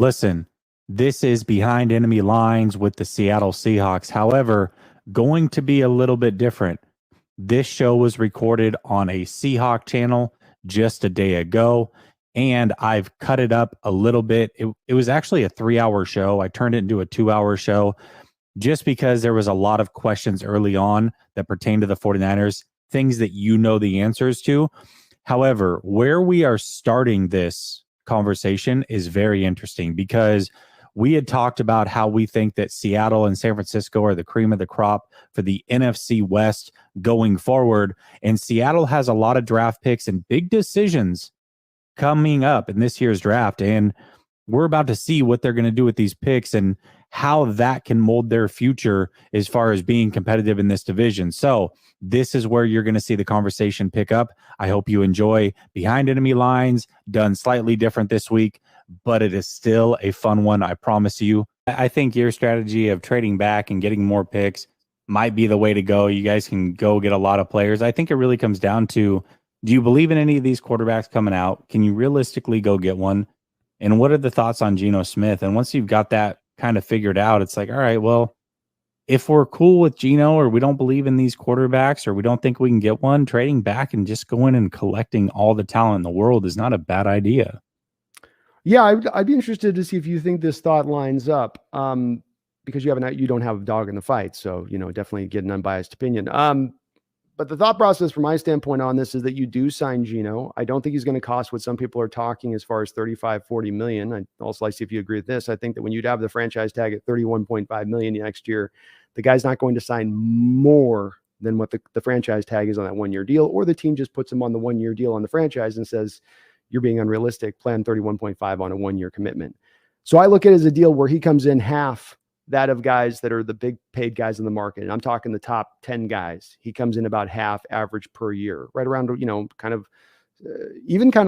Listen, this is Behind Enemy Lines with the Seattle Seahawks. However, going to be a little bit different. This show was recorded on a Seahawk channel just a day ago, and I've cut it up a little bit. It was actually a 3-hour show. I turned it into a 2-hour show just because there was a lot of questions early on that pertain to the 49ers, things that you know the answers to. However, where we are starting this conversation is very interesting because we had talked about how we think that Seattle and San Francisco are the cream of the crop for the NFC West going forward. And Seattle has a lot of draft picks and big decisions coming up in this year's draft. And we're about to see what they're going to do with these picks and how that can mold their future as far as being competitive in this division. So this is where you're going to see the conversation pick up. I hope you enjoy Behind Enemy Lines, done slightly different this week, but it is still a fun one, I promise you. I think your strategy of trading back and getting more picks might be the way to go. You guys can go get a lot of players. I think it really comes down to, do you believe in any of these quarterbacks coming out? Can you realistically go get one? And what are the thoughts on Geno Smith? And once you've got that kind of figured out, it's like, all right, well, if we're cool with Geno or we don't believe in these quarterbacks or we don't think we can get one, trading back and just going and collecting all the talent in the world is not a bad idea. Yeah, I'd be interested to see if you think this thought lines up, because you don't have a dog in the fight. So, definitely get an unbiased opinion. But the thought process from my standpoint on this is that you do sign Geno. I don't think he's going to cost what some people are talking as far as 35, 40 million. I'd also like to see if you agree with this. I think that when you'd have the franchise tag at 31.5 million next year, the guy's not going to sign more than what the franchise tag is on that 1-year deal, or the team just puts him on the 1-year deal on the franchise and says, you're being unrealistic, plan 31.5 on a 1-year commitment. So I look at it as a deal where he comes in half that of guys that are the big paid guys in the market. And I'm talking the top 10 guys. He comes in about half average per year, right around, even kind of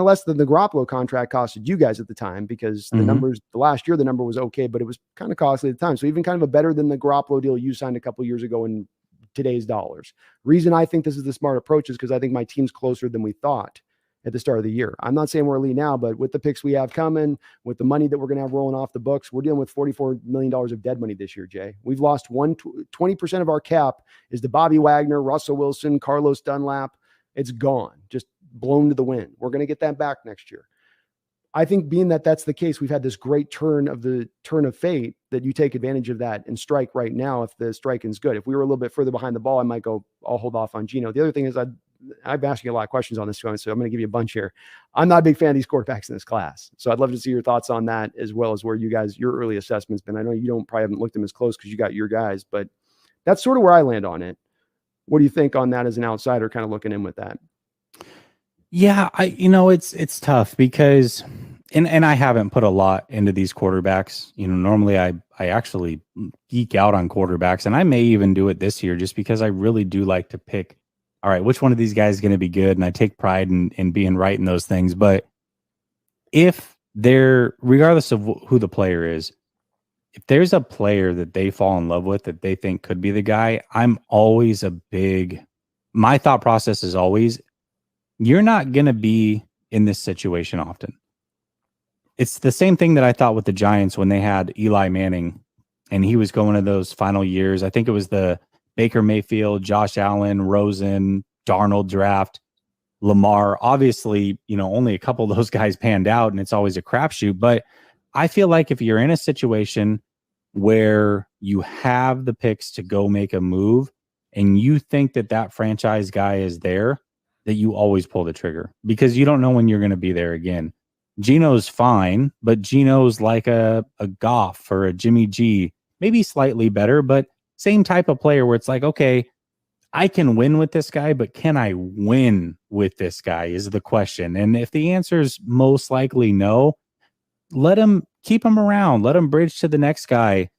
less than the Garoppolo contract costed you guys at the time, because the numbers, the last year, the number was okay, but it was kind of costly at the time. So even kind of a better than the Garoppolo deal you signed a couple of years ago in today's dollars. Reason I think this is the smart approach is because I think my team's closer than we thought at the start of the year. I'm not saying we're elite now, but with the picks we have coming, with the money that we're going to have rolling off the books, we're dealing with $44 million of dead money this year, Jay. We've lost 20% of our cap is to Bobby Wagner, Russell Wilson, Carlos Dunlap. It's gone, just blown to the wind. We're going to get that back next year. I think being that that's the case, we've had this great turn of fate that you take advantage of that and strike right now if the striking's good. If we were a little bit further behind the ball, I might go, I'll hold off on Geno. The other thing is I've asked you a lot of questions on this one, so I'm going to give you a bunch here. I'm not a big fan of these quarterbacks in this class, so I'd love to see your thoughts on that, as well as where your early assessment's been. I know you probably haven't looked at them as close because you got your guys, but that's sort of where I land on it. What do you think on that as an outsider kind of looking in with that? Yeah, it's tough because, and I haven't put a lot into these quarterbacks. Normally I actually geek out on quarterbacks, and I may even do it this year just because I really do like to pick, all right, which one of these guys is going to be good? And I take pride in being right in those things. But if regardless of who the player is, if there's a player that they fall in love with that they think could be the guy, I'm always my thought process is always, you're not going to be in this situation often. It's the same thing that I thought with the Giants when they had Eli Manning and he was going to those final years. I think it was the Baker Mayfield, Josh Allen, Rosen, Darnold draft, Lamar. Obviously, only a couple of those guys panned out, and it's always a crapshoot. But I feel like if you're in a situation where you have the picks to go make a move and you think that franchise guy is there, that you always pull the trigger because you don't know when you're going to be there again. Geno's fine, but Geno's like a Goff or a Jimmy G, maybe slightly better, but same type of player where it's like, okay, I can win with this guy, but can I win with this guy is the question. And if the answer is most likely no, keep him around. Let him bridge to the next guy.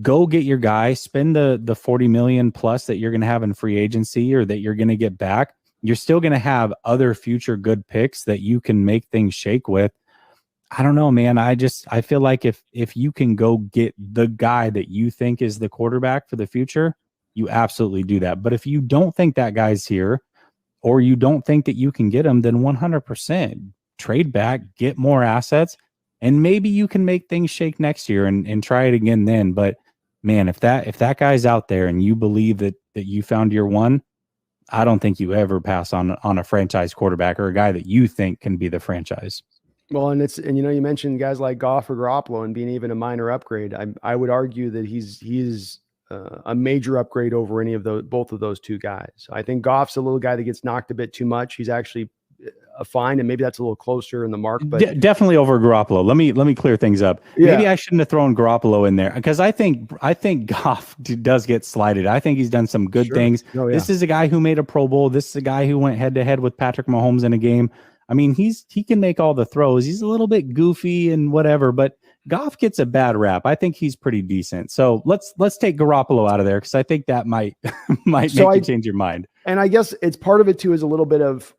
Go get your guy, spend the 40 million plus that you're going to have in free agency or that you're going to get back. You're still going to have other future good picks that you can make things shake with. I don't know, man. I feel like if you can go get the guy that you think is the quarterback for the future, you absolutely do that. But if you don't think that guy's here or you don't think that you can get him, then 100% trade back, get more assets. And maybe you can make things shake next year and try it again then. But man, if that guy's out there and you believe that you found your one, I don't think you ever pass on a franchise quarterback or a guy that you think can be the franchise. Well, and you mentioned guys like Goff or Garoppolo and being even a minor upgrade. I would argue that he's a major upgrade over both of those two guys. I think Goff's a little guy that gets knocked a bit too much. He's actually a fine, and maybe that's a little closer in the mark, but definitely over Garoppolo. Let me clear things up. Yeah. Maybe I shouldn't have thrown Garoppolo in there because I think Goff does get slighted. I think he's done some good things. Oh, yeah. This is a guy who made a Pro Bowl. This is a guy who went head to head with Patrick Mahomes in a game. I mean, he can make all the throws. He's a little bit goofy and whatever, but Goff gets a bad rap. I think he's pretty decent. So let's take Garoppolo out of there because I think that might make you change your mind. And I guess it's part of it too is a little bit of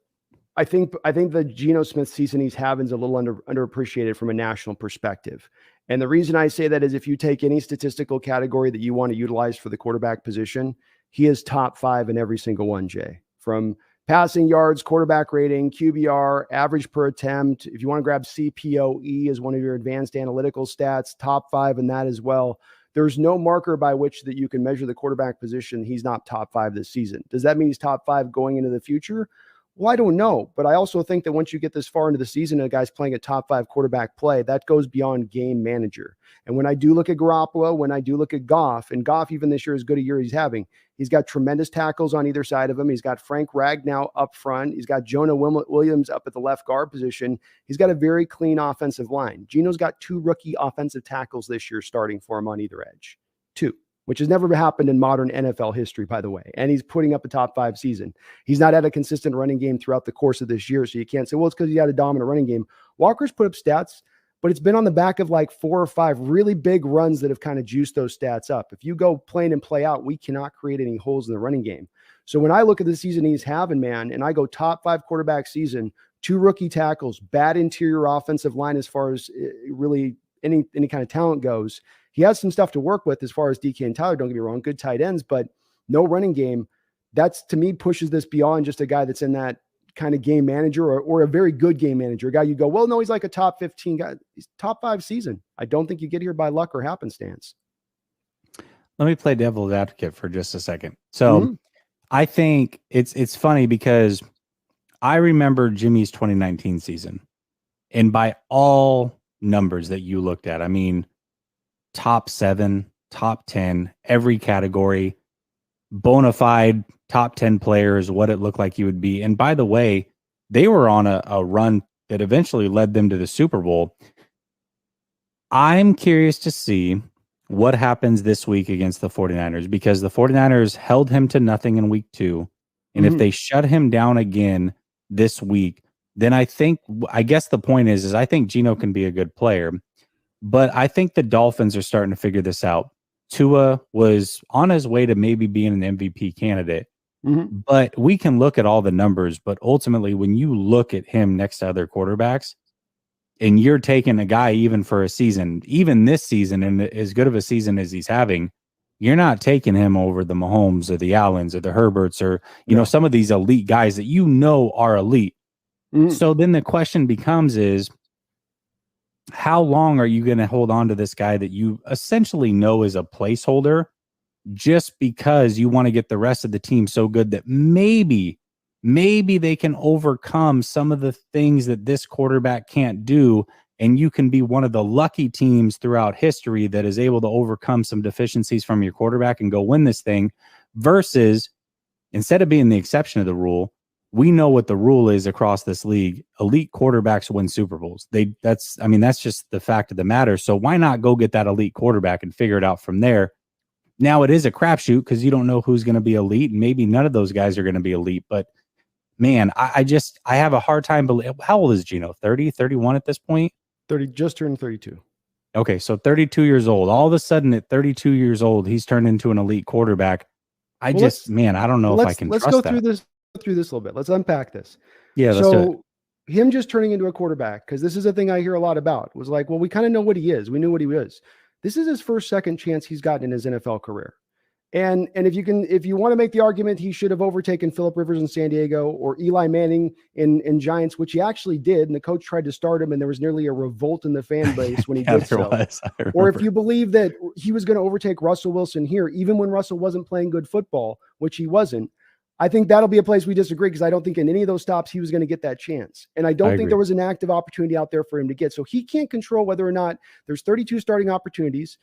I think the Geno Smith season he's having is a little underappreciated from a national perspective. And the reason I say that is if you take any statistical category that you want to utilize for the quarterback position, he is top 5 in every single one, Jay. From passing yards, quarterback rating, QBR, average per attempt. If you want to grab CPOE as one of your advanced analytical stats, top 5 in that as well. There's no marker by which that you can measure the quarterback position. He's not top 5 this season. Does that mean he's top 5 going into the future? Well, I don't know, but I also think that once you get this far into the season and a guy's playing a top 5 quarterback play, that goes beyond game manager. And when I do look at Garoppolo, when I do look at Goff, and Goff even this year is good a year he's having, he's got tremendous tackles on either side of him. He's got Frank Ragnow up front. He's got Jonah Williams up at the left guard position. He's got a very clean offensive line. Geno's got 2 rookie offensive tackles this year starting for him on either edge. 2. Which has never happened in modern NFL history, by the way. And he's putting up a top 5 season. He's not had a consistent running game throughout the course of this year. So you can't say, well, it's because he had a dominant running game. Walker's put up stats, but it's been on the back of like 4 or 5 really big runs that have kind of juiced those stats up. If you go play in and play out, we cannot create any holes in the running game. So when I look at the season he's having, man, and I go top 5 quarterback season, 2 rookie tackles, bad interior offensive line as far as really any kind of talent goes. He has some stuff to work with as far as DK and Tyler, don't get me wrong, good tight ends, but no running game. That's, to me, pushes this beyond just a guy that's in that kind of game manager or a very good game manager, a guy you go, well, no, he's like a top 15 guy. He's top 5 season. I don't think you get here by luck or happenstance. Let me play devil's advocate for just a second. So I think it's funny because I remember Jimmy's 2019 season, and by all numbers that you looked at, I mean, top 7, top 10, every category, bona fide top 10 players, what it looked like he would be. And by the way, they were on a run that eventually led them to the Super Bowl. I'm curious to see what happens this week against the 49ers because the 49ers held him to nothing in week 2. And if they shut him down again this week, then I guess the point is I think Geno can be a good player. But I think the Dolphins are starting to figure this out. Tua was on his way to maybe being an MVP candidate. But we can look at all the numbers. But ultimately, when you look at him next to other quarterbacks, and you're taking a guy even for a season, even this season, and as good of a season as he's having, you're not taking him over the Mahomes or the Allens or the Herberts or, you know, some of these elite guys that you know are elite. So then the question becomes is, how long are you going to hold on to this guy that you essentially know is a placeholder just because you want to get the rest of the team so good that maybe they can overcome some of the things that this quarterback can't do, and you can be one of the lucky teams throughout history that is able to overcome some deficiencies from your quarterback and go win this thing, versus instead of being the exception of the rule, we know what the rule is across this league. Elite quarterbacks win Super Bowls. That's just the fact of the matter. So why not go get that elite quarterback and figure it out from there? Now it is a crapshoot because you don't know who's going to be elite, and maybe none of those guys are going to be elite. But man, I have a hard time believing. How old is Geno? 30, 31 at this point? 30, just turned 32. Okay, so 32 years old. All of a sudden at 32 years old, he's turned into an elite quarterback. I don't know if I can trust that. Let's go through this a little bit. Let's unpack this. Yeah, let's do it. Him just turning into a quarterback, because this is a thing I hear a lot about, was like, well, we kind of know what he is. We knew what he was. This is his second chance he's gotten in his NFL career. And if you want to make the argument he should have overtaken Phillip Rivers in San Diego or Eli Manning in Giants, which he actually did, and the coach tried to start him, and there was nearly a revolt in the fan base when he did so. Or if you believe that he was going to overtake Russell Wilson here, even when Russell wasn't playing good football, which he wasn't, I think that'll be a place we disagree, because I don't think in any of those stops he was going to get that chance. And I don't think there was an active opportunity out there for him to get. So he can't control whether or not there's 32 starting opportunities.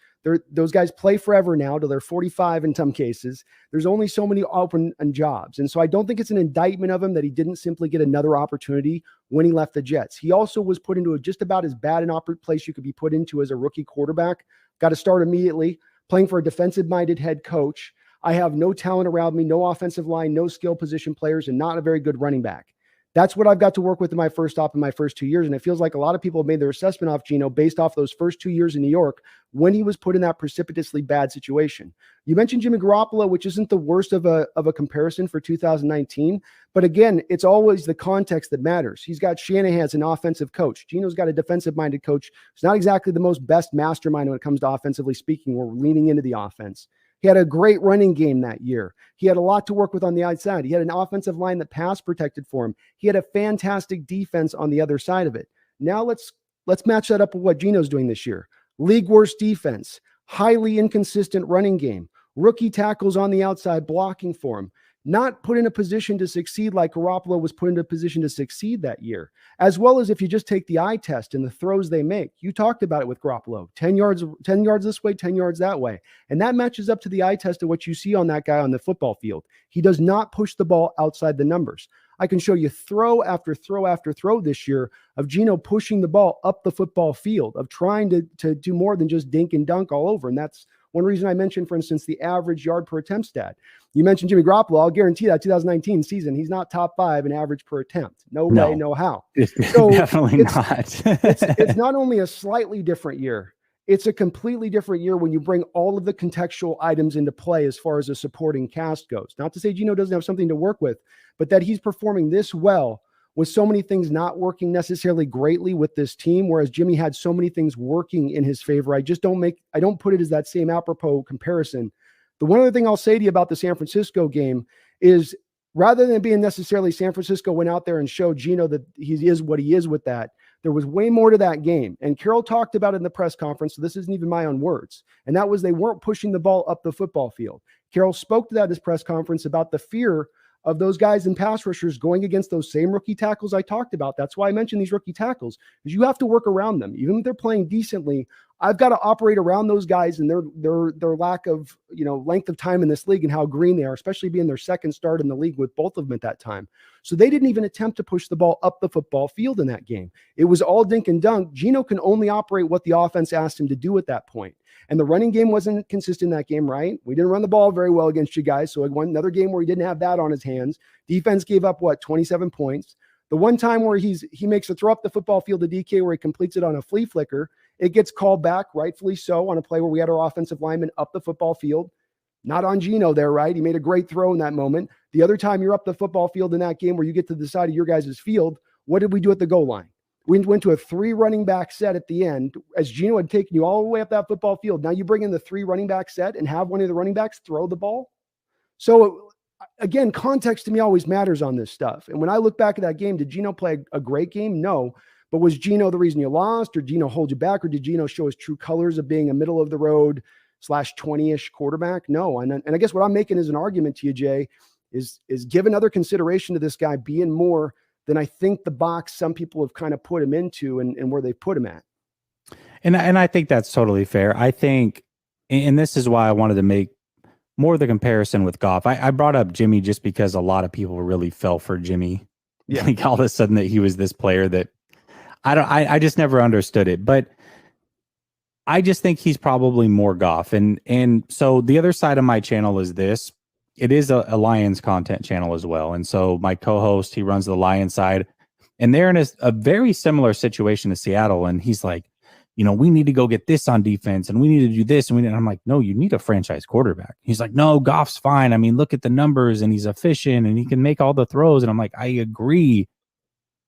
Those guys play forever now till they're 45 in some cases. There's only so many open jobs. And so I don't think it's an indictment of him that he didn't simply get another opportunity when he left the Jets. He also was put into just about as bad an place you could be put into as a rookie quarterback. Got to start immediately, playing for a defensive-minded head coach. I have no talent around me, no offensive line, no skill position players, and not a very good running back. That's what I've got to work with in my first stop in my first 2 years. And it feels like a lot of people have made their assessment off Geno based off those first 2 years in New York when he was put in that precipitously bad situation. You mentioned Jimmy Garoppolo, which isn't the worst of a comparison for 2019. But again, it's always the context that matters. He's got Shanahan as an offensive coach. Geno's got a defensive-minded coach. He's not exactly the most best mastermind when it comes to offensively speaking. We're leaning into the offense. He had a great running game that year. He had a lot to work with on the outside. He had an offensive line that pass protected for him. He had a fantastic defense on the other side of it. Now let's match that up with what Geno's doing this year. League worst defense, highly inconsistent running game, rookie tackles on the outside blocking for him. Not put in a position to succeed like Garoppolo was put into a position to succeed that year. As well as if you just take the eye test and the throws they make. You talked about it with Garoppolo. 10 yards this way, 10 yards that way. And that matches up to the eye test of what you see on that guy on the football field. He does not push the ball outside the numbers. I can show you throw after throw after throw this year of Geno pushing the ball up the football field, of trying to do more than just dink and dunk all over. And that's one reason I mentioned, for instance, the average yard per attempt stat. You mentioned Jimmy Garoppolo. I'll guarantee that 2019 season, he's not top 5 in average per attempt. No way, no how. So definitely not. It's not only a slightly different year, it's a completely different year when you bring all of the contextual items into play as far as a supporting cast goes. Not to say Geno doesn't have something to work with, but that he's performing this well with so many things not working necessarily greatly with this team, whereas Jimmy had so many things working in his favor. I don't put it as that same apropos comparison. The one other thing I'll say to you about the San Francisco game is, rather than being necessarily San Francisco went out there and showed Geno that he is what he is with that, there was way more to that game. And Carroll talked about it in the press conference, so this isn't even my own words. And that was they weren't pushing the ball up the football field. Carroll spoke to that at his press conference about the fear of those guys in pass rushers going against those same rookie tackles I talked about. That's why I mentioned these rookie tackles, because you have to work around them. Even if they're playing decently, I've got to operate around those guys and their lack of, length of time in this league and how green they are, especially being their second start in the league with both of them at that time. So they didn't even attempt to push the ball up the football field in that game. It was all dink and dunk. Geno can only operate what the offense asked him to do at that point. And the running game wasn't consistent in that game, right? We didn't run the ball very well against you guys. So another game where he didn't have that on his hands. Defense gave up, 27 points. The one time where he makes a throw up the football field to DK where he completes it on a flea flicker, it gets called back, rightfully so, on a play where we had our offensive lineman up the football field. Not on Geno there, right? He made a great throw in that moment. The other time you're up the football field in that game where you get to the side of your guys' field, what did we do at the goal line? We went to a 3 running back set at the end, as Geno had taken you all the way up that football field. Now you bring in the 3 running back set and have one of the running backs throw the ball. So again, context to me always matters on this stuff. And when I look back at that game, did Geno play a great game? No. But was Geno the reason you lost, or did Geno hold you back, or did Geno show his true colors of being a middle of the road /20-ish quarterback? No. And I guess what I'm making as an argument to you, Jay, is give another consideration to this guy being more than I think the box some people have kind of put him into and where they put him at. And I think that's totally fair. I think, and this is why I wanted to make more the comparison with Goff. I brought up Jimmy just because a lot of people really fell for Jimmy. Yeah. Like all of a sudden that he was this player that I just never understood it. But I just think he's probably more Goff. And so the other side of my channel is this. It is a Lions content channel as well. And so my co-host, he runs the Lions side, and they're in a very similar situation to Seattle. And he's like, we need to go get this on defense, and we need to do this. And I'm like, no, you need a franchise quarterback. He's like, no, Goff's fine. I mean, look at the numbers, and he's efficient, and he can make all the throws. And I'm like, I agree,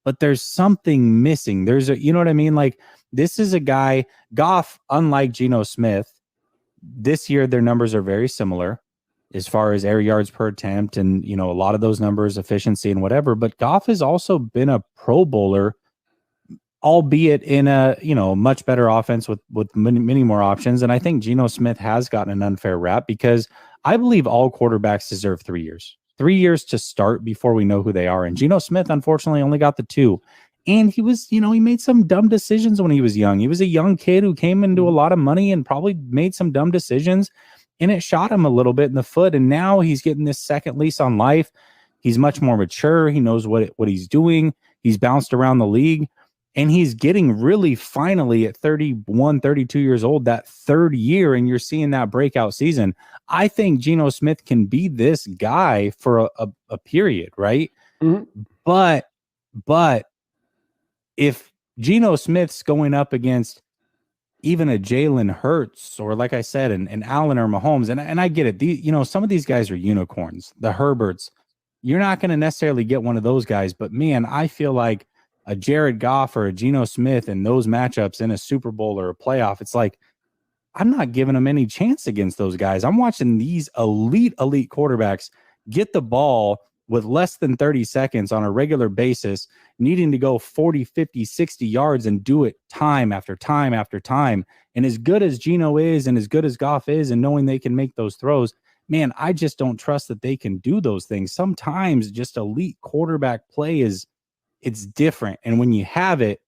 but there's something missing. You know what I mean? Like, this is a guy, Goff, unlike Geno Smith, this year, their numbers are very similar. as far as air yards per attempt and, a lot of those numbers, efficiency and whatever. But Goff has also been a Pro Bowler, albeit in a, much better offense with many more options. And I think Geno Smith has gotten an unfair rap because I believe all quarterbacks deserve 3 years. 3 years to start before we know who they are. And Geno Smith, unfortunately, only got the 2. And he was, he made some dumb decisions when he was young. He was a young kid who came into a lot of money and probably made some dumb decisions. And it shot him a little bit in the foot. And now he's getting this second lease on life. He's much more mature. He knows what he's doing. He's bounced around the league. And he's getting really finally at 31, 32 years old, that third year, and you're seeing that breakout season. I think Geno Smith can be this guy for a period, right? Mm-hmm. But if Geno Smith's going up against even a Jalen Hurts or, like I said, an Allen or Mahomes, and I get it. Some of these guys are unicorns. The Herberts, you're not going to necessarily get one of those guys. But, man, I feel like a Jared Goff or a Geno Smith in those matchups in a Super Bowl or a playoff, it's like I'm not giving them any chance against those guys. I'm watching these elite quarterbacks get the ball with less than 30 seconds on a regular basis, needing to go 40, 50, 60 yards and do it time after time after time. And as good as Geno is and as good as Goff is and knowing they can make those throws, man, I just don't trust that they can do those things. Sometimes just elite quarterback play it's different. And when you have it,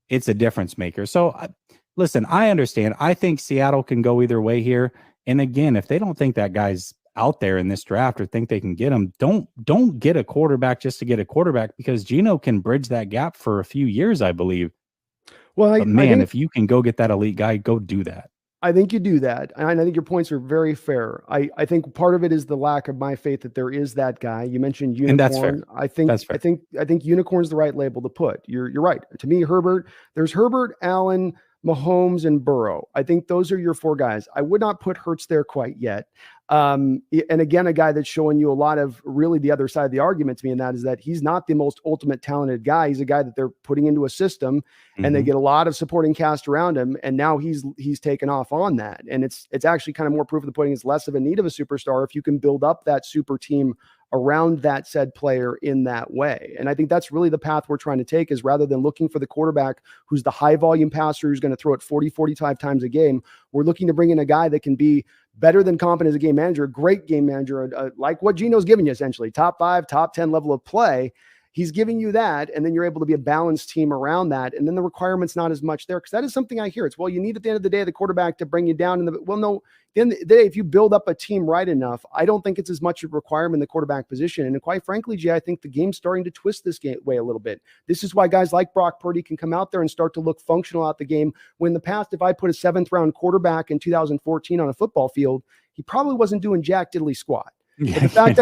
it's a difference maker. So listen, I understand. I think Seattle can go either way here. And again, if they don't think that guy's out there in this draft or think they can get him, don't get a quarterback just to get a quarterback, because Geno can bridge that gap for a few years, I believe. Well, but man, if you can go get that elite guy, go do that. I think you do that. And I think your points are very fair. I think part of it is the lack of my faith that there is that guy. You mentioned unicorn. And that's fair. I think unicorn's the right label to put. You're right. To me, there's Herbert, Allen, Mahomes, and Burrow. I think those are your 4 guys. I would not put Hurts there quite yet. And again, a guy that's showing you a lot of really the other side of the argument to me, and that is that he's not the most ultimate talented guy. He's a guy that they're putting into a system and they get a lot of supporting cast around him. And now he's taken off on that. And it's actually kind of more proof of the pudding. It's less of a need of a superstar if you can build up that super team around that said player in that way. And I think that's really the path we're trying to take, is rather than looking for the quarterback who's the high volume passer who's going to throw it 40, 45 times a game, we're looking to bring in a guy that can be better than competent as a game manager, a great game manager, like what Geno's giving you, essentially top 5, top 10 level of play. He's giving you that, and then you're able to be a balanced team around that. And then the requirement's not as much there, because that is something I hear. It's, well, you need at the end of the day the quarterback to bring you down. No, at the end of the day, if you build up a team right enough, I don't think it's as much a requirement in the quarterback position. And quite frankly, Jay, I think the game's starting to twist this way a little bit. This is why guys like Brock Purdy can come out there and start to look functional out the game. When in the past, if I put a 7th round quarterback in 2014 on a football field, he probably wasn't doing jack diddly squat. Yeah, the fact,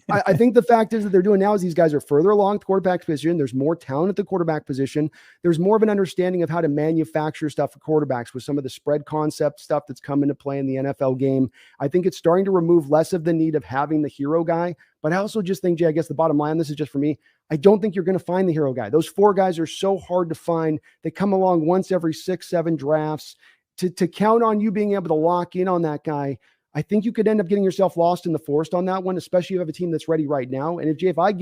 I think the fact is that they're doing now is these guys are further along the quarterback position. There's more talent at the quarterback position. There's more of an understanding of how to manufacture stuff for quarterbacks with some of the spread concept stuff that's come into play in the NFL game. I think it's starting to remove less of the need of having the hero guy. But I also just think, Jay, I guess the bottom line, this is just for me, I don't think you're going to find the hero guy. Those 4 guys are so hard to find. They come along once every 6, 7 drafts. To count on you being able to lock in on that guy, I think you could end up getting yourself lost in the forest on that one, especially if you have a team that's ready right now. And if I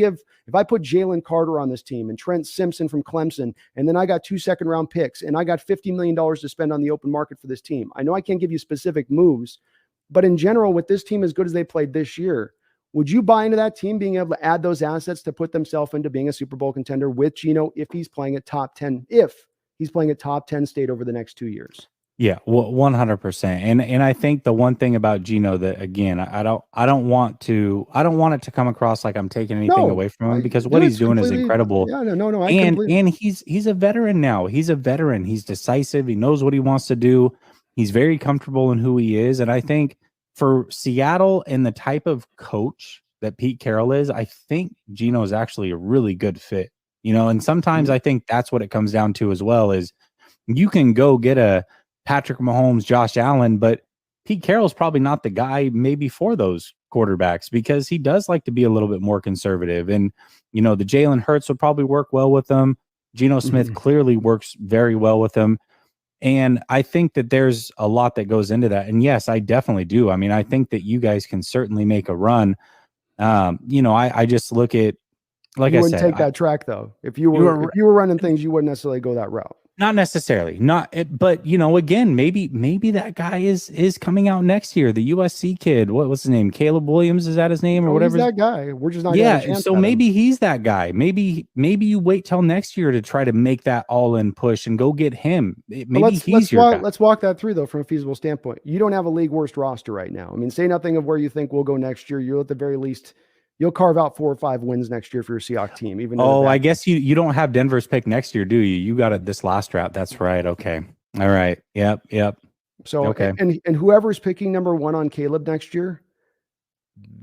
put Jalen Carter on this team and Trent Simpson from Clemson, and then I got 2 second-round picks and I got $50 million to spend on the open market for this team, I know I can't give you specific moves, but in general, with this team as good as they played this year, would you buy into that team being able to add those assets to put themselves into being a Super Bowl contender with Geno if he's playing at top 10 state over the next 2 years? Yeah, 100%. And I think the one thing about Geno that, again, I don't want it to come across like I'm taking anything away from him, because what he's doing is incredible. Yeah, no. And he's a veteran now. He's a veteran. He's decisive. He knows what he wants to do. He's very comfortable in who he is. And I think for Seattle and the type of coach that Pete Carroll is, I think Geno is actually a really good fit. And sometimes I think that's what it comes down to as well, is you can go get a Patrick Mahomes, Josh Allen, but Pete Carroll's probably not the guy maybe for those quarterbacks, because he does like to be a little bit more conservative. And, the Jalen Hurts would probably work well with them. Geno Smith clearly works very well with them. And I think that there's a lot that goes into that. And yes, I definitely do. I mean, I think that you guys can certainly make a run. I just look at, like You I wouldn't said, take that track though. If you you were were if you were running things, you wouldn't necessarily go that route. not necessarily not it, but again, maybe that guy is coming out next year. The USC kid, what's his name? Caleb Williams, is that his name or Oh, he's whatever? that guy. We're just not gonna have a Yeah, chance so at him. maybe he's that guy. Maybe you wait till next year to try to make that all-in push and go get him. Maybe he's your guy. Let's walk that through though from a feasible standpoint. You don't have a league worst roster right now. I mean, say nothing of where you think we'll go next year. You'll at the very least you'll carve out 4 or 5 wins next year for your Seahawks team. Even though I guess you don't have Denver's pick next year, do you? You got it this last draft. That's right. Okay. All right. Yep. So okay. And whoever's picking number 1 on Caleb next year,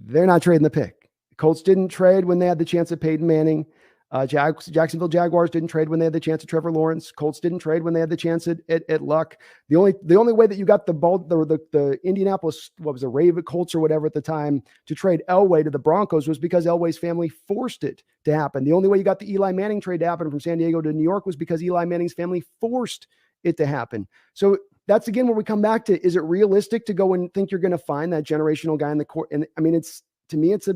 they're not trading the pick. Colts didn't trade when they had the chance at Peyton Manning. Jacksonville Jaguars didn't trade when they had the chance at Trevor Lawrence. Colts didn't trade when they had the chance at Luck. The only way that you got the Indianapolis, what was it, Raven Colts or whatever at the time, to trade Elway to the Broncos was because Elway's family forced it to happen. The only way you got the Eli Manning trade to happen from San Diego to New York was because Eli Manning's family forced it to happen. So that's again where we come back to, is it realistic to go and think you're going to find that generational guy in the court? And I mean, to me, it's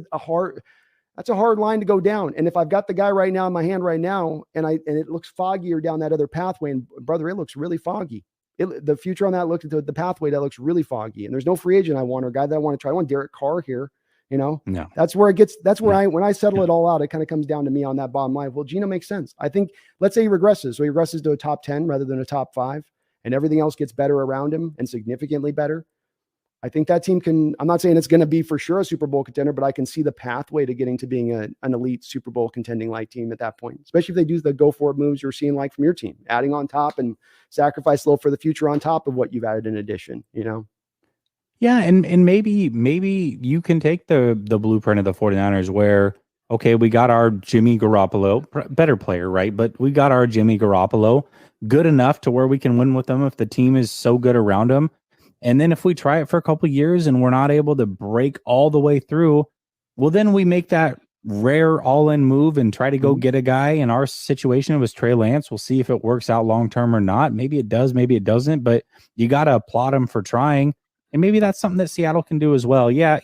that's a hard line to go down. And if I've got the guy right now in my hand right now, and it looks foggier down that other pathway, and brother, it looks really foggy. The future on that looked at the pathway that looks really foggy. And there's no free agent I want or a guy that I want to try. I want Derek Carr here. No. That's where when I settle it all out, it kind of comes down to me on that bottom line. Well, Geno makes sense. I think, let's say he regresses. So he regresses to a top 10 rather than a top 5, and everything else gets better around him and significantly better. I think that team can, I'm not saying it's going to be for sure a Super Bowl contender, but I can see the pathway to getting to being an elite Super Bowl contending like team at that point, especially if they do the go for it moves you're seeing like from your team, adding on top and sacrifice a little for the future on top of what you've added in addition, Yeah, and maybe you can take the blueprint of the 49ers where, okay, we got our Jimmy Garoppolo, better player, right? But we got our Jimmy Garoppolo good enough to where we can win with them if the team is so good around him. And then if we try it for a couple of years and we're not able to break all the way through, well, then we make that rare all-in move and try to go get a guy. In our situation, it was Trey Lance. We'll see if it works out long-term or not. Maybe it does, maybe it doesn't, but you got to applaud him for trying. And maybe that's something that Seattle can do as well. Yeah,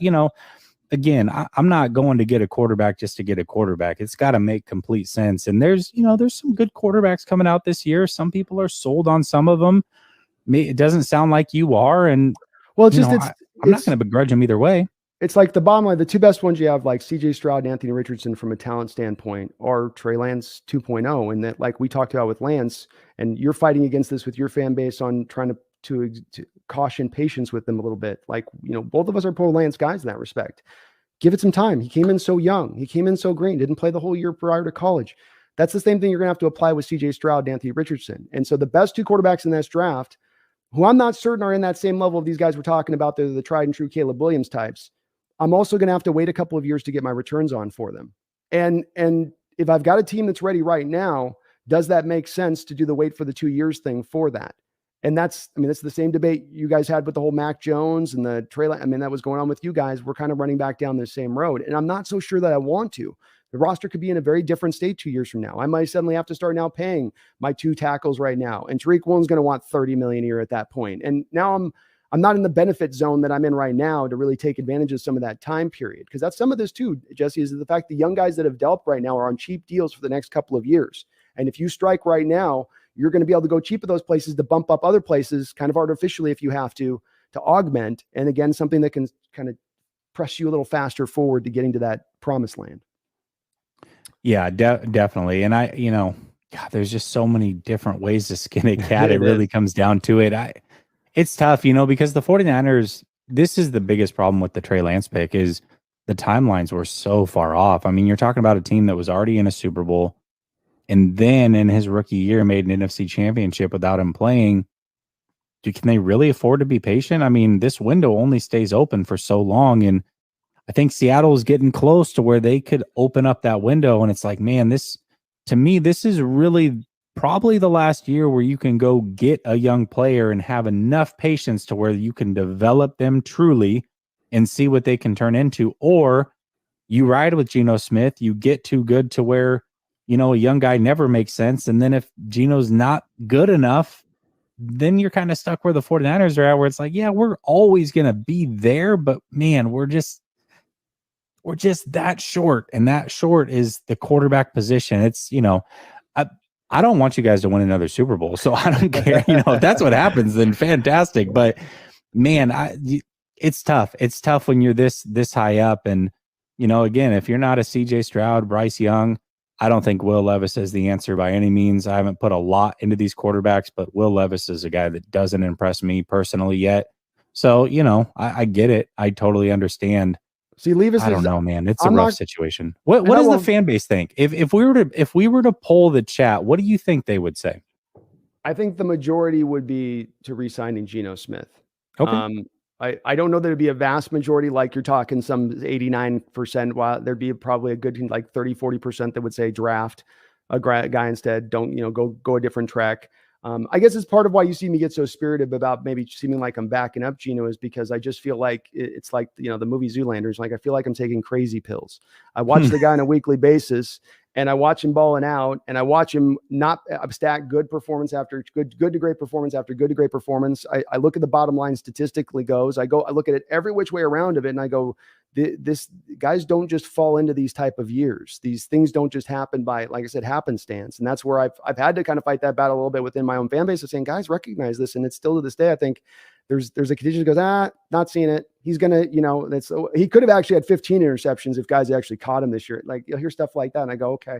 again, I'm not going to get a quarterback just to get a quarterback. It's got to make complete sense. And there's some good quarterbacks coming out this year. Some people are sold on some of them. It doesn't sound like you are. And well, I'm not going to begrudge them either way. It's like the bottom line. The two best ones you have, like CJ Stroud and Anthony Richardson from a talent standpoint, are Trey Lance 2.0. And that, like we talked about with Lance, and you're fighting against this with your fan base on trying to caution patience with them a little bit. Like, both of us are pro Lance guys in that respect. Give it some time. He came in so young. He came in so green. Didn't play the whole year prior to college. That's the same thing you're going to have to apply with CJ Stroud and Anthony Richardson. And so the best two quarterbacks in this draft, who I'm not certain are in that same level of these guys we're talking about, they're the tried and true Caleb Williams types, I'm also going to have to wait a couple of years to get my returns on for them. And if I've got a team that's ready right now, does that make sense to do the wait for the 2 years thing for that? And that's the same debate you guys had with the whole Mac Jones and the Trey. That was going on with you guys. We're kind of running back down the same road. And I'm not so sure that I want to. The roster could be in a very different state 2 years from now. I might suddenly have to start now paying my 2 tackles right now. And Tariq Woolen's going to want $30 million a year at that point. And now I'm not in the benefit zone that I'm in right now to really take advantage of some of that time period. Because that's some of this too, Jesse, is the fact the young guys that have dealt right now are on cheap deals for the next couple of years. And if you strike right now, you're going to be able to go cheap at those places to bump up other places kind of artificially if you have to augment. And again, something that can kind of press you a little faster forward to getting to that promised land. Yeah, definitely. And God, there's just so many different ways to skin a cat. It really comes down to it. It's tough, because the 49ers, this is the biggest problem with the Trey Lance pick is the timelines were so far off. I mean, you're talking about a team that was already in a Super Bowl and then in his rookie year made an NFC championship without him playing. Can they really afford to be patient? I mean, this window only stays open for so long. And I think Seattle is getting close to where they could open up that window. And it's like, man, this is really probably the last year where you can go get a young player and have enough patience to where you can develop them truly and see what they can turn into. Or you ride with Geno Smith, you get too good to where, a young guy never makes sense. And then if Geno's not good enough, then you're kind of stuck where the 49ers are at, where it's like, yeah, we're always going to be there, but man, we're just that short, and that short is the quarterback position. It's, I don't want you guys to win another Super Bowl, so I don't care. If that's what happens, then fantastic. But man, it's tough. It's tough when you're this high up, and again, if you're not a CJ Stroud, Bryce Young, I don't think Will Levis is the answer by any means. I haven't put a lot into these quarterbacks, but Will Levis is a guy that doesn't impress me personally yet. So I get it. I totally understand. See, Levis, I don't know, man. It's a rough situation. What does the fan base think? If we were to poll the chat, what do you think they would say? I think the majority would be to re-signing Geno Smith. Okay. I don't know that it'd be a vast majority, like you're talking some 89%, while there'd be probably a good like 30-40% that would say draft a guy instead. Don't, go a different track. I guess it's part of why you see me get so spirited about maybe seeming like I'm backing up Geno, is because I just feel like it's like, the movie Zoolander's. Like, I feel like I'm taking crazy pills. I watch the guy on a weekly basis, and I watch him balling out, and I watch him not stack good performance after good to great performance after good to great performance. I look at the bottom line statistically goes. I look at it every which way around of it, and I go, this guys don't just fall into these type of years. These things don't just happen by, like I said, happenstance. And that's where I've had to kind of fight that battle a little bit within my own fan base of saying, guys, recognize this. And it's still to this day, I think there's a contingent that goes, not seeing it. He's going to, he could have actually had 15 interceptions if guys actually caught him this year. Like, you'll hear stuff like that. And I go, okay,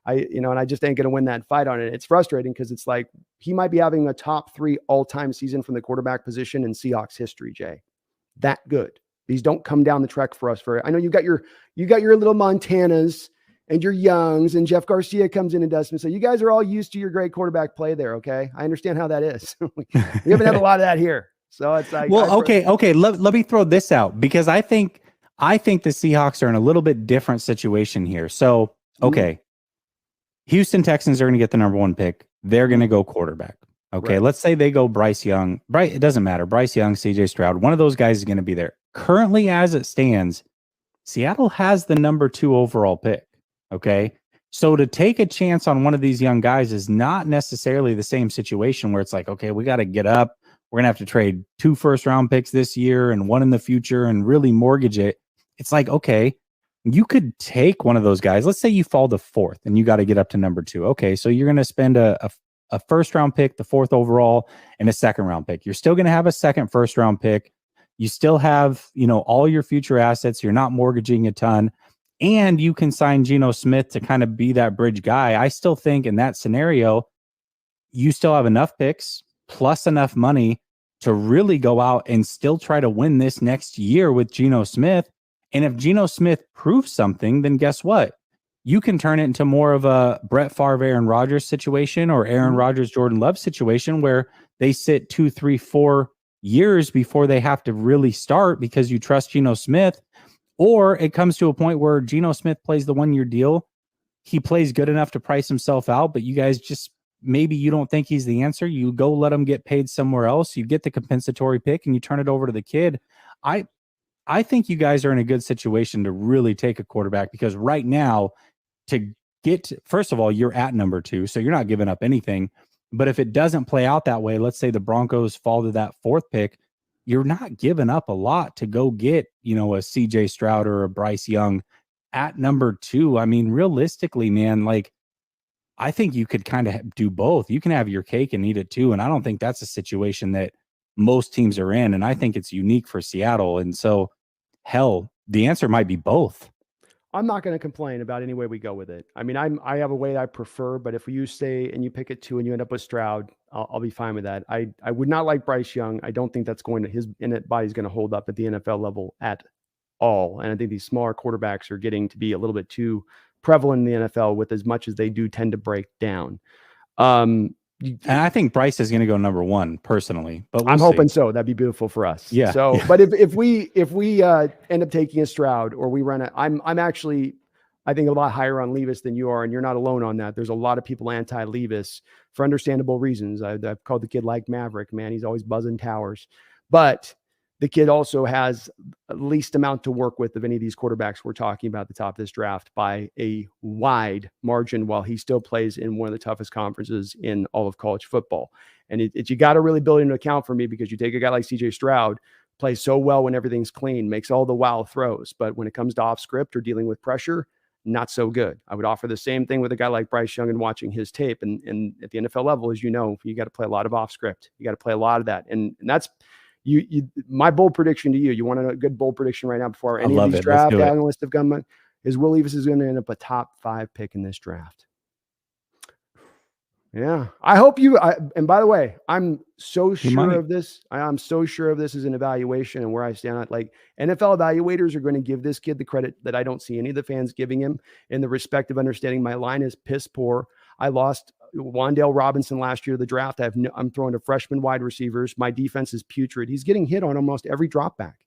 and I just ain't going to win that fight on it. It's frustrating because it's like, he might be having a top 3 all-time season from the quarterback position in Seahawks history, Jay. That good. These don't come down the trek for us. I know you got your little Montanas and your Youngs, and Jeff Garcia comes in and does some. So you guys are all used to your great quarterback play there. Okay. I understand how that is. We haven't had a lot of that here. So it's like, well, okay. Let me throw this out, because I think the Seahawks are in a little bit different situation here. So, okay. Houston Texans are going to get the number 1 pick. They're going to go quarterback. Okay. Right. Let's say they go Bryce Young. It doesn't matter. Bryce Young, CJ Stroud, one of those guys is going to be there. Currently, as it stands, Seattle has the number 2 overall pick. Okay. So to take a chance on one of these young guys is not necessarily the same situation where it's like, okay, we got to get up. We're going to have to trade 2 first-round picks this year and 1 in the future and really mortgage it. It's like, okay, you could take one of those guys. Let's say you fall to 4th and you got to get up to number 2. Okay. So you're going to spend a first-round pick, the 4th overall, and a second-round pick. You're still going to have a second first-round pick. You still have, all your future assets. You're not mortgaging a ton, and you can sign Geno Smith to kind of be that bridge guy. I still think in that scenario, you still have enough picks plus enough money to really go out and still try to win this next year with Geno Smith. And if Geno Smith proves something, then guess what? You can turn it into more of a Brett Favre, Aaron Rodgers situation, or Aaron Rodgers, Jordan Love situation, where they sit 2, 3, 4 years before they have to really start because you trust Geno Smith. Or it comes to a point where Geno Smith plays the 1-year deal. He plays good enough to price himself out, but you guys just, maybe you don't think he's the answer. You go let him get paid somewhere else. You get the compensatory pick and you turn it over to the kid. I think you guys are in a good situation to really take a quarterback, because right now, first of all, you're at number 2, so you're not giving up anything. But if it doesn't play out that way, let's say the Broncos fall to that 4th pick, you're not giving up a lot to go get, a CJ Stroud or a Bryce Young at number 2. I mean, realistically, man, like, I think you could kind of do both. You can have your cake and eat it too. And I don't think that's a situation that most teams are in. And I think it's unique for Seattle. And so, hell, the answer might be both. I'm not going to complain about any way we go with it. I mean, I have a way I prefer, but if you stay and you pick it 2 and you end up with Stroud, I'll be fine with that. I would not like Bryce Young. I don't think that's going to, his body's going to hold up at the NFL level at all. And I think these smaller quarterbacks are getting to be a little bit too prevalent in the NFL, with as much as they do tend to break down. And I think Bryce is going to go number 1 personally, but I'm hoping so. That'd be beautiful for us. Yeah. So, yeah. But if we end up taking a Stroud, or we run I'm actually, I think, a lot higher on Levis than you are, and you're not alone on that. There's a lot of people anti-Levis for understandable reasons. I've called the kid like Maverick, man. He's always buzzing towers. But the kid also has the least amount to work with of any of these quarterbacks we're talking about at the top of this draft by a wide margin, while he still plays in one of the toughest conferences in all of college football. And you got to really build into account for me, because you take a guy like CJ Stroud, plays so well when everything's clean, makes all the wow throws, but when it comes to off script or dealing with pressure, not so good. I would offer the same thing with a guy like Bryce Young and watching his tape. And at the NFL level, as you know, you got to play a lot of off script. You got to play a lot of that. And that's my bold prediction to you. You want a good bold prediction right now before any of these draft analysts have come, is Will Levis is going to end up a top 5 pick in this draft. Yeah. I hope and by the way, I'm so sure of this. I'm so sure of this as an evaluation and where I stand at. Like, NFL evaluators are going to give this kid the credit that I don't see any of the fans giving him, in the respect of understanding my line is piss poor. I lost Wan'Dale Robinson last year of the draft. I'm throwing to freshman wide receivers. My defense is putrid. He's getting hit on almost every drop back.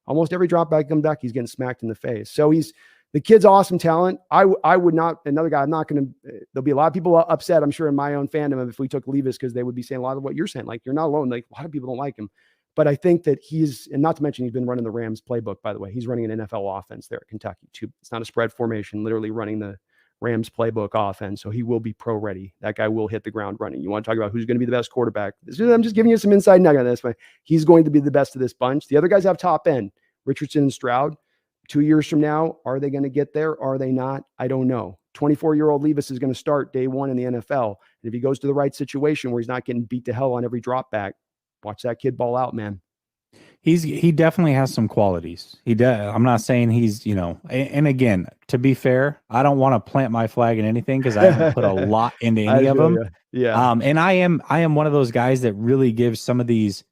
Almost every drop back come back, he's getting smacked in the face. So the kid's awesome talent. I would not, another guy, I'm not going to, there'll be a lot of people upset, I'm sure, in my own fandom if we took Levis, because they would be saying a lot of what you're saying. Like, you're not alone. Like, a lot of people don't like him. But I think that and not to mention, he's been running the Rams playbook, by the way. He's running an NFL offense there at Kentucky too. It's not a spread formation, literally running the Rams playbook offense. So he will be pro ready. That guy will hit the ground running. You want to talk about who's going to be the best quarterback? I'm just giving you some inside nugget on this, but he's going to be the best of this bunch. The other guys have top end, Richardson and Stroud. 2 years from now, are they going to get there? Are they not? I don't know. 24-year-old Levis is going to start day one in the NFL. And if he goes to the right situation where he's not getting beat to hell on every drop back, watch that kid ball out, man. He definitely has some qualities. I'm not saying he's, and again, to be fair, I don't want to plant my flag in anything, because I haven't put a lot into any of them. Yeah. And I am one of those guys that really gives some of these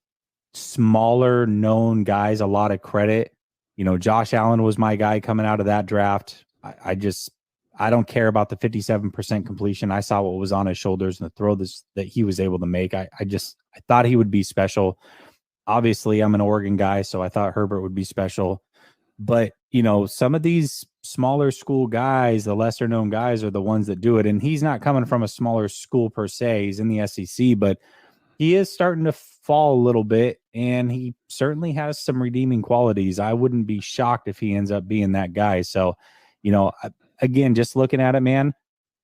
smaller known guys a lot of credit. Josh Allen was my guy coming out of that draft. I don't care about the 57% completion. I saw what was on his shoulders and the throw that he was able to make. I thought he would be special. Obviously, I'm an Oregon guy, so I thought Herbert would be special. But, some of these smaller school guys, the lesser known guys, are the ones that do it. And he's not coming from a smaller school per se. He's in the SEC, but he is starting to fall a little bit, and he certainly has some redeeming qualities. I wouldn't be shocked if he ends up being that guy. So, again, just looking at it, man,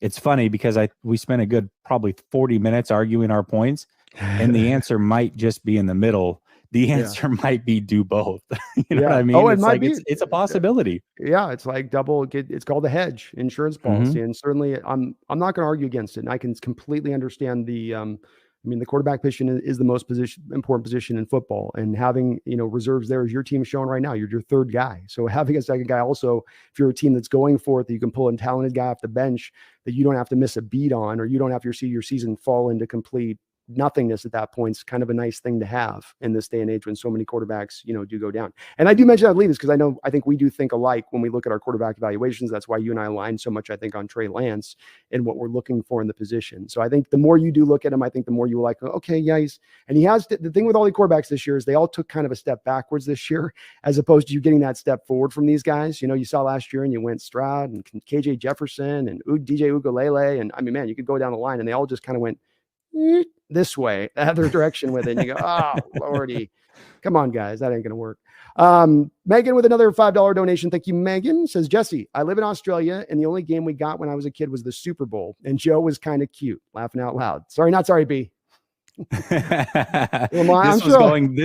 it's funny because we spent a good probably 40 minutes arguing our points, and the answer might just be in the middle. The answer might be do both. You know what I mean? Oh, it's like it's a possibility. Yeah, it's like it's called a hedge insurance policy, and certainly I'm not going to argue against it. And I can completely understand the quarterback position is the most important position in football, and having, reserves there, as your team is showing right now, you're your third guy. So having a second guy also, if you're a team that's going for it, that you can pull a talented guy off the bench that you don't have to miss a beat on, or you don't have to see your season fall into complete nothingness at that point, is kind of a nice thing to have in this day and age when so many quarterbacks, do go down. And I do mention that Levis because I think we do think alike when we look at our quarterback evaluations. That's why you and I align so much, I think, on Trey Lance and what we're looking for in the position. So I think the more you do look at him, I think the more you will like, okay, yeah, he has the thing with all the quarterbacks this year is they all took kind of a step backwards this year, as opposed to you getting that step forward from these guys. You saw last year and you went Stroud and KJ Jefferson and DJ Ugalele. And man, you could go down the line and they all just kind of went this way, the other direction with it. And you go, oh, Lordy, come on, guys. That ain't going to work. Megan with another $5 donation. Thank you, Megan. Says, Jessie, I live in Australia, and the only game we got when I was a kid was the Super Bowl, and Joe was kind of cute, laughing out loud. Sorry, not sorry, B. This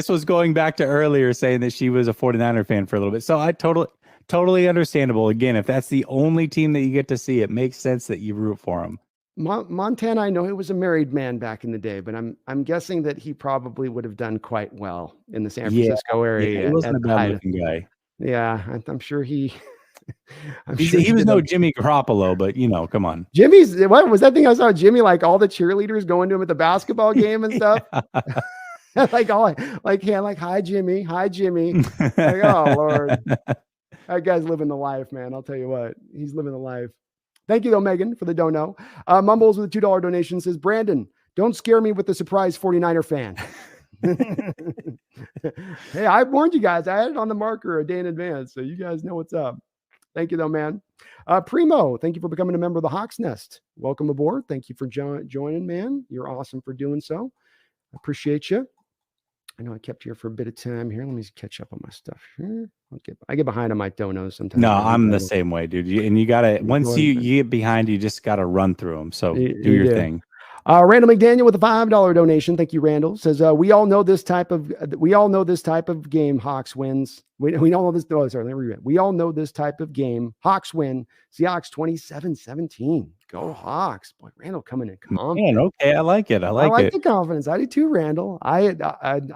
was going back to earlier saying that she was a 49er fan for a little bit. So I totally understandable. Again, if that's the only team that you get to see, it makes sense that you root for them. Montana, I know he was a married man back in the day, but I'm guessing that he probably would have done quite well in the San Francisco area. Yeah, he wasn't a bad-looking guy. Yeah, I'm sure he. He was no Jimmy Garoppolo, but come on. What was that thing I saw? Jimmy, like all the cheerleaders going to him at the basketball game and stuff. Hi Jimmy, like, oh Lord, that guy's living the life, man. I'll tell you what, he's living the life. Thank you, though, Megan, for the dono. Mumbles with a $2 donation says, Brandon, don't scare me with the surprise 49er fan. Hey, I warned you guys. I had it on the marker a day in advance, so you guys know what's up. Thank you, though, man. Primo, thank you for becoming a member of the Hawks Nest. Welcome aboard. Thank you for joining, man. You're awesome for doing so. I appreciate you. I know I kept here for a bit of time here. Let me catch up on my stuff here. I get behind on my donos sometimes. No, I'm the same way, dude. You gotta, once you get behind, you just gotta run through them. So do your thing. Randall McDaniel with a $5 donation. Thank you, Randall. Says we all know this type of game. Hawks wins. We all know this. Oh, sorry, let me read it. We all know this type of game. Hawks win. Seahawks 27-17. Go Hawks. Boy, Randall coming in confident. Man, okay, I like it. I like the confidence. I do too, Randall. I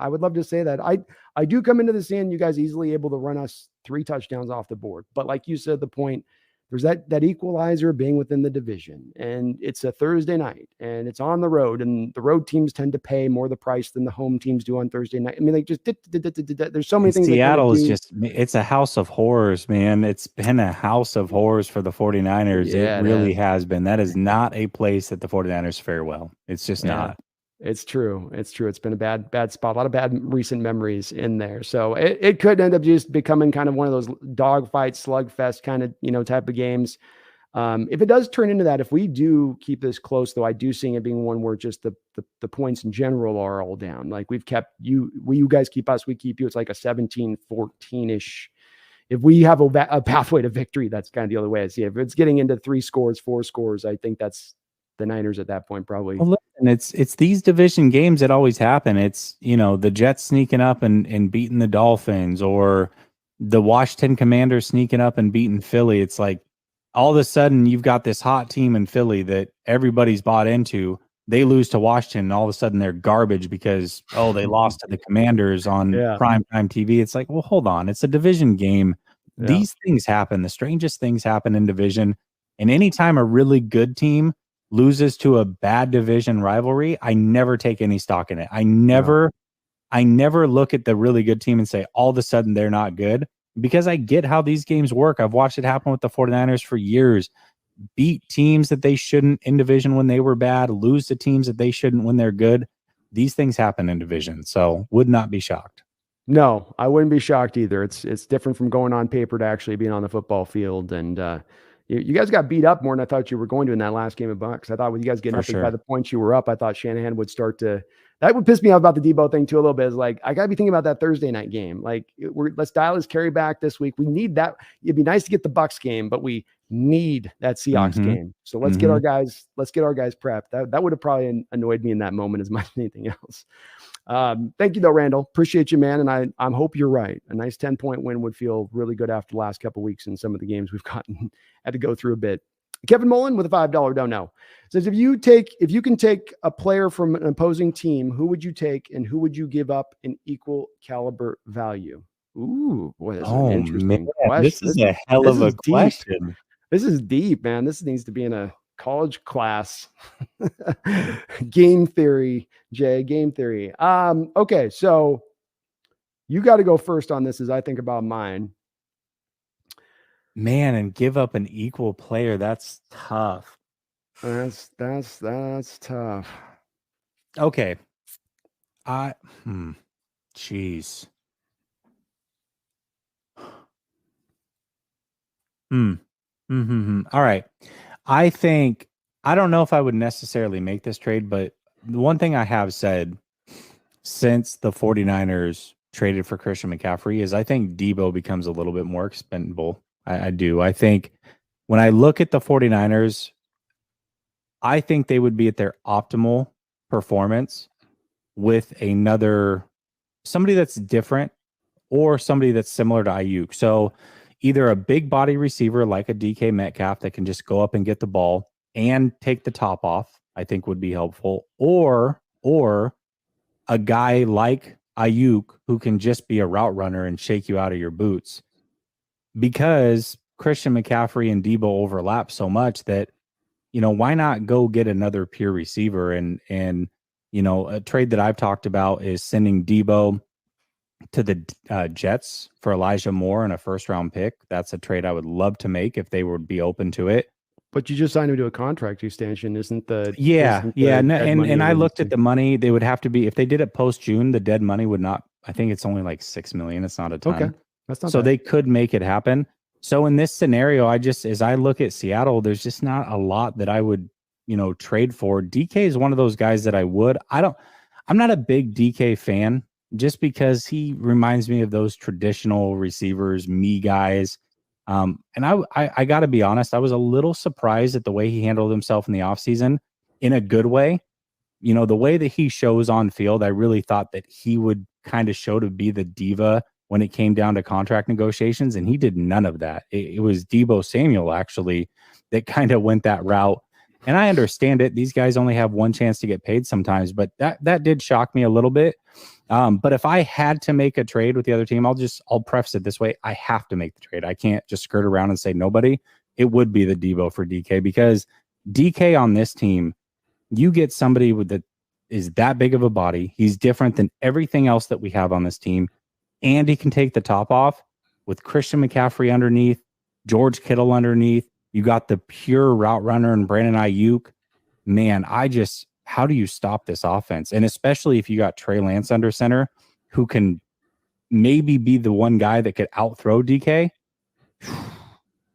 would love to say that. I do come into this in, you guys easily able to run us 3 touchdowns off the board. But like you said, the point, there's that equalizer being within the division, and it's a Thursday night and it's on the road, and the road teams tend to pay more the price than the home teams do on Thursday night. I mean, like, just there's so many things. Seattle is just, it's a house of horrors, man. It's been a house of horrors for the 49ers. Yeah, it really has been. That is not a place that the 49ers fare well. It's just not. It's true. It's true. It's been a bad spot. A lot of bad recent memories in there. So it could end up just becoming kind of one of those dogfight, slugfest kind of, type of games. If it does turn into that, if we do keep this close, though, I do see it being one where just the points in general are all down. Like we've kept you guys keep us, we keep you. It's like a 17-14-ish. If we have a pathway to victory, that's kind of the other way I see it. If it's getting into 3 scores, 4 scores, I think that's the Niners at that point, probably. Well, listen, it's these division games that always happen. It's, the Jets sneaking up and beating the Dolphins, or the Washington Commanders sneaking up and beating Philly. It's like all of a sudden you've got this hot team in Philly that everybody's bought into. They lose to Washington, and all of a sudden they're garbage because, they lost to the Commanders on primetime TV. It's like, well, hold on. It's a division game. Yeah. These things happen. The strangest things happen in division. And anytime a really good team loses to a bad division rivalry, I never take any stock in it. I never look at the really good team and say all of a sudden they're not good, because I get how these games work. I've watched it happen with the 49ers for years. Beat teams that they shouldn't in division when they were bad, lose to teams that they shouldn't when they're good. These things happen in division, so would not be shocked. No, I wouldn't be shocked either. It's different from going on paper to actually being on the football field. And you guys got beat up more than I thought you were going to in that last game of Bucks. I thought with you guys getting up by the points you were up, I thought Shanahan would start to. That would piss me off about the Debo thing too a little bit. Is like, I gotta be thinking about that Thursday night game. Like, let's dial his carry back this week. We need that. It'd be nice to get the Bucks game, but we need that Seahawks game. So let's get our guys prepped. That would have probably annoyed me in that moment as much as anything else. Thank you though, Randall. Appreciate you, man. And I hope you're right. A nice 10-point win would feel really good after the last couple of weeks in some of the games we've had to go through a bit. Kevin Mullen with a $5 don't know says, if you can take a player from an opposing team, who would you take and who would you give up in equal caliber value? Ooh, boy, that's an interesting question. This is a hell of a question. This is deep, man. This needs to be in a college class. Game theory, Jay, game theory. Okay, so you got to go first on this as I think about mine. Man, and give up an equal player, that's tough. That's tough. Okay. Jeez. All right. I don't know if I would necessarily make this trade, but the one thing I have said since the 49ers traded for Christian McCaffrey is I think Debo becomes a little bit more expendable. I do. I think when I look at the 49ers, I think they would be at their optimal performance with somebody that's different or somebody that's similar to Ayuk. So either a big body receiver like a DK Metcalf that can just go up and get the ball and take the top off, I think would be helpful, or a guy like Ayuk who can just be a route runner and shake you out of your boots. Because Christian McCaffrey and Debo overlap so much that, why not go get another pure receiver? And a trade that I've talked about is sending Debo to the Jets for Elijah Moore and a first-round pick. That's a trade I would love to make if they would be open to it. But you just signed him to a contract extension, isn't the? And I looked at the money. They would have to be, if they did it post-June, the dead money would not. I think it's only like $6 million. It's not a ton. Okay. That's not so bad. They could make it happen. So in this scenario, as I look at Seattle, there's just not a lot that I would, trade for. DK is one of those guys that I would. I'm not a big DK fan. just because he reminds me of those traditional receivers, me guys. And I got to be honest, I was a little surprised at the way he handled himself in the offseason in a good way. You know, the way that he shows on field, I really thought that he would kind of show to be the diva when it came down to contract negotiations, and he did none of that. It was Deebo Samuel actually that kind of went that route. And I understand it. These guys only have one chance to get paid sometimes, but that did shock me a little bit. But if I had to make a trade with the other team, I'll preface it this way. I have to make the trade. I can't just skirt around and say nobody. It would be the Deebo for DK, because DK on this team, you get somebody that is that big of a body. He's different than everything else that we have on this team. And he can take the top off with Christian McCaffrey underneath, George Kittle underneath. You got the pure route runner and Brandon Ayuk. Man, how do you stop this offense? And especially if you got Trey Lance under center, who can maybe be the one guy that could outthrow DK.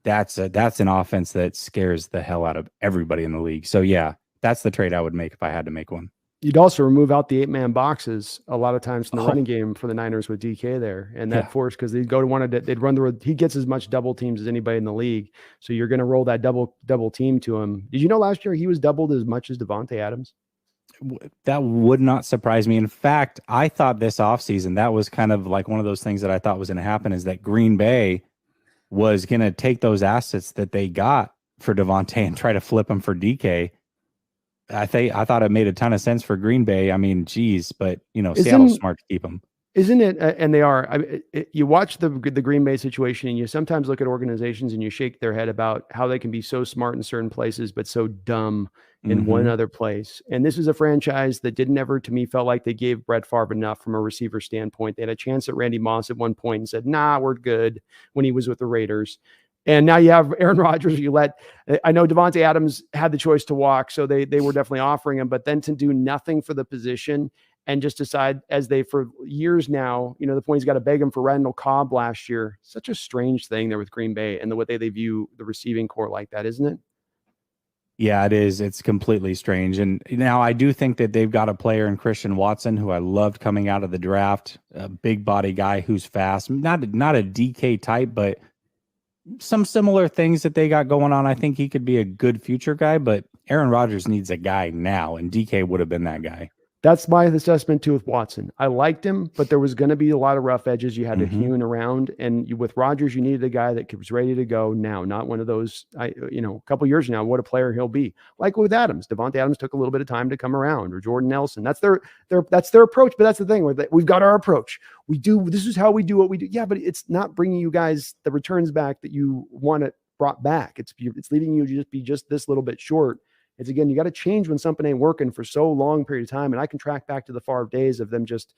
That's an offense that scares the hell out of everybody in the league. So yeah, that's the trade I would make if I had to make one. You'd also remove out the 8-man boxes a lot of times in the running game for the Niners with DK there, and that force, because they'd go to they'd run he gets as much double teams as anybody in the league, so you're going to roll that double team to him. Did you know last year he was doubled as much as Devontae Adams? That would not surprise me. In fact, I thought this offseason that was kind of like one of those things that I thought was going to happen, is that Green Bay was going to take those assets that they got for Devontae and try to flip them for DK. I thought it made a ton of sense for Green Bay. I mean, geez, but Seattle's smart to keep them. Isn't it? And they are. You watch the Green Bay situation, and you sometimes look at organizations and you shake their head about how they can be so smart in certain places, but so dumb in one other place. And this is a franchise that didn't ever, to me, felt like they gave Brett Favre enough from a receiver standpoint. They had a chance at Randy Moss at one point and said, "Nah, we're good," when he was with the Raiders. And now you have Aaron Rodgers. I know Devontae Adams had the choice to walk, so they were definitely offering him, but then to do nothing for the position and just decide, as they for years now, the point he's got to beg him for Randall Cobb last year. Such a strange thing there with Green Bay and the way they view the receiving core like that, isn't it? Yeah, it is. It's completely strange. And now I do think that they've got a player in Christian Watson, who I loved coming out of the draft, a big body guy who's fast, not a DK type, but some similar things that they got going on. I think he could be a good future guy, but Aaron Rodgers needs a guy now, and DK would have been that guy. That's my assessment too with Watson. I liked him, but there was going to be a lot of rough edges you had to hewn around. And with Rodgers, you needed a guy that was ready to go now, not one of those, a couple years now, what a player he'll be. Like with Adams, Devontae Adams took a little bit of time to come around, or Jordan Nelson. That's their approach. But that's the thing, we've got our approach. This is how we do what we do. Yeah, but it's not bringing you guys the returns back that you want it brought back. It's leaving you to be just this little bit short. It's, again, you got to change when something ain't working for so long period of time. And I can track back to the Favre days of them just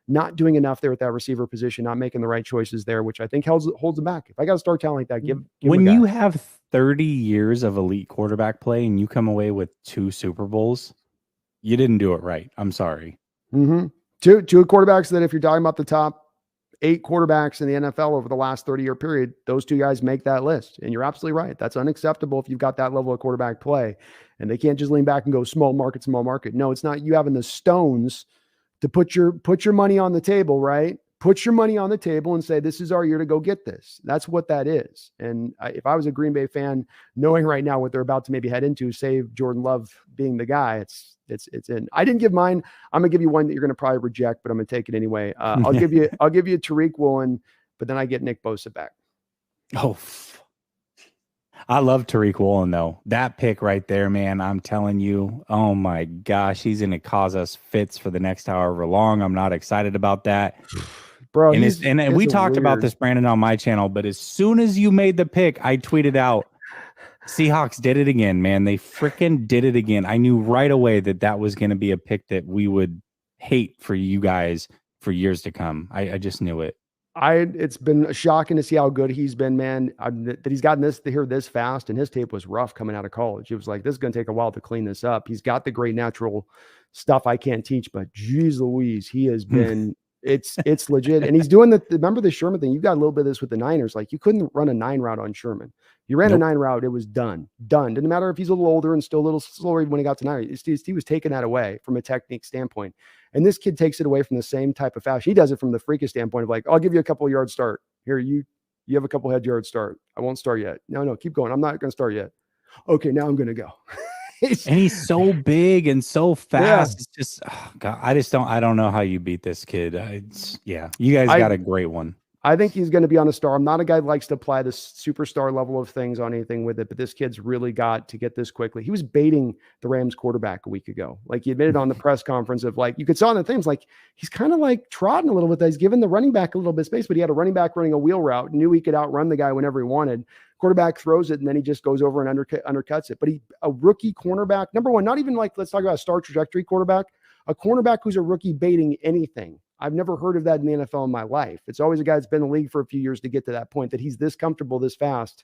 not doing enough there at that receiver position, not making the right choices there, which I think holds them back. If I got a star talent like that, give when you have 30 years of elite quarterback play and you come away with 2 Super Bowls, you didn't do it right. I'm sorry. Two quarterbacks that, if you're talking about the top 8 quarterbacks in the NFL over the last 30-year period, those 2 guys make that list. And you're absolutely right. That's unacceptable if you've got that level of quarterback play. And they can't just lean back and go small market. No, it's not you having the stones to put your money on the table, right? Put your money on the table and say, this is our year to go get this. That's what that is. And if I was a Green Bay fan, knowing right now what they're about to maybe head into, save Jordan Love being the guy, it's in. I didn't give mine. I'm gonna give you one that you're gonna probably reject, but I'm gonna take it anyway. I'll give you Tariq Woolen, but then I get Nick Bosa back. Oh, I love Tariq Woolen though. That pick right there, man. I'm telling you, oh my gosh, he's gonna cause us fits for the next however long. I'm not excited about that. Bro, and we talked about this, Brandon, on my channel, but as soon as you made the pick, I tweeted out, Seahawks did it again, man. They freaking did it again. I knew right away that was going to be a pick that we would hate for you guys for years to come. I just knew it. It's been shocking to see how good he's been, man. That he's gotten this fast, and his tape was rough coming out of college. It was like, this is going to take a while to clean this up. He's got the great natural stuff I can't teach, but geez Louise, he has been It's legit. And he's doing remember the Sherman thing? You got a little bit of this with the Niners. Like you couldn't run a 9 route on Sherman. You ran a 9 route, it was done. Didn't matter if he's a little older and still a little slower when he got to 9. He was taking that away from a technique standpoint. And this kid takes it away from the same type of fashion. He does it from the freakish standpoint of like, I'll give you a couple of yard start. Here, you have a couple head yard start. I won't start yet. No, keep going. I'm not going to start yet. Okay, now I'm going to go. And he's so big and so fast. Yeah. It's just, oh God, I don't know how you beat this kid. You guys got a great one. I think he's going to be on a star. I'm not a guy that likes to apply the superstar level of things on anything with it, but this kid's really got to get this quickly. He was baiting the Rams quarterback a week ago. Like he admitted on the press conference of like, you could saw on the things like he's kind of like trotting a little bit. He's giving the running back a little bit of space, but he had a running back running a wheel route, knew he could outrun the guy whenever he wanted. Quarterback throws it, and then he just goes over and undercuts it. But a rookie cornerback, number one, not even like, let's talk about a star trajectory quarterback, a cornerback who's a rookie baiting anything. I've never heard of that in the NFL in my life. It's always a guy that's been in the league for a few years to get to that point that he's this comfortable, this fast.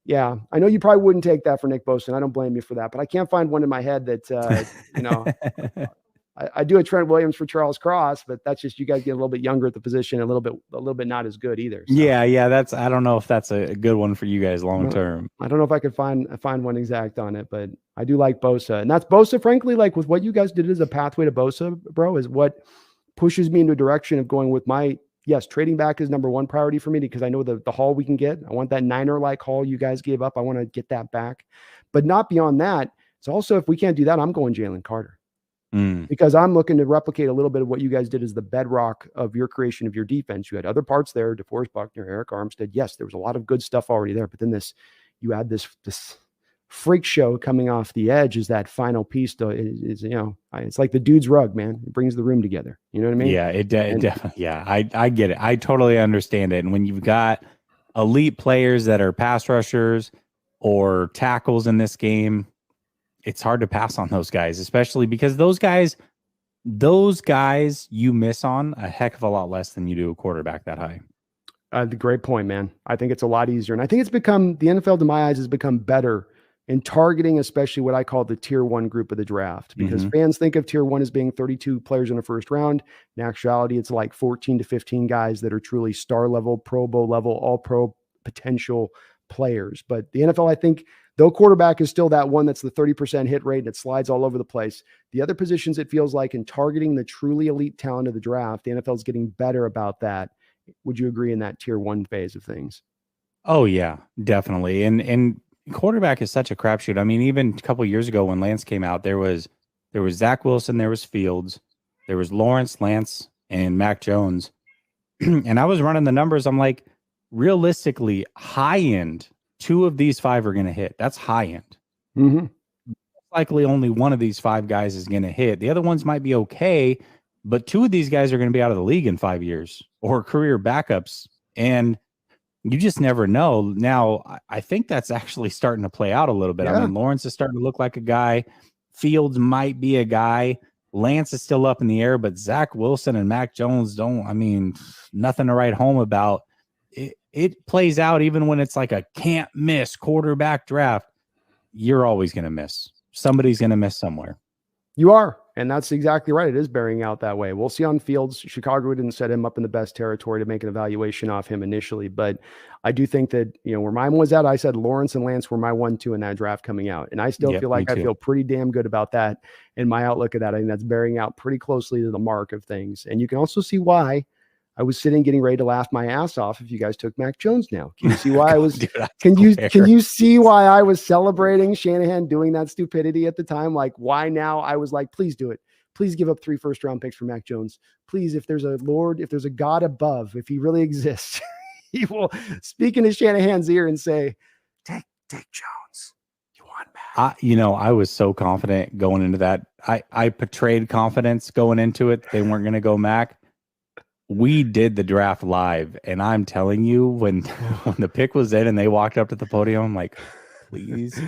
Yeah, I know you probably wouldn't take that for Nick Bosa, and I don't blame you for that, but I can't find one in my head that, I do a Trent Williams for Charles Cross, but that's just you guys get a little bit younger at the position, a little bit not as good either. So. Yeah. I don't know if that's a good one for you guys long term. I don't know if I could find one exact on it, but I do like Bosa, and that's Bosa. Frankly, like with what you guys did as a pathway to Bosa, bro, is what pushes me into a direction of going with trading back is number one priority for me because I know the haul we can get. I want that Niner-like haul you guys gave up. I want to get that back, but not beyond that. It's also, if we can't do that, I'm going Jalen Carter. Because I'm looking to replicate a little bit of what you guys did as the bedrock of your creation of your defense. You had other parts there, DeForest Buckner, Eric Armstead. Yes, there was a lot of good stuff already there, but then you add this freak show coming off the edge is that final piece to it's like the dude's rug, man. It brings the room together. You know what I mean? Yeah, it definitely. Yeah, I get it. I totally understand it. And when you've got elite players that are pass rushers or tackles in this game, it's hard to pass on those guys, especially because those guys you miss on a heck of a lot less than you do a quarterback that high. The great point, man. I think it's a lot easier. And I think it's become, the NFL to my eyes has become better in targeting, especially what I call the tier 1 group of the draft, because fans think of tier 1 as being 32 players in the first round. In actuality, it's like 14 to 15 guys that are truly star level, Pro Bowl level, all pro potential players. But the NFL, I think, though quarterback is still that one that's the 30% hit rate and it slides all over the place. The other positions, it feels like in targeting the truly elite talent of the draft, the NFL is getting better about that. Would you agree in that tier 1 phase of things? Oh yeah, definitely. And quarterback is such a crapshoot. I mean, even a couple of years ago when Lance came out, there was Zach Wilson, there was Fields, there was Lawrence, Lance, and Mac Jones. And I was running the numbers. I'm like, realistically, high end, 2 of these 5 are going to hit. That's high end. Likely only one of these 5 guys is going to hit. The other ones might be okay, but 2 of these guys are going to be out of the league in 5 years or career backups. And you just never know. Now, I think that's actually starting to play out a little bit. Yeah. I mean, Lawrence is starting to look like a guy. Fields might be a guy. Lance is still up in the air, but Zach Wilson and Mac Jones nothing to write home about. It plays out even when it's like a can't miss quarterback draft. You're always going to miss. Somebody's going to miss somewhere. You are. And that's exactly right. It is bearing out that way. We'll see on Fields. Chicago didn't set him up in the best territory to make an evaluation off him initially. But I do think that, where mine was at, I said Lawrence and Lance were my 1-2 in that draft coming out. And I still feel like I feel pretty damn good about that in my outlook of that. I think that's bearing out pretty closely to the mark of things. And you can also see why I was sitting getting ready to laugh my ass off if you guys took Mac Jones now. Can you see why I was can you see why I was celebrating Shanahan doing that stupidity at the time? Like why now I was like, please do it. Please give up 3 first-round picks for Mac Jones. Please, if there's a Lord, if there's a God above, if he really exists, he will speak into Shanahan's ear and say, take Jones. You want Mac? I was so confident going into that. I portrayed confidence going into it. They weren't going to go Mac. We did the draft live, and I'm telling you, when the pick was in and they walked up to the podium, I'm like, please,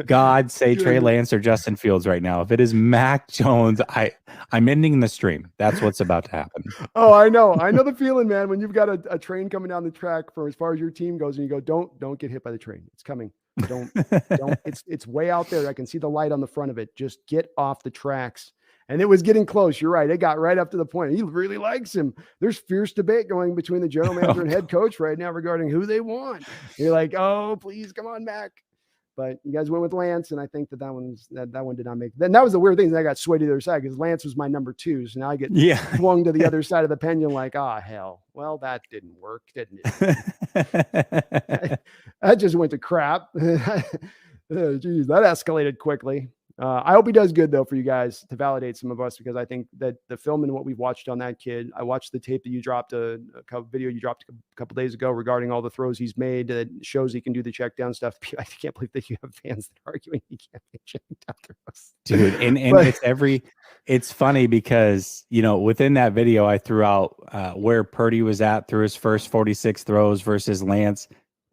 God, say Trey Lance or Justin Fields right now. If it is Mac Jones, I'm ending the stream. That's what's about to happen. Oh, I know the feeling, man. When you've got a train coming down the track for as far as your team goes, and you go, don't get hit by the train. It's coming. Don't. It's way out there. I can see the light on the front of it. Just get off the tracks And it was getting close. You're right. It got right up to the point. He really likes him. There's fierce debate going between the general manager and head coach right now regarding who they want. You're like, oh, please come on back. But you guys went with Lance, and I think that one did not make. Then that was the weird thing. That I got swayed to the other side because Lance was my number 2. So now I get swung to the other side of the pendulum. Like, hell. Well, that didn't work, didn't it? That just went to crap. Geez, that escalated quickly. I hope he does good, though, for you guys to validate some of us, because I think that the film and what we've watched on that kid, I watched the tape that you dropped, video you dropped a couple days ago regarding all the throws he's made that shows he can do the check down stuff. I can't believe that you have fans that are arguing he can't make check down throws. Dude, and it's funny because, within that video, I threw out where Purdy was at through his first 46 throws versus Lance.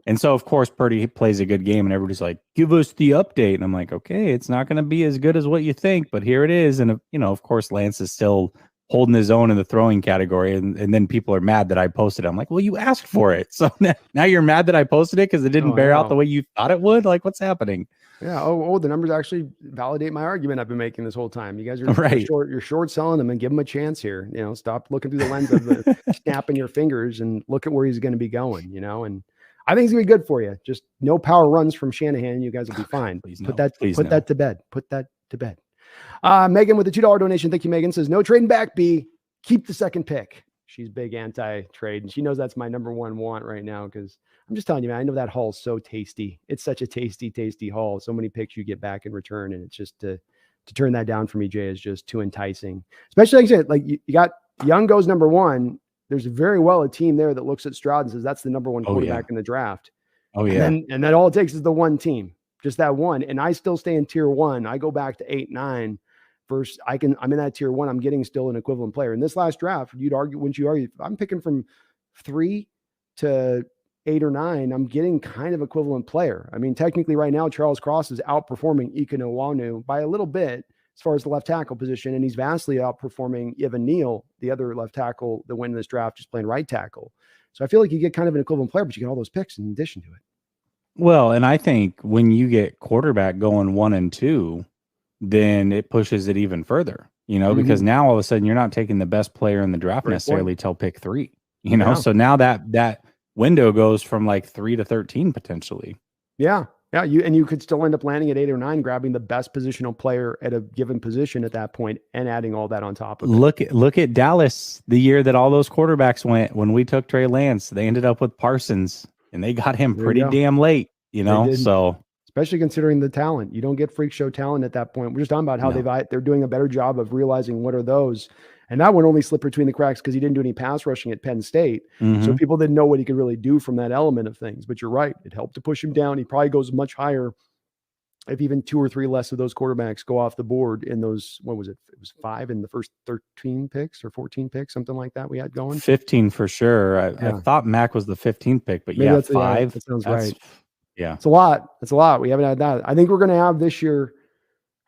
And so, of course, Purdy plays a good game, and everybody's like, give us the update. And I'm like, okay, it's not going to be as good as what you think, but here it is. And, of course, Lance is still holding his own in the throwing category. And then people are mad that I posted it. I'm like, well, you asked for it. So now you're mad that I posted it because it didn't bear out the way you thought it would? Like, what's happening? Yeah. Oh, the numbers actually validate my argument I've been making this whole time. You guys are right. You're short selling them, and give them a chance here. Stop looking through the lens of the snapping your fingers and look at where he's going to be going, and I think it's gonna be good for you. Just no power runs from Shanahan. You guys will be fine. Put that to bed. Put that to bed. Megan with the $2 donation. Thank you, Megan. Says no trading back. B, keep the second pick. She's big anti-trade, and she knows that's my number one want right now, because I'm just telling you, man, I know that haul's so tasty. It's such a tasty, tasty haul. So many picks you get back in return, and it's just to turn that down for me, Jay, is just too enticing. Especially like I said, like you got Young goes number 1. There's very well a team there that looks at Stroud and says that's the number 1 quarterback in the draft. Oh yeah. And then all it takes is the one team, just that one. And I still stay in tier 1. I go back to 8, 9. First, I'm in that tier 1. I'm getting still an equivalent player. In this last draft, wouldn't you argue? I'm picking from 3 to 8 or 9. I'm getting kind of equivalent player. I mean, technically right now, Charles Cross is outperforming Ika Nwanu by a little bit as far as the left tackle position, and he's vastly outperforming Evan Neal, the other left tackle that went in this draft, just playing right tackle. So I feel like you get kind of an equivalent player, but you get all those picks in addition to it. Well, and I think when you get quarterback going 1 and 2, then it pushes it even further, because now all of a sudden you're not taking the best player in the draft necessarily till pick 3, So now that window goes from like 3 to 13 potentially. Yeah. Yeah, you could still end up landing at 8 or 9, grabbing the best positional player at a given position at that point, and adding all that on top of it. Look at Dallas the year that all those quarterbacks went. When we took Trey Lance, they ended up with Parsons, and they got him pretty damn late. So especially considering the talent, you don't get freak show talent at that point. We're just talking about how they're doing a better job of realizing what are those. And that one only slipped between the cracks because he didn't do any pass rushing at Penn State. So people didn't know what he could really do from that element of things. But you're right. It helped to push him down. He probably goes much higher if even 2 or 3 less of those quarterbacks go off the board in those, what was it? It was 5 in the first 13 picks or 14 picks, something like that we had going. 15 for sure. I thought Mac was the 15th pick, but maybe 5. That sounds right. Yeah. It's a lot. It's a lot. We haven't had that. I think we're going to have this year.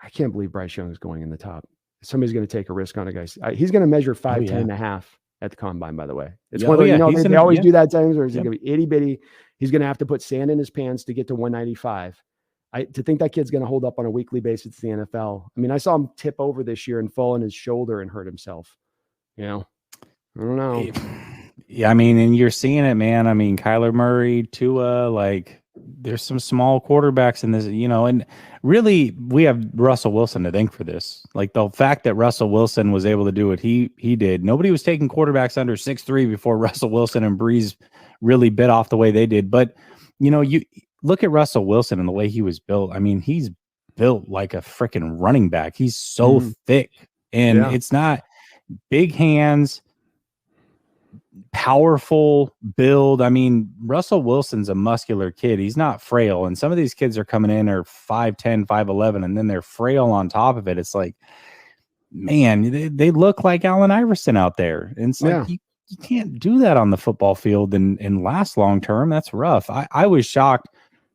I can't believe Bryce Young is going in the top. Somebody's going to take a risk on a guy. He's going to measure 5'10" and a half at the combine, by the way. It's one of those, they always do that times where he's going to be itty bitty. He's going to have to put sand in his pants to get to 195. To think that kid's going to hold up on a weekly basis in the NFL. I mean, I saw him tip over this year and fall on his shoulder and hurt himself. I don't know. Yeah, I mean, and you're seeing it, man. I mean, Kyler Murray, Tua, like there's some small quarterbacks in this, and really we have Russell Wilson to thank for this. Like the fact that Russell Wilson was able to do what he did. Nobody was taking quarterbacks under 6'3" before Russell Wilson and Breeze really bit off the way they did. But, you look at Russell Wilson and the way he was built. I mean, he's built like a freaking running back. He's so thick, and it's not big hands, powerful build. I mean, Russell Wilson's a muscular kid. He's not frail. And some of these kids are coming in are 5'10", 5'11", and then they're frail on top of it. It's like, man, they look like Allen Iverson out there. And it's like, you can't do that on the football field and last long term. That's rough. I was shocked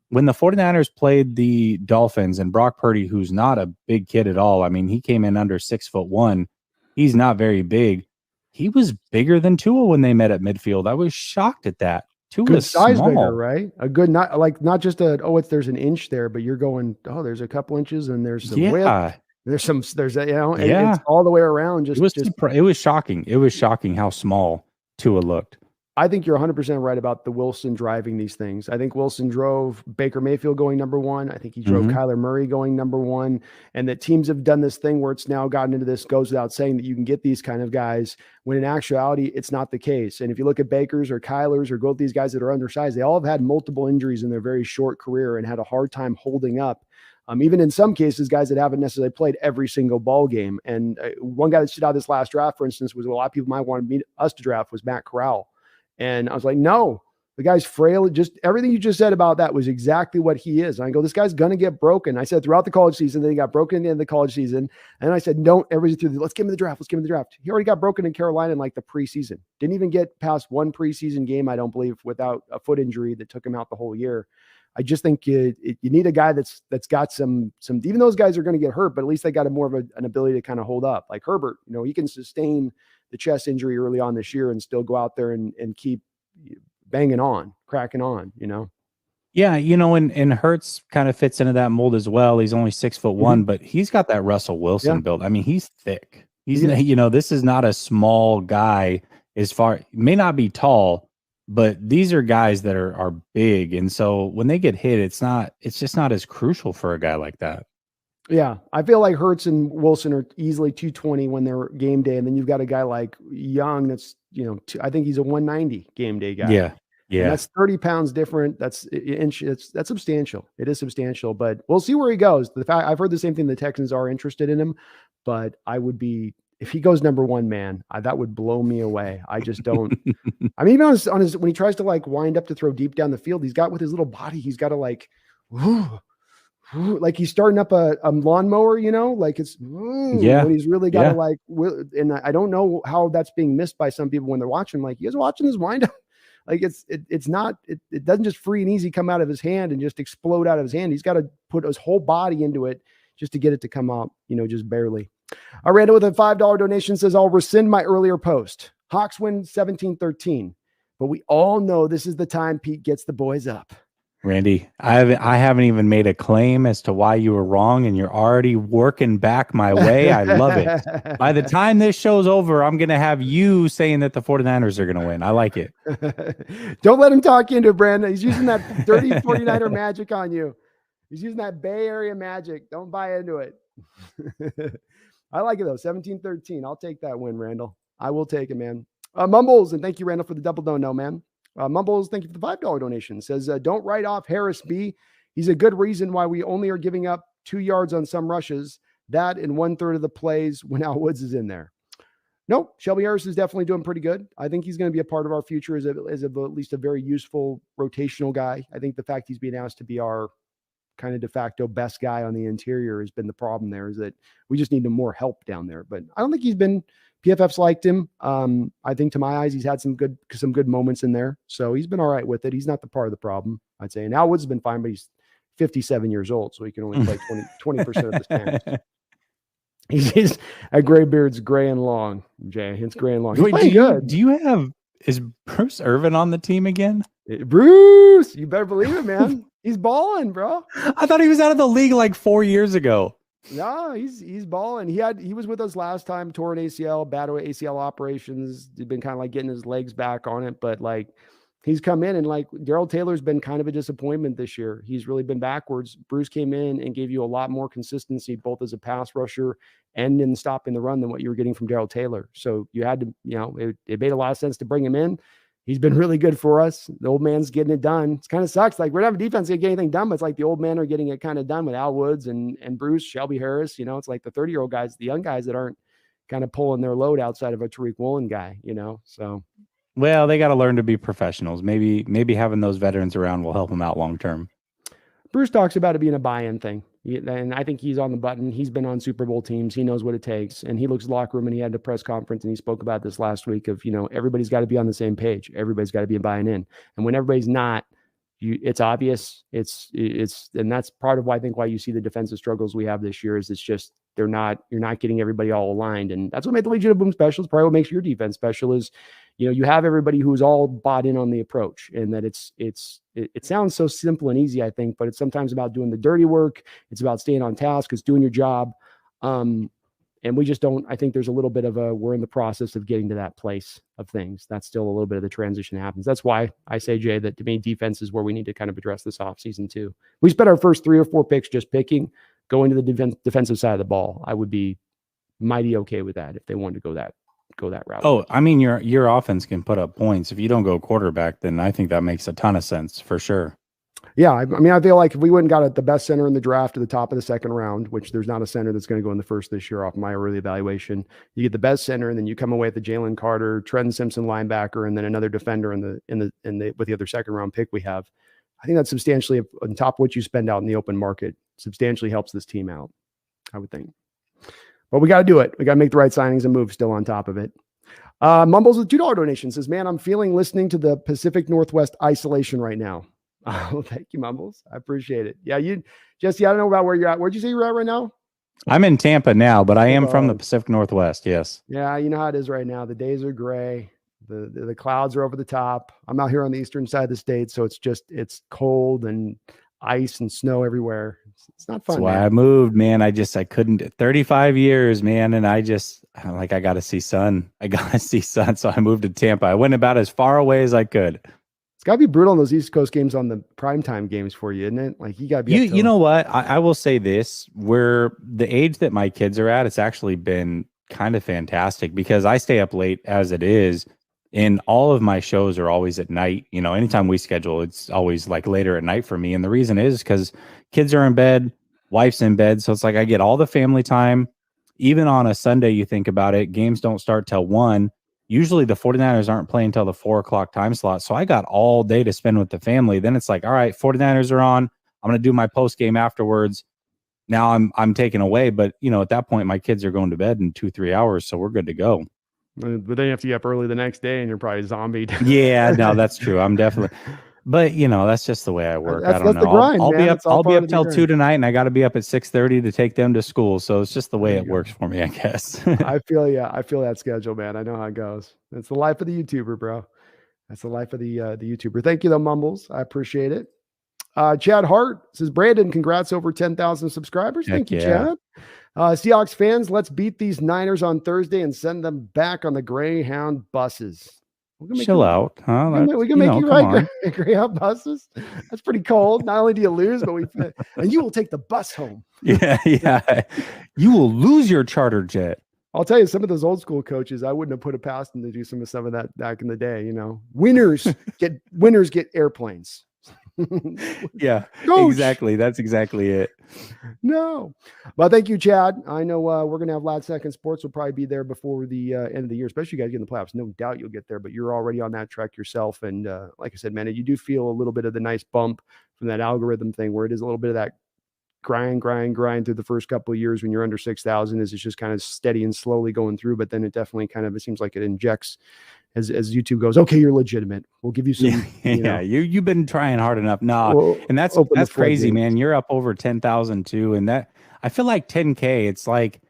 when the 49ers played the Dolphins and Brock Purdy, who's not a big kid at all. I mean, he came in under 6'1". He's not very big. He was bigger than Tua when they met at midfield. I was shocked at that. Tua's size small. Bigger, right? A good, not just there's an inch there, but you're going, there's a couple inches and there's some width. There's it's Yeah, all the way around. it was shocking. It was shocking how small Tua looked. I think you're 100% right about the Wilson driving these things. I think Wilson drove Baker Mayfield going number one. I think he drove Kyler Murray going number one. And that teams have done this thing where it's now gotten into this, goes without saying, that you can get these kind of guys when in actuality, it's not the case. And if you look at Baker's or Kyler's or both these guys that are undersized, they all have had multiple injuries in their very short career and had a hard time holding up. Even in some cases, guys that haven't necessarily played every single ball game. And one guy that stood out this last draft, for instance, was what a lot of people might want us to draft, was Matt Corral. And I was like, no, the guy's frail. Just everything you just said about that was exactly what he is. And I go, this guy's going to get broken. I said throughout the college season, then he got broken at the end of the college season. And I said, don't, everybody's through let's give him the draft. Let's give him the draft. He already got broken in Carolina in like the preseason. Didn't even get past one preseason game, I don't believe, without a foot injury that took him out the whole year. I just think you need a guy that's got some, even those guys are going to get hurt, but at least they got more of an ability to kind of hold up. Like Herbert, he can sustain the chest injury early on this year and still go out there and keep banging on, cracking on, Yeah, and Hurts kind of fits into that mold as well. He's only 6'1", but he's got that Russell Wilson build. I mean, he's thick. He's this is not a small guy. May not be tall, but these are guys that are big, and so when they get hit, it's just not as crucial for a guy like that. Yeah, I feel like Hurts and Wilson are easily 220 when they're game day, and then you've got a guy like Young that's I think he's a 190 game day guy. Yeah. And that's 30 pounds different. That's substantial. It is substantial, but we'll see where he goes. I've heard the same thing. The Texans are interested in him, but I would be, if he goes number one, man, that would blow me away. I just don't. I mean, even on his when he tries to like wind up to throw deep down the field, he's got with his little body, he's got to like he's starting up a lawnmower, like it's when he's really got to and I don't know how that's being missed by some people when they're watching. Like, you guys watching this wind up? Like it doesn't just free and easy come out of his hand and just explode out of his hand. He's got to put his whole body into it just to get it to come out, just barely. Randall with a $5 donation says, I'll rescind my earlier post. Hawks win 17-13, but we all know this is the time Pete gets the boys up. Randy, I haven't even made a claim as to why you were wrong, and you're already working back my way. I love it. By the time this show's over, I'm going to have you saying that the 49ers are going to win. I like it. Don't let him talk you into it, Brandon. He's using that dirty 49er magic on you. He's using that Bay Area magic. Don't buy into it. I like it, though. 17-13. I'll take that win, Randall. I will take it, man. Mumbles, and thank you, Randall, for the double don't know, man. Mumbles, thank you for the $5 donation. Says, don't write off Harris B. He's a good reason why we only are giving up 2 yards on some rushes. That in 1/3 of the plays when Al Woods is in there. Nope, Shelby Harris is definitely doing pretty good. I think he's going to be a part of our future as at least a very useful rotational guy. I think the fact he's being asked to be our kind of de facto best guy on the interior has been the problem there, is that we just need more help down there. But I don't think he's been PFF's liked him. I think to my eyes, he's had some good moments in there. So he's been all right with it. He's not the part of the problem, I'd say. And Al Woods has been fine, but he's 57 years old, so he can only play 20% of the snaps. He's a gray beard's gray and long, Jay. It's gray and long. Wait, is Bruce Irvin on the team again? Bruce, you better believe it, man. He's balling, bro. I thought he was out of the league like 4 years ago. No, he's balling. He was with us last time, tore an ACL, battle ACL operations. He'd been kind of like getting his legs back on it, but like he's come in and like Darrell Taylor's been kind of a disappointment this year. He's really been backwards. Bruce came in and gave you a lot more consistency, both as a pass rusher and in stopping the run than what you were getting from Darrell Taylor. So you had to, it made a lot of sense to bring him in. He's been really good for us. The old man's getting it done. It kind of sucks. Like, we're not having defense to get anything done, but it's like the old men are getting it kind of done with Al Woods and Bruce, Shelby Harris. It's like the 30-year-old guys, the young guys that aren't kind of pulling their load outside of a Tariq Woolen guy, So, well, they got to learn to be professionals. Maybe having those veterans around will help them out long term. Bruce talks about it being a buy-in thing. And I think he's on the button. He's been on Super Bowl teams. He knows what it takes. And he looks locker room, and he had a press conference, and he spoke about this last week of, everybody's got to be on the same page. Everybody's got to be buying in. And when everybody's not, it's obvious. And that's part of why I think why you see the defensive struggles we have this year is it's just, you're not getting everybody all aligned. And that's what made the Legion of Boom special. It's probably what makes your defense special is, you have everybody who's all bought in on the approach, and that it sounds so simple and easy, I think, but it's sometimes about doing the dirty work. It's about staying on task. It's doing your job. And we just don't, I think there's a little bit of we're in the process of getting to that place of things. That's still a little bit of the transition happens. That's why I say, Jay, that to me, defense is where we need to kind of address this offseason too. We spent our first 3 or 4 picks just picking, going to the defensive side of the ball. I would be mighty okay with that if they wanted to go that route. Oh, I mean, your offense can put up points. If you don't go quarterback, then I think that makes a ton of sense for sure. Yeah, I mean, I feel like if we went and got the best center in the draft at the top of the second round, which there's not a center that's going to go in the first this year off my early evaluation, you get the best center, and then you come away with the Jalen Carter, Trenton Simpson linebacker, and then another defender with the other second round pick we have. I think that's substantially on top of what you spend out in the open market. Substantially helps this team out, I would think. But we got to do it. We got to make the right signings and move still on top of it. Mumbles with $2 donation says, man, I'm feeling listening to the Pacific Northwest isolation right now. Oh, thank you, Mumbles. I appreciate it. Yeah, Jesse, I don't know about where you're at. Where'd you say you're at right now? I'm in Tampa now, but I am from the Pacific Northwest. Yes. Yeah, you know how it is right now. The days are gray. The clouds are over the top. I'm out here on the eastern side of the state, so it's cold and ice and snow everywhere. It's not fun. That's why I moved, man. I couldn't. 35 years, man, and I got to see sun. I got to see sun, so I moved to Tampa. I went about as far away as I could. It's got to be brutal on those East Coast games on the primetime games for you, isn't it? Like you got to be. You know what? I will say this: where the age that my kids are at, it's actually been kind of fantastic because I stay up late as it is, and all of my shows are always at night. You know, anytime we schedule, it's always like later at night for me, and the reason is because kids are in bed, wife's in bed, so it's like I get all the family time. Even on a Sunday, you think about it, games don't start till 1. Usually the 49ers aren't playing until the 4 o'clock time slot. So I got all day to spend with the family. Then it's like, all right, 49ers are on. I'm going to do my post game afterwards. Now I'm taken away. But, you know, at that point, my kids are going to bed in 2-3 hours. So we're good to go. But then you have to get up early the next day and you're probably zombied. Yeah, no, that's true. I'm definitely. But, you know, that's just the way I work. I don't know. The grind, I'll be up till 2 grind. tonight, and I got to be up at 6:30 to take them to school. So it's just the way it works for me, I guess. I feel that schedule, man. I know how it goes. It's the life of the YouTuber, bro. That's the life of the YouTuber. Thank you, though, Mumbles. I appreciate it. Chad Hart says, Brandon, congrats over 10,000 subscribers. Thank you, Chad. Seahawks fans, let's beat these Niners on Thursday and send them back on the Greyhound buses. Chill out, huh? We can make you ride Greyhound buses. That's pretty cold. Not only do you lose, but and you will take the bus home. Yeah. You will lose your charter jet. I'll tell you, some of those old school coaches, I wouldn't have put it past them to do some of that back in the day. You know, winners get airplanes. Yeah, Coach. Exactly. That's exactly it. No, well, thank you, Chad. I know we're gonna have Last Second Sports will probably be there before the end of the year, especially you guys get in the playoffs. No doubt you'll get there, but you're already on that track yourself. And like I said, man, you do feel a little bit of the nice bump from that algorithm thing, where it is a little bit of that grind through the first couple of years when you're under 6,000. Is it's just kind of steady and slowly going through, but then it definitely it seems like it injects. As YouTube goes, okay, you're legitimate. We'll give you some. You've been trying hard enough. And that's crazy, man. You're up over 10,000 too, and that I feel like 10K. It's like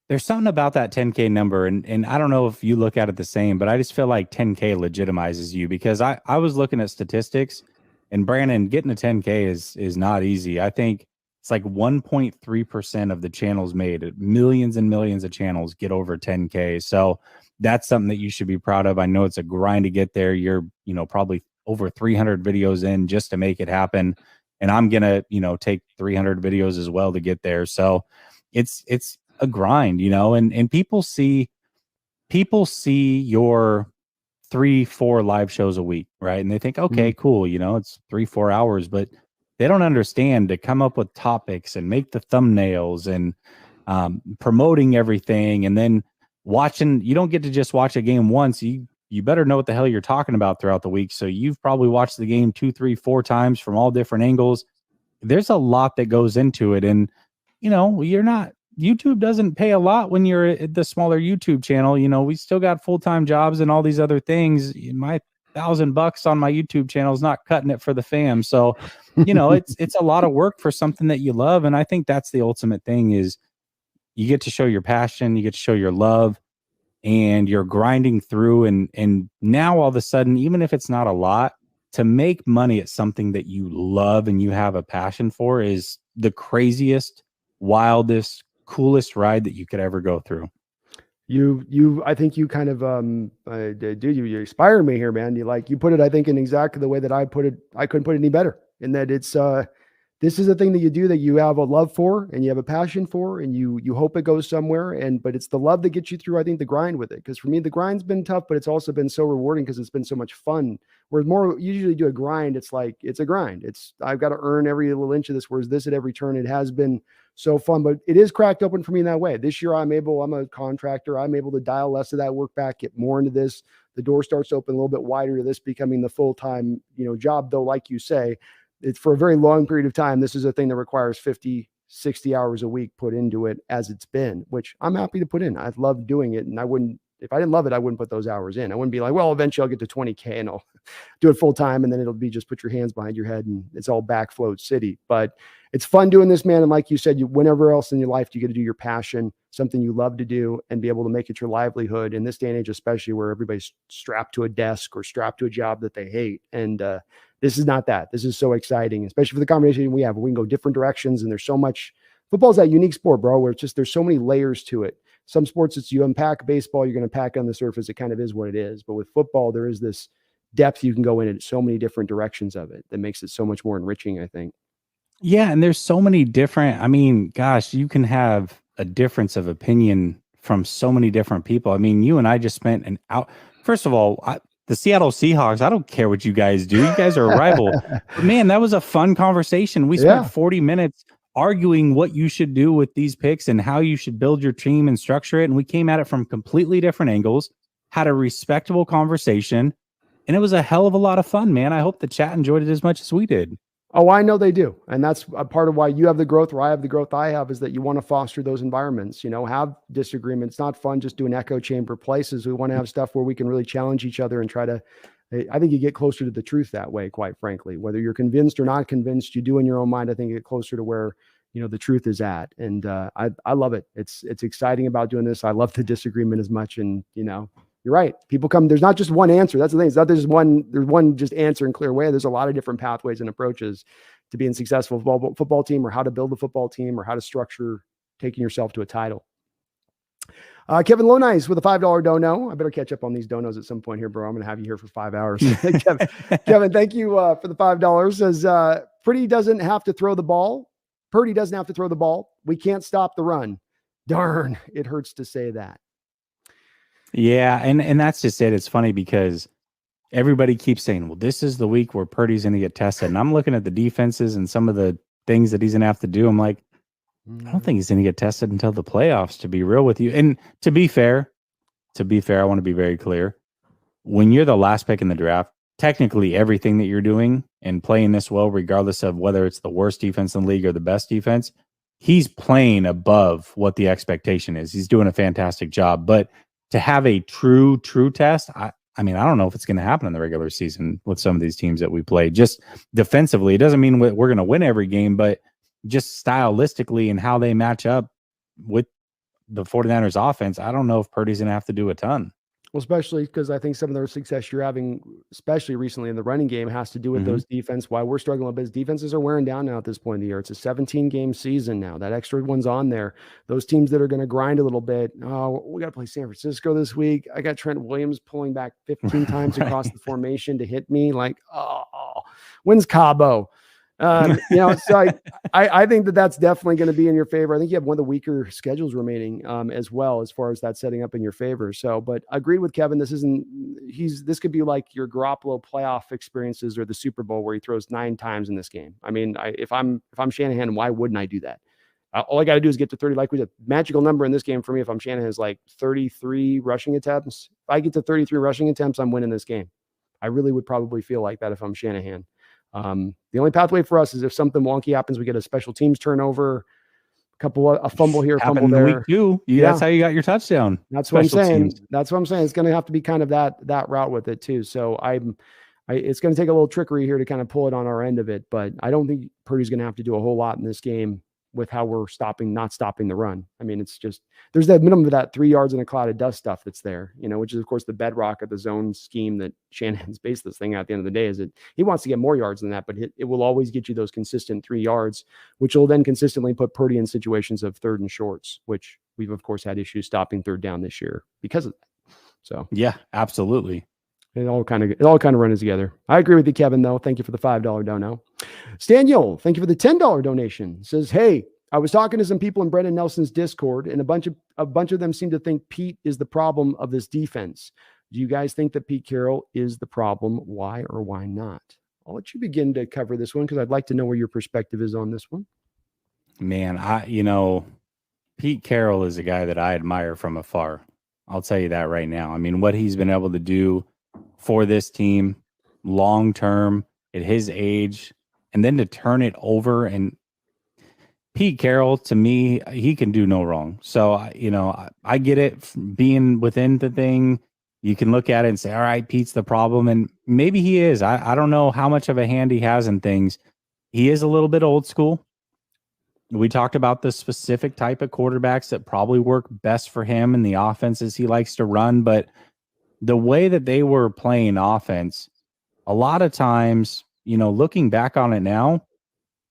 there's something about that 10K number, and I don't know if you look at it the same, but I just feel like 10K legitimizes you because I was looking at statistics, and Brandon, getting a 10K is not easy. I think it's like 1.3% of the channels made. Millions and millions of channels get over 10K. So that's something that you should be proud of. I know it's a grind to get there. You're, probably over 300 videos in just to make it happen. And I'm going to, take 300 videos as well to get there. So it's a grind, and people see your 3-4 live shows a week, right? And they think, okay, cool. It's 3-4 hours, but they don't understand to come up with topics and make the thumbnails and promoting everything. And then watching, you don't get to just watch a game once. You better know what the hell you're talking about throughout the week. So you've probably watched the game 2, 3, 4 times from all different angles. There's a lot that goes into it. And, YouTube doesn't pay a lot when you're at the smaller YouTube channel. We still got full-time jobs and all these other things. My $1,000 on my YouTube channel is not cutting it for the fam. So, it's a lot of work for something that you love. And I think that's the ultimate thing is you get to show your passion, you get to show your love, and you're grinding through. And now all of a sudden, even if it's not a lot, to make money at something that you love and you have a passion for is the craziest, wildest, coolest ride that you could ever go through. I think you kind of, dude, you inspire me here, man. You put it, I think, in exactly the way that I put it. I couldn't put it any better, in that this is a thing that you do that you have a love for and you have a passion for, and you hope it goes somewhere. But it's the love that gets you through, I think, the grind with it. Because for me, the grind's been tough, but it's also been so rewarding because it's been so much fun. Whereas more usually do a grind, it's like, it's a grind. I've got to earn every little inch of this. Whereas this, at every turn, it has been so fun, but it is cracked open for me in that way. This year, I'm a contractor. I'm able to dial less of that work back, get more into this. The door starts to open a little bit wider to this becoming the full-time, job. Though, like you say, it's for a very long period of time. This is a thing that requires 50, 60 hours a week put into it, as it's been, which I'm happy to put in. I love doing it. And if I didn't love it, I wouldn't put those hours in. I wouldn't be like, well, eventually I'll get to 20K and I'll do it full time. And then it'll be just put your hands behind your head and it's all backfloat city. But it's fun doing this, man. And like you said, whenever else in your life do you get to do your passion, something you love to do, and be able to make it your livelihood in this day and age, especially where everybody's strapped to a desk or strapped to a job that they hate. And this is not that. This is so exciting, especially for the conversation we have. We can go different directions, and there's so much. Football's that unique sport, bro, where it's just, there's so many layers to it. Some sports, it's you unpack baseball, you're going to pack on the surface. It kind of is what it is. But with football, there is this depth you can go in so many different directions of it that makes it so much more enriching, I think. Yeah. And there's so many different, I mean, gosh, you can have a difference of opinion from so many different people. I mean, you and I just spent an hour. First of all, the Seattle Seahawks, I don't care what you guys do. You guys are a rival. But man, that was a fun conversation. We spent 40 minutes arguing what you should do with these picks and how you should build your team and structure it. And we came at it from completely different angles, had a respectable conversation, and it was a hell of a lot of fun, man. I hope the chat enjoyed it as much as we did. Oh, I know they do. And that's a part of why you have the growth, or I have the growth I have, is that you want to foster those environments, have disagreements. It's not fun just doing echo chamber places. We want to have stuff where we can really challenge each other and try to, I think you get closer to the truth that way, quite frankly. Whether you're convinced or not convinced, you do in your own mind, I think you get closer to where, the truth is at. And I love it. It's exciting about doing this. I love the disagreement as much. And, you're right. People come, there's not just one answer. That's the thing. It's not there's one just answer and clear way. There's a lot of different pathways and approaches to being successful football team, or how to build a football team, or how to structure taking yourself to a title. Kevin Lonice with a $5 dono. I better catch up on these donos at some point here, bro. I'm going to have you here for 5 hours. Kevin, thank you for the $5. Says, Purdy doesn't have to throw the ball. We can't stop the run. Darn, it hurts to say that. Yeah, and that's just it. It's funny because everybody keeps saying, well, this is the week where Purdy's going to get tested. And I'm looking at the defenses and some of the things that he's going to have to do. I'm like, I don't think he's going to get tested until the playoffs, to be real with you. And to be fair, I want to be very clear. When you're the last pick in the draft, technically everything that you're doing and playing this well, regardless of whether it's the worst defense in the league or the best defense, he's playing above what the expectation is. He's doing a fantastic job. But to have a true test, I mean, I don't know if it's going to happen in the regular season with some of these teams that we play. Just defensively, it doesn't mean we're going to win every game, but just stylistically and how they match up with the 49ers offense, I don't know if Purdy's going to have to do a ton. Well, especially because I think some of their success you're having, especially recently in the running game, has to do with those defense. Why we're struggling with, defenses are wearing down now at this point in the year. It's a 17-game season now. That extra one's on there. Those teams that are going to grind a little bit. Oh, we got to play San Francisco this week. I got Trent Williams pulling back 15 times across the formation to hit me. Like, when's Cabo? So I think that's definitely going to be in your favor. I think you have one of the weaker schedules remaining as well, as far as that setting up in your favor. So, but I agree with Kevin. This could be like your Garoppolo playoff experiences or the Super Bowl where he throws 9 times in this game. I mean, if I'm Shanahan, why wouldn't I do that? All I got to do is get to 30. Like the magical number in this game for me, if I'm Shanahan, is like 33 rushing attempts. If I get to 33 rushing attempts, I'm winning this game. I really would probably feel like that if I'm Shanahan. The only pathway for us is if something wonky happens, we get a special teams turnover, a fumble here, fumble there. Week 2. That's how you got your touchdown. That's what I'm saying. That's what I'm saying. It's going to have to be kind of that route with it too. So it's going to take a little trickery here to kind of pull it on our end of it, but I don't think Purdy's going to have to do a whole lot in this game with how we're not stopping the run. I mean, it's just, there's that minimum of that 3 yards in a cloud of dust stuff that's there, which is of course the bedrock of the zone scheme that Shanahan's based this thing at the end of the day. Is that he wants to get more yards than that, but it will always get you those consistent 3 yards, which will then consistently put Purdy in situations of third and shorts, which we've of course had issues stopping third down this year because of that. So yeah, absolutely. It all kind of runs together. I agree with you, Kevin, though. Thank you for the $5 dono. Staniel, thank you for the $10 donation. Says, hey, I was talking to some people in Brendan Nelson's Discord, and a bunch of them seem to think Pete is the problem of this defense. Do you guys think that Pete Carroll is the problem? Why or why not? I'll let you begin to cover this one because I'd like to know where your perspective is on this one. Man, Pete Carroll is a guy that I admire from afar. I'll tell you that right now. I mean, what he's been able to do for this team long term at his age, and then to turn it over. And Pete Carroll, to me, he can do no wrong. So, I get it being within the thing. You can look at it and say, all right, Pete's the problem. And maybe he is. I don't know how much of a hand he has in things. He is a little bit old school. We talked about the specific type of quarterbacks that probably work best for him and the offenses he likes to run. But the way that they were playing offense, a lot of times, looking back on it now,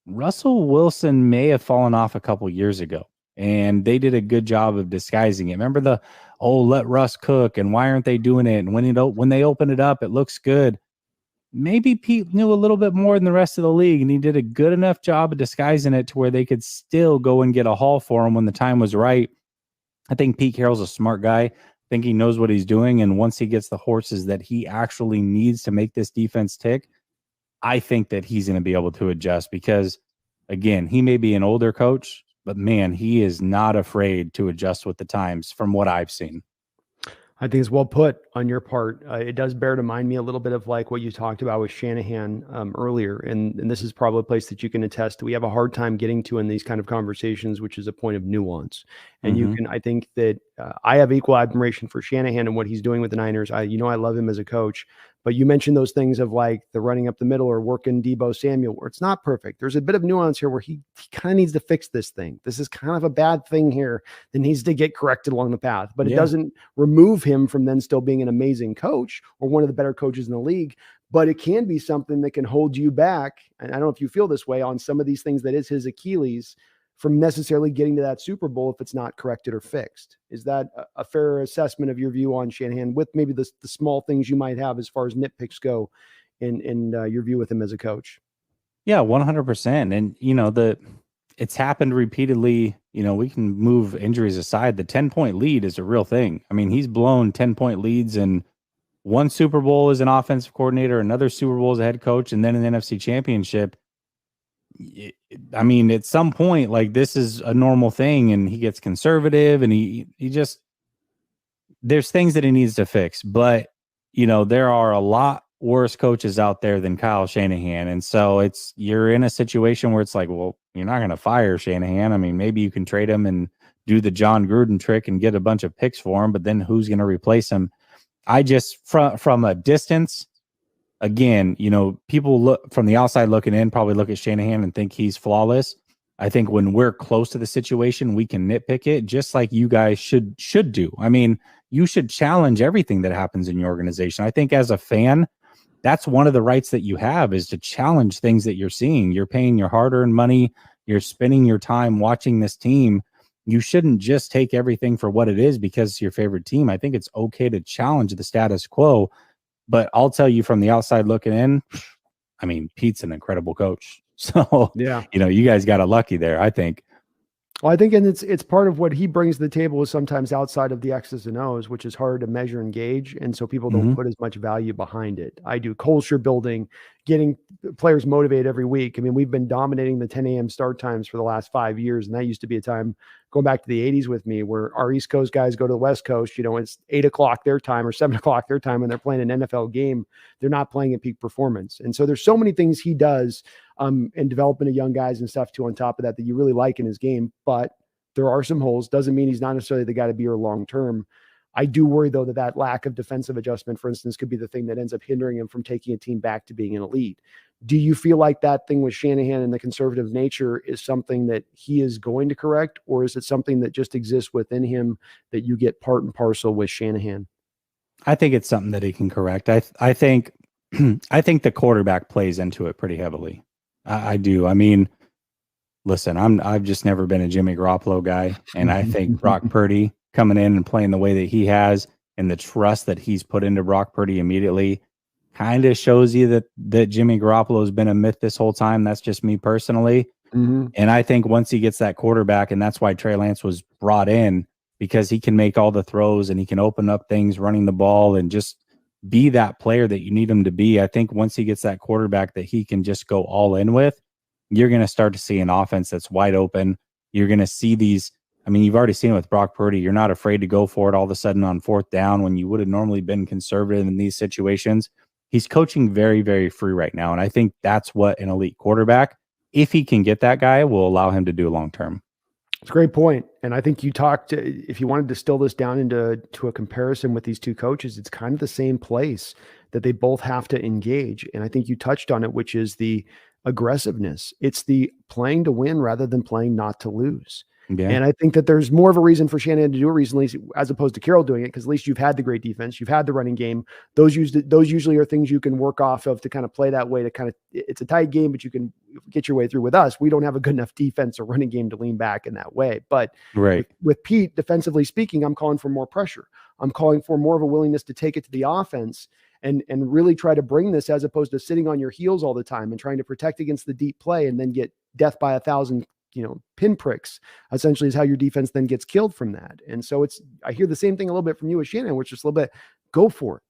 Russell Wilson may have fallen off a couple years ago, and they did a good job of disguising it. Remember let Russ cook, and why aren't they doing it? And when they open it up, it looks good. Maybe Pete knew a little bit more than the rest of the league, and he did a good enough job of disguising it to where they could still go and get a haul for him when the time was right. I think Pete Carroll's a smart guy. I think he knows what he's doing, and once he gets the horses that he actually needs to make this defense tick, I think that he's going to be able to adjust because, again, he may be an older coach, but man, he is not afraid to adjust with the times from what I've seen. I think it's well put on your part. It does bear to mind me a little bit of like what you talked about with Shanahan earlier. And this is probably a place that you can attest to. We have a hard time getting to in these kind of conversations, which is a point of nuance. And I think that I have equal admiration for Shanahan and what he's doing with the Niners. I love him as a coach. But you mentioned those things of like the running up the middle or working Deebo Samuel, where it's not perfect. There's a bit of nuance here where he kind of needs to fix this thing. This is kind of a bad thing here that needs to get corrected along the path. But it doesn't remove him from then still being an amazing coach or one of the better coaches in the league. But it can be something that can hold you back. And I don't know if you feel this way on some of these things that is his Achilles from necessarily getting to that Super Bowl if it's not corrected or fixed. Is that a fair assessment of your view on Shanahan with maybe the small things you might have as far as nitpicks go in your view with him as a coach? Yeah, 100%. And, it's happened repeatedly. We can move injuries aside. The 10-point lead is a real thing. I mean, he's blown 10-point leads in one Super Bowl as an offensive coordinator, another Super Bowl as a head coach, and then an NFC championship. I mean, at some point, like this is a normal thing, and he gets conservative, and he just there's things that he needs to fix. But there are a lot worse coaches out there than Kyle Shanahan, and so you're in a situation where it's like, well, you're not going to fire Shanahan. I mean, maybe you can trade him and do the John Gruden trick and get a bunch of picks for him, but then who's going to replace him? I just from a distance. Again, people look from the outside looking in, probably look at Shanahan and think he's flawless. I think when we're close to the situation, we can nitpick it just like you guys should do. I mean, you should challenge everything that happens in your organization. I think as a fan, that's one of the rights that you have is to challenge things that you're seeing. You're paying your hard-earned money. You're spending your time watching this team. You shouldn't just take everything for what it is because it's your favorite team. I think it's okay to challenge the status quo. But I'll tell you from the outside looking in, I mean, Pete's an incredible coach. So, you guys got a lucky there, I think. Well, I think, and it's part of what he brings to the table is sometimes outside of the X's and O's, which is hard to measure and gauge. And so people don't put as much value behind it. I do culture building, getting players motivated every week. I mean, we've been dominating the 10 a.m. start times for the last 5 years. And that used to be a time going back to the 80s with me where our East Coast guys go to the West Coast, it's 8 o'clock their time or 7 o'clock their time when they're playing an NFL game. They're not playing at peak performance. And so there's so many things he does and developing of young guys and stuff too on top of that you really like in his game. But there are some holes. Doesn't mean he's not necessarily the guy to be here long term. I do worry, though, that lack of defensive adjustment, for instance, could be the thing that ends up hindering him from taking a team back to being an elite. Do you feel like that thing with Shanahan and the conservative nature is something that he is going to correct, or is it something that just exists within him that you get part and parcel with Shanahan? I think it's something that he can correct. I think I think the quarterback plays into it pretty heavily. I do. I mean, listen, I've just never been a Jimmy Garoppolo guy, and I think Brock Purdy coming in and playing the way that he has and the trust that he's put into Brock Purdy immediately kind of shows you that Jimmy Garoppolo has been a myth this whole time. That's just me personally. Mm-hmm. And I think once he gets that quarterback, and that's why Trey Lance was brought in, because he can make all the throws and he can open up things running the ball and just be that player that you need him to be. I think once he gets that quarterback that he can just go all in with, you're going to start to see an offense that's wide open. You're going to see these. I mean, you've already seen it with Brock Purdy. You're not afraid to go for it all of a sudden on fourth down when you would have normally been conservative in these situations. He's coaching very, very free right now. And I think that's what an elite quarterback, if he can get that guy, will allow him to do long term. It's a great point. And I think you talked, if you wanted to distill this down into a comparison with these two coaches, it's kind of the same place that they both have to engage. And I think you touched on it, which is the aggressiveness. It's the playing to win rather than playing not to lose. Yeah. And I think that there's more of a reason for Shanahan to do it recently, as opposed to Carroll doing it, because at least you've had the great defense, you've had the running game. Those usually are things you can work off of to kind of play that way. To kind of, it's a tight game, but you can get your way through. With us, we don't have a good enough defense or running game to lean back in that way. But right with Pete, defensively speaking, I'm calling for more pressure. I'm calling for more of a willingness to take it to the offense and really try to bring this, as opposed to sitting on your heels all the time and trying to protect against the deep play and then get death by 1,000 pinpricks, essentially, is how your defense then gets killed from that. And so I hear the same thing a little bit from you with Shannon, which is a little bit, go for it,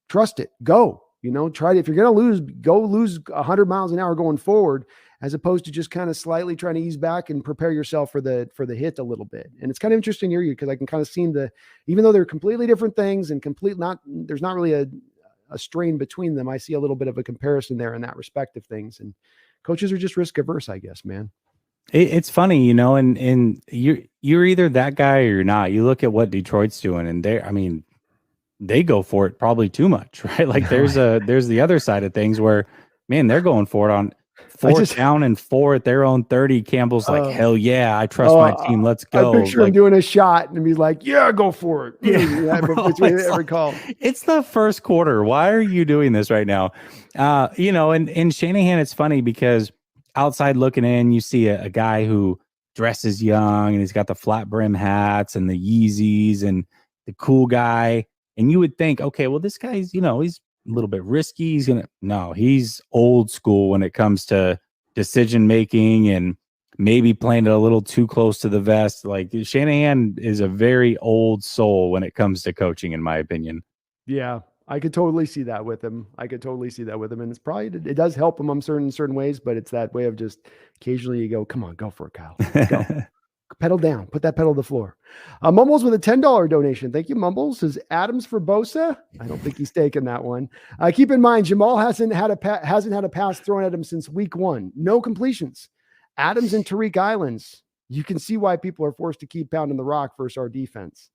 trust it, go, try to, if you're going to lose, go lose 100 miles an hour going forward, as opposed to just kind of slightly trying to ease back and prepare yourself for the hit a little bit. And it's kind of interesting to hear you, because I can kind of see even though they're completely different things and there's not really a strain between them, I see a little bit of a comparison there in that respect of things. And coaches are just risk averse, I guess, man. It's funny, and you're either that guy or you're not. You look at what Detroit's doing, and they go for it probably too much, right? Like there's the other side of things where, man, they're going for it on fourth down and 4 at their own 30. Campbell's like, hell yeah, I trust my team. Let's go. I picture him doing a shot and he's like, yeah, go for it. Yeah, bro, every call. It's the first quarter. Why are you doing this right now? And Shanahan, it's funny because outside looking in, you see a guy who dresses young and he's got the flat brim hats and the Yeezys and the cool guy. And you would think, okay, well, this guy's, he's a little bit risky. He's old school when it comes to decision making and maybe playing it a little too close to the vest. Like Shanahan is a very old soul when it comes to coaching, in my opinion. Yeah. I could totally see that with him. And it's probably, it does help him in certain ways, but it's that way of just occasionally you go, come on, go for it, Kyle. Go. Pedal down, put that pedal to the floor. Mumbles with a $10 donation. Thank you, Mumbles. Is Adams for Bosa? I don't think he's taking that one. Keep in mind, Jamal hasn't had a pass thrown at him since week 1. No completions. Adams and Tariq Islands. You can see why people are forced to keep pounding the rock versus our defense.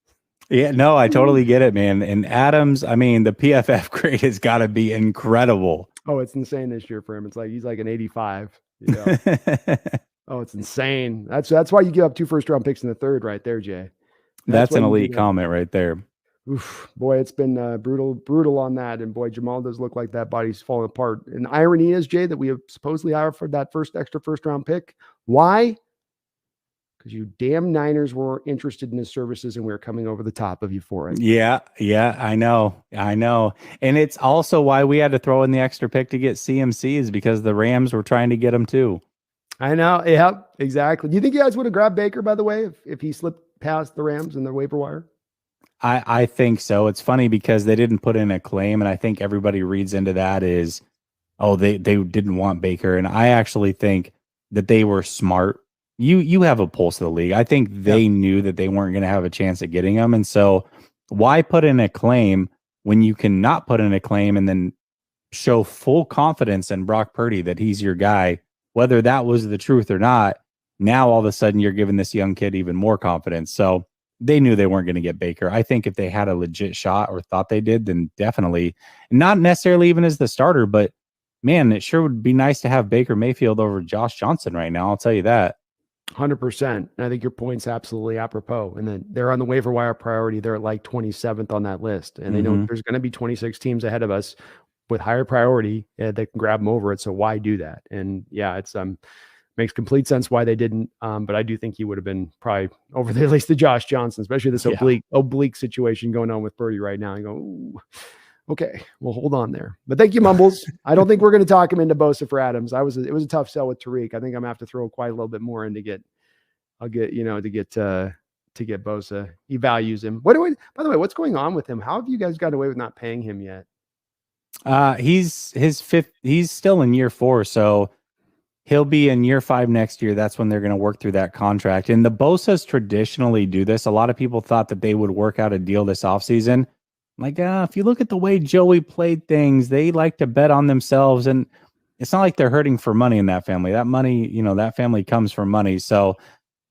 Yeah, no, I totally get it, man. And Adams, I mean, the PFF grade has got to be incredible. Oh, it's insane this year for him. It's like he's like an 85. Oh, it's insane. That's why you give up 2 first-round picks in the 3rd right there, Jay. That's an elite comment right there. Oof, boy, it's been brutal on that. And boy, Jamal does look like that body's falling apart. And the irony is, Jay, that we have supposedly offered that extra first-round pick. Why? Because you damn Niners were interested in his services and we were coming over the top of you for it. Yeah, I know. And it's also why we had to throw in the extra pick to get CMC, is because the Rams were trying to get him too. I know. Yeah, exactly. Do you think you guys would have grabbed Baker, by the way, if he slipped past the Rams in the waiver wire? I think so. It's funny because they didn't put in a claim, and I think everybody reads into that is, they didn't want Baker. And I actually think that they were smart. You have a pulse of the league. I think they knew that they weren't going to have a chance at getting him. And so why put in a claim when you can not put in a claim and then show full confidence in Brock Purdy that he's your guy, whether that was the truth or not? Now, all of a sudden, you're giving this young kid even more confidence. So they knew they weren't going to get Baker. I think if they had a legit shot or thought they did, then definitely, not necessarily even as the starter, but man, it sure would be nice to have Baker Mayfield over Josh Johnson right now. I'll tell you that. 100%. And I think your point's absolutely apropos. And then they're on the waiver wire priority. They're at like 27th on that list. And they know there's going to be 26 teams ahead of us with higher priority that can grab them over it. So why do that? And yeah, it's makes complete sense why they didn't. But I do think he would have been probably over at least the Josh Johnson, especially this oblique situation going on with Purdy right now. You go, ooh, okay, well, hold on there. But thank you, Mumbles. I don't think we're going to talk him into Bosa for Adams. It was a tough sell with Tariq. I think I'm gonna have to throw quite a little bit more in to get Bosa. He values him. By the way, what's going on with him? How have you guys got away with not paying him yet? He's still in year 4, so he'll be in year 5 next year. That's when they're going to work through that contract. And the Bosas traditionally do this. A lot of people thought that they would work out a deal this offseason. Like, if you look at the way Joey played things, they like to bet on themselves. And it's not like they're hurting for money in that family. That money, that family comes from money. So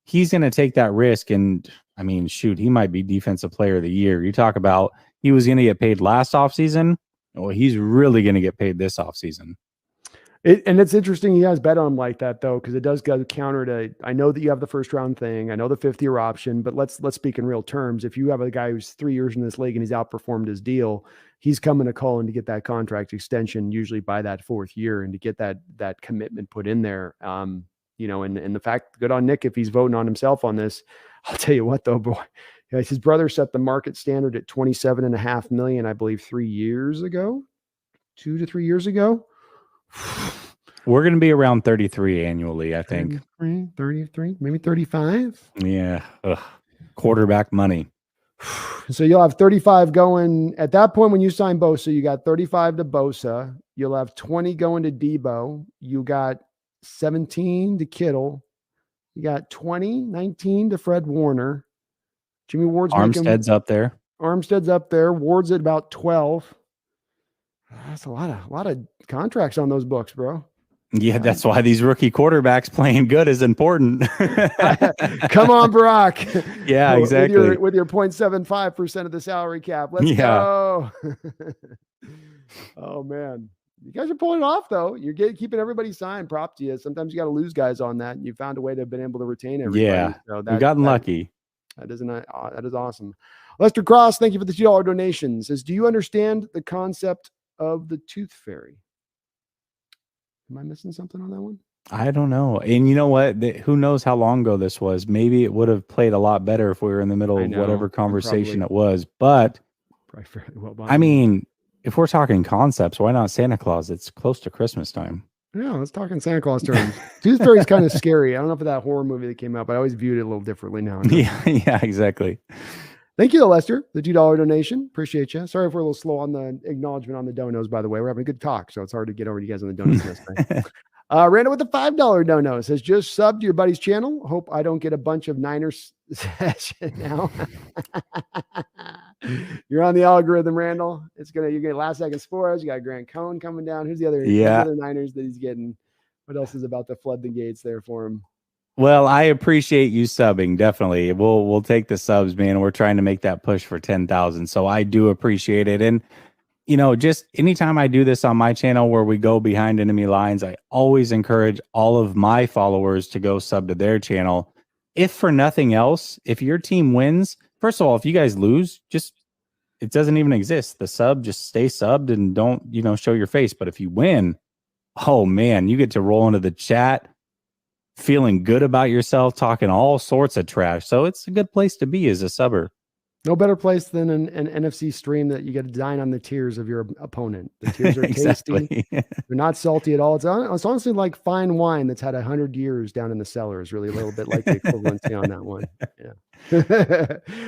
he's going to take that risk. And I mean, shoot, he might be defensive player of the year. You talk about he was going to get paid last offseason. Well, he's really going to get paid this offseason. And it's interesting you guys bet on him like that, though, because it does go counter to, I know that you have the first round thing. I know the 5th-year option, but let's speak in real terms. If you have a guy who's 3 years in this league and he's outperformed his deal, he's coming to call in to get that contract extension, usually by that 4th year, and to get that commitment put in there. And the fact, good on Nick if he's voting on himself on this. I'll tell you what, though, boy, his brother set the market standard at $27.5 million, I believe, 2 to 3 years ago. We're going to be around 33 annually, I think. 33, maybe 35. Yeah. Quarterback money. So you'll have 35 going at that point when you sign Bosa. You got 35 to Bosa. You'll have 20 going to Debo. You got 17 to Kittle. You got 19 to Fred Warner. Jimmy Ward's Armstead's up there. Armstead's up there. Ward's at about 12. That's a lot of contracts on those books, bro. Yeah, that's why these rookie quarterbacks playing good is important. Come on, Brock. Yeah, exactly. With your 0.75% of the salary cap. Let's go. Oh, man. You guys are pulling it off, though. You're keeping everybody signed. Prop to you. Sometimes you got to lose guys on that. And you found a way to have been able to retain everybody. Yeah, so we've gotten lucky. That is awesome. Lester Cross, thank you for the $2 donation. Says, do you understand the concept of the tooth fairy? Am I missing something on that one? I don't know. And you know what? Who knows how long ago this was? Maybe it would have played a lot better if we were in the middle of whatever conversation it was. But probably fairly well. I mean, if we're talking concepts, why not Santa Claus? It's close to Christmas time. Yeah, let's talk in Santa Claus terms. Tooth fairy is kind of scary. I don't know if that horror movie that came out, but I always viewed it a little differently now. Yeah, exactly. Thank you, Lester, the $2 donation. Appreciate you. Sorry if we're a little slow on the acknowledgement on the donos, by the way. We're having a good talk, so it's hard to get over to you guys on the donos list. Randall with the $5 dono says, just subbed to your buddy's channel. Hope I don't get a bunch of Niners session now. You're on the algorithm, Randall. You get last second Spores. You got Grant Cohn coming down. Who's the other Niners that he's getting? What else is about to flood the gates there for him? Well, I appreciate you subbing. Definitely. We'll take the subs, man. We're trying to make that push for 10,000. So I do appreciate it. And, just anytime I do this on my channel where we go behind enemy lines, I always encourage all of my followers to go sub to their channel. If for nothing else, if your team wins, first of all, if you guys lose, it doesn't even exist. The sub, just stay subbed and don't, show your face. But if you win, oh man, you get to roll into the chat feeling good about yourself, talking all sorts of trash. So it's a good place to be as a subber. No better place than an NFC stream that you get to dine on the tears of your opponent. The tears are tasty. They're not salty at all. It's honestly like fine wine that's had 100 years down in the cellar is really a little bit like the equivalency on that one. Yeah.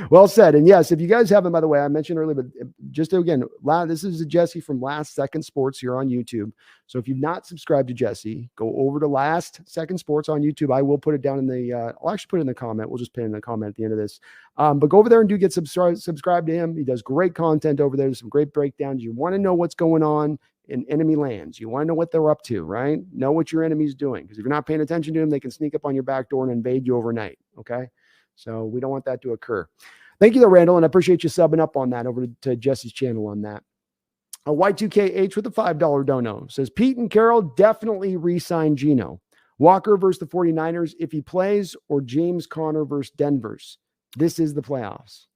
Well said. And yes, if you guys haven't, by the way, I mentioned earlier, but just again, this is Jessie from Last Second Sports here on YouTube. So if you've not subscribed to Jessie, go over to Last Second Sports on YouTube. I will put it down in the, I'll actually put it in the comment. We'll just put it in the comment at the end of this. But go over there and do get subscribe to him. He does great content over there. There's some great breakdowns. You want to know what's going on in enemy lands. You want to know what they're up to, right? Know what your enemy's doing. Because if you're not paying attention to them, they can sneak up on your back door and invade you overnight. Okay. So we don't want that to occur. Thank you, though, Randall. And I appreciate you subbing up on that over to Jesse's channel on that. A Y2KH with a $5 dono says Pete and Carroll definitely re-sign Geno. Walker versus the 49ers if he plays, or James Conner versus Denver's. This is the playoffs.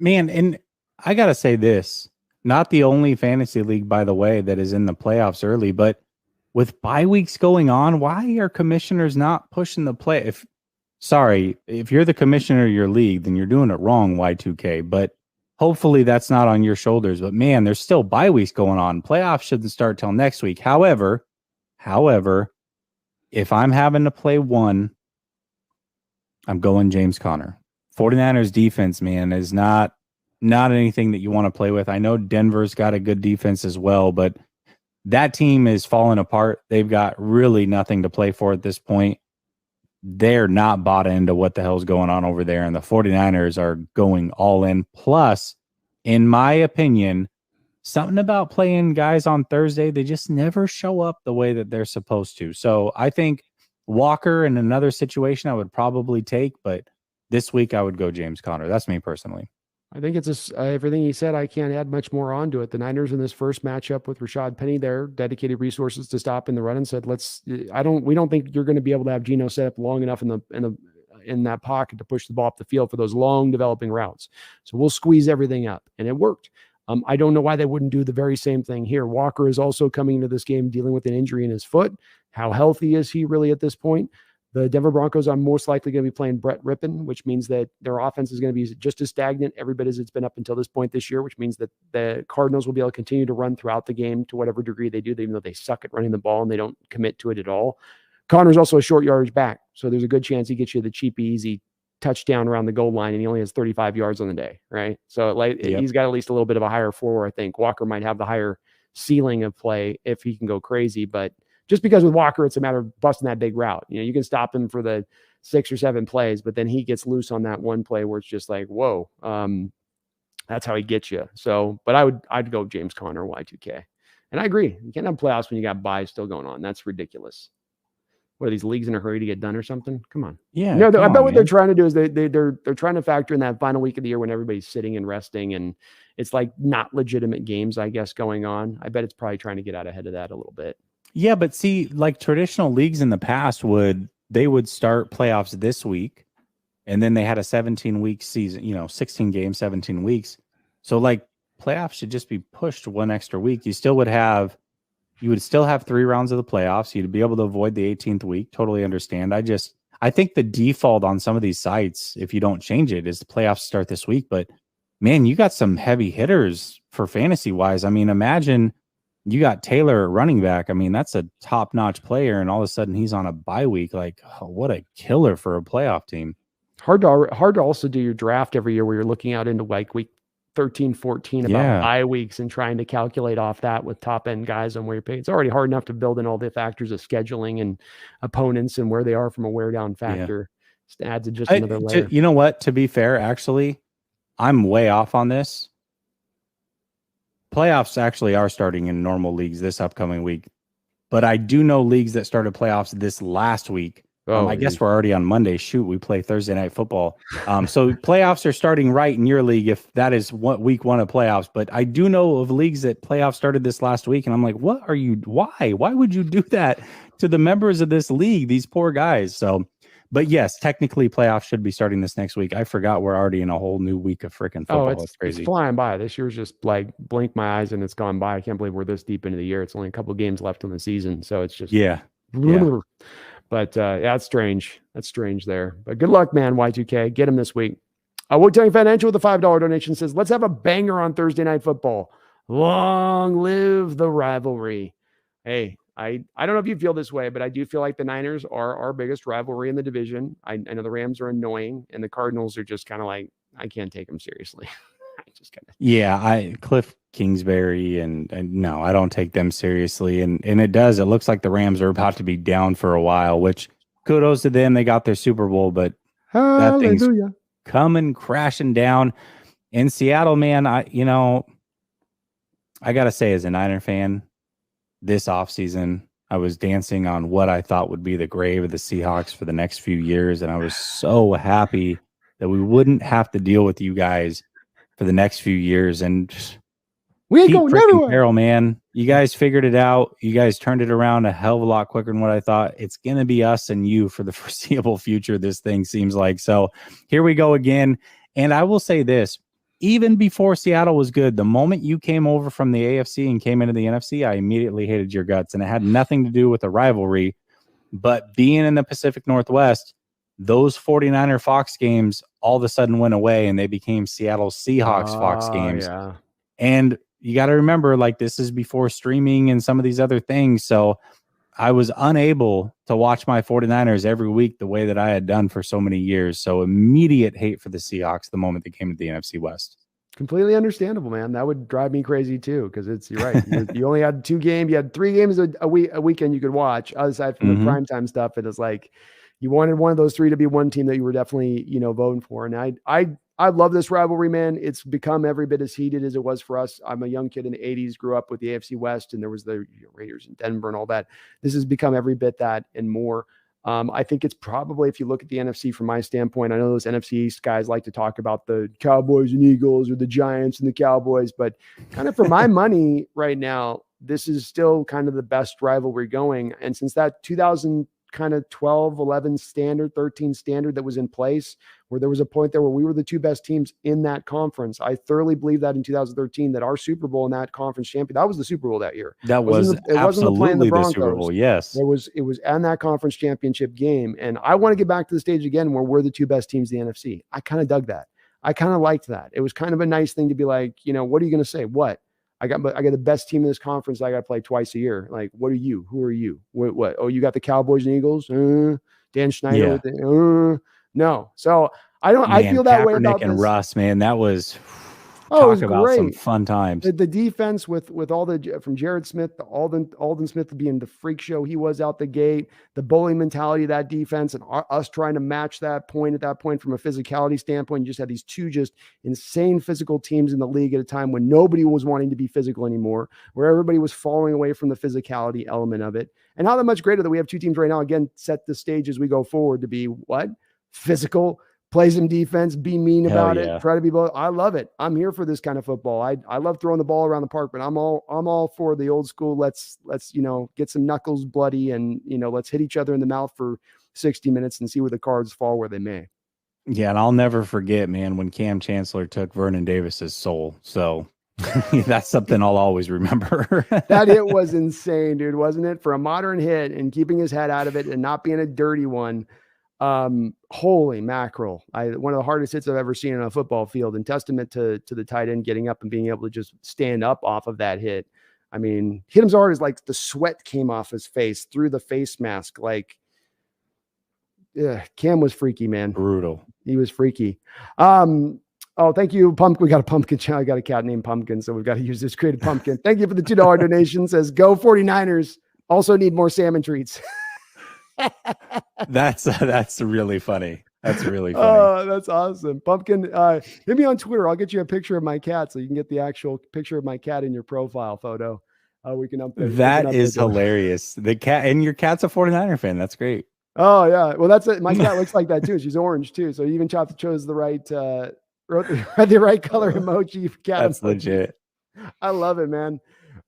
Man, and I got to say this, not the only fantasy league, by the way, that is in the playoffs early, but with bye weeks going on, why are commissioners not pushing the play? If you're the commissioner of your league, then you're doing it wrong, Y2K, but hopefully that's not on your shoulders. But man, there's still bye weeks going on. Playoffs shouldn't start till next week. However, if I'm having to play one, I'm going James Conner. 49ers defense, man, is not anything that you want to play with. I know Denver's got a good defense as well, but that team is falling apart. They've got really nothing to play for at this point. They're not bought into what the hell's going on over there, and the 49ers are going all in. Plus, in my opinion, something about playing guys on Thursday, they just never show up the way that they're supposed to. So I think Walker in another situation I would probably take, but this week I would go James Conner. That's me personally. I think it's everything he said. I can't add much more onto it. The Niners in this first matchup with Rashad Penny, there dedicated resources to stop in the run, and said, we don't think you're going to be able to have Geno set up long enough in that pocket to push the ball up the field for those long developing routes. So we'll squeeze everything up, and it worked. I don't know why they wouldn't do the very same thing here. Walker is also coming into this game dealing with an injury in his foot. How healthy is he really at this point? The Denver Broncos are most likely going to be playing Brett Rippon, which means that their offense is going to be just as stagnant every bit as it's been up until this point this year, which means that the Cardinals will be able to continue to run throughout the game to whatever degree they do, even though they suck at running the ball and they don't commit to it at all. Connor's also a short yardage back, so there's a good chance he gets you the cheap, easy touchdown around the goal line, and he only has 35 yards on the day, right? So he's got at least a little bit of a higher floor, I think. Walker might have the higher ceiling of play if he can go crazy, but just because with Walker, it's a matter of busting that big route. You can stop him for the 6 or 7 plays, but then he gets loose on that one play where it's just like, whoa, that's how he gets you. So, but I'd go James Conner, Y2K. And I agree. You can't have playoffs when you got buys still going on. That's ridiculous. What are these leagues in a hurry to get done or something? Come on. Yeah. No, I bet what they're trying to do is they're trying to factor in that final week of the year when everybody's sitting and resting, and it's like not legitimate games, I guess, going on. I bet it's probably trying to get out ahead of that a little bit. Yeah, but see, like traditional leagues in the past would start playoffs this week, and then they had a 17-week season, 16 games, 17 weeks. So like playoffs should just be pushed one extra week. You would still have 3 rounds of the playoffs. You'd be able to avoid the 18th week. Totally understand. I think the default on some of these sites, if you don't change it, is the playoffs start this week. But man, you got some heavy hitters for fantasy wise. I mean, imagine you got Taylor at running back. I mean, that's a top-notch player, and all of a sudden he's on a bye week. Like, what a killer for a playoff team. Hard to also do your draft every year where you're looking out into like week 13, 14 about bye weeks and trying to calculate off that with top-end guys on where you're paying. It's already hard enough to build in all the factors of scheduling and opponents and where they are from a wear-down factor. Just adds just another layer. You know what? To be fair, actually, I'm way off on this. Playoffs actually are starting in normal leagues this upcoming week, but I do know leagues that started playoffs this last week. I guess we're already on Monday. Shoot, we play Thursday night football. So playoffs are starting right in your league if that is what week 1 of playoffs. But I do know of leagues that playoffs started this last week, and I'm like, why would you do that to the members of this league, these poor guys? So, but yes, technically playoffs should be starting this next week. I forgot we're already in a whole new week of freaking football. It's crazy. It's flying by. This year's just like blink my eyes and it's gone by. I can't believe we're this deep into the year. It's only a couple of games left in the season. So it's just, But it's strange. That's strange there. But good luck, man, Y2K. Get him this week. Wood-Tongue Financial with a $5 donation says, let's have a banger on Thursday Night Football. Long live the rivalry. Hey, I don't know if you feel this way, but I do feel like the Niners are our biggest rivalry in the division. I know the Rams are annoying, and the Cardinals are just kind of like, I can't take them seriously. Cliff Kingsbury and no, I don't take them seriously. And it looks like the Rams are about to be down for a while, which kudos to them. They got their Super Bowl, but that thing's coming crashing down. In Seattle, man, I got to say, as a Niner fan, this offseason, I was dancing on what I thought would be the grave of the Seahawks for the next few years. And I was so happy that we wouldn't have to deal with you guys for the next few years. And We ain't Pete going freaking everywhere. Carroll, man. You guys figured it out. You guys turned it around a hell of a lot quicker than what I thought. It's going to be us and you for the foreseeable future, this thing seems like. So here we go again. And I will say this, even before Seattle was good, the moment you came over from the AFC and came into the NFC, I immediately hated your guts. And it had nothing to do with the rivalry. But being in the Pacific Northwest, those 49er Fox games all of a sudden went away and they became Seattle Seahawks Fox games. Yeah. And you got to remember, like, this is before streaming and some of these other things. So I was unable to watch my 49ers every week the way that I had done for so many years. So immediate hate for the Seahawks the moment they came to the NFC West. Completely understandable, man. That would drive me crazy too, because you're right. You only had 2 games. You had 3 games a weekend you could watch, aside from the primetime stuff. It was like you wanted one of those 3 to be one team that you were definitely, voting for. And I love this rivalry, man. It's become every bit as heated as it was for us. I'm a young kid in the 80s, grew up with the AFC West, and there was the Raiders in Denver and all that. This has become every bit that and more. I think it's probably, if you look at the NFC from my standpoint, I know those NFC East guys like to talk about the Cowboys and Eagles or the Giants and the Cowboys, but kind of for my money right now, this is still kind of the best rivalry going. And since that 2000 kind of 12, 11 standard, 13 standard that was in place, where there was a point there where we were the 2 best teams in that conference. I thoroughly believe that in 2013, that our Super Bowl in that conference champion, that was the Super Bowl that year. That was absolutely the Super Bowl. Yes. It was in that conference championship game. And I want to get back to the stage again where we're the 2 best teams in the NFC. I kind of dug that. I kind of liked that. It was kind of a nice thing to be like, what are you going to say? What? I got the best team in this conference. I got to play twice a year. Like, what are you? Who are you? What? Oh, you got the Cowboys and Eagles? Dan Schneider? Yeah. No. So I feel that way about Kaepernick and this. Russ, man. That was talk about great. Some fun times. The defense with all from Jared Smith to Alden Smith being the freak show he was out the gate, the bullying mentality of that defense, and us trying to match that point at that point from a physicality standpoint. You just had these 2 just insane physical teams in the league at a time when nobody was wanting to be physical anymore, where everybody was falling away from the physicality element of it. And how that much greater that we have 2 teams right now, again, set the stage as we go forward to be what? Physical, play some defense, be mean about it, try to be both. I love it. I'm here for this kind of football. I love throwing the ball around the park, but I'm all for the old school. Let's get some knuckles bloody and let's hit each other in the mouth for 60 minutes and see where the cards fall where they may. Yeah, and I'll never forget, man, when Cam Chancellor took Vernon Davis's soul. So that's something I'll always remember. That hit was insane, dude, wasn't it? For a modern hit and keeping his head out of it and not being a dirty one. Holy mackerel. One of the hardest hits I've ever seen on a football field, and testament to the tight end getting up and being able to just stand up off of that hit. I mean, hit him so hard as like the sweat came off his face through the face mask. Like, Cam was freaky, man. Brutal. He was freaky. Oh, thank you, Pumpkin. We got a pumpkin. I got a cat named Pumpkin, so we've got to use this creative pumpkin. Thank you for the $2 donation. Says, go 49ers. Also need more salmon treats. That's really funny. That's really funny. Oh, that's awesome. Pumpkin, hit me on Twitter. I'll get you a picture of my cat so you can get the actual picture of my cat in your profile photo. We can update. That is hilarious. The cat, and your cat's a 49er fan. That's great. Oh yeah. Well, that's it. My cat looks like that too. She's orange too. So you even chose the right, wrote the right color emoji for cat. That's emoji. legit. I love it, man.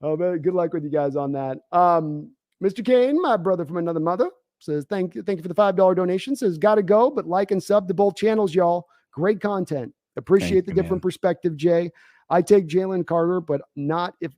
Oh, man, good luck with you guys on that. Mr. Kane, my brother from another mother, says, thank you for the $5 donation. Says, gotta go, but like and sub to both channels, y'all. Great content. Appreciate the different perspective, Jay. I take Jalen Carter, but if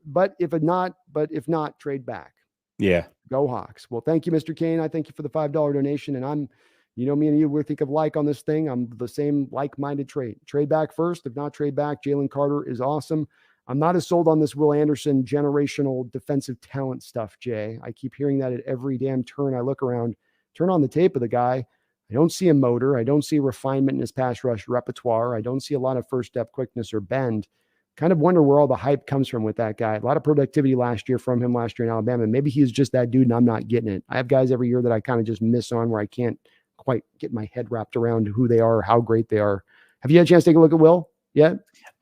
not, trade back. Yeah. Go Hawks. Well, thank you, Mr. Kane. I thank you for the $5 donation. And I'm, me and you, we think of like on this thing. I'm the same like-minded trade. Trade back first. If not trade back, Jalen Carter is awesome. I'm not as sold on this Will Anderson generational defensive talent stuff, Jay. I keep hearing that at every damn turn I look around. Turn on the tape of the guy. I don't see a motor. I don't see refinement in his pass rush repertoire. I don't see a lot of first step quickness or bend. Kind of wonder where all the hype comes from with that guy. A lot of productivity last year from him last year in Alabama. Maybe he's just that dude and I'm not getting it. I have guys every year that I kind of just miss on where I can't quite get my head wrapped around who they are, how great they are. Have you had a chance to take a look at Will yet?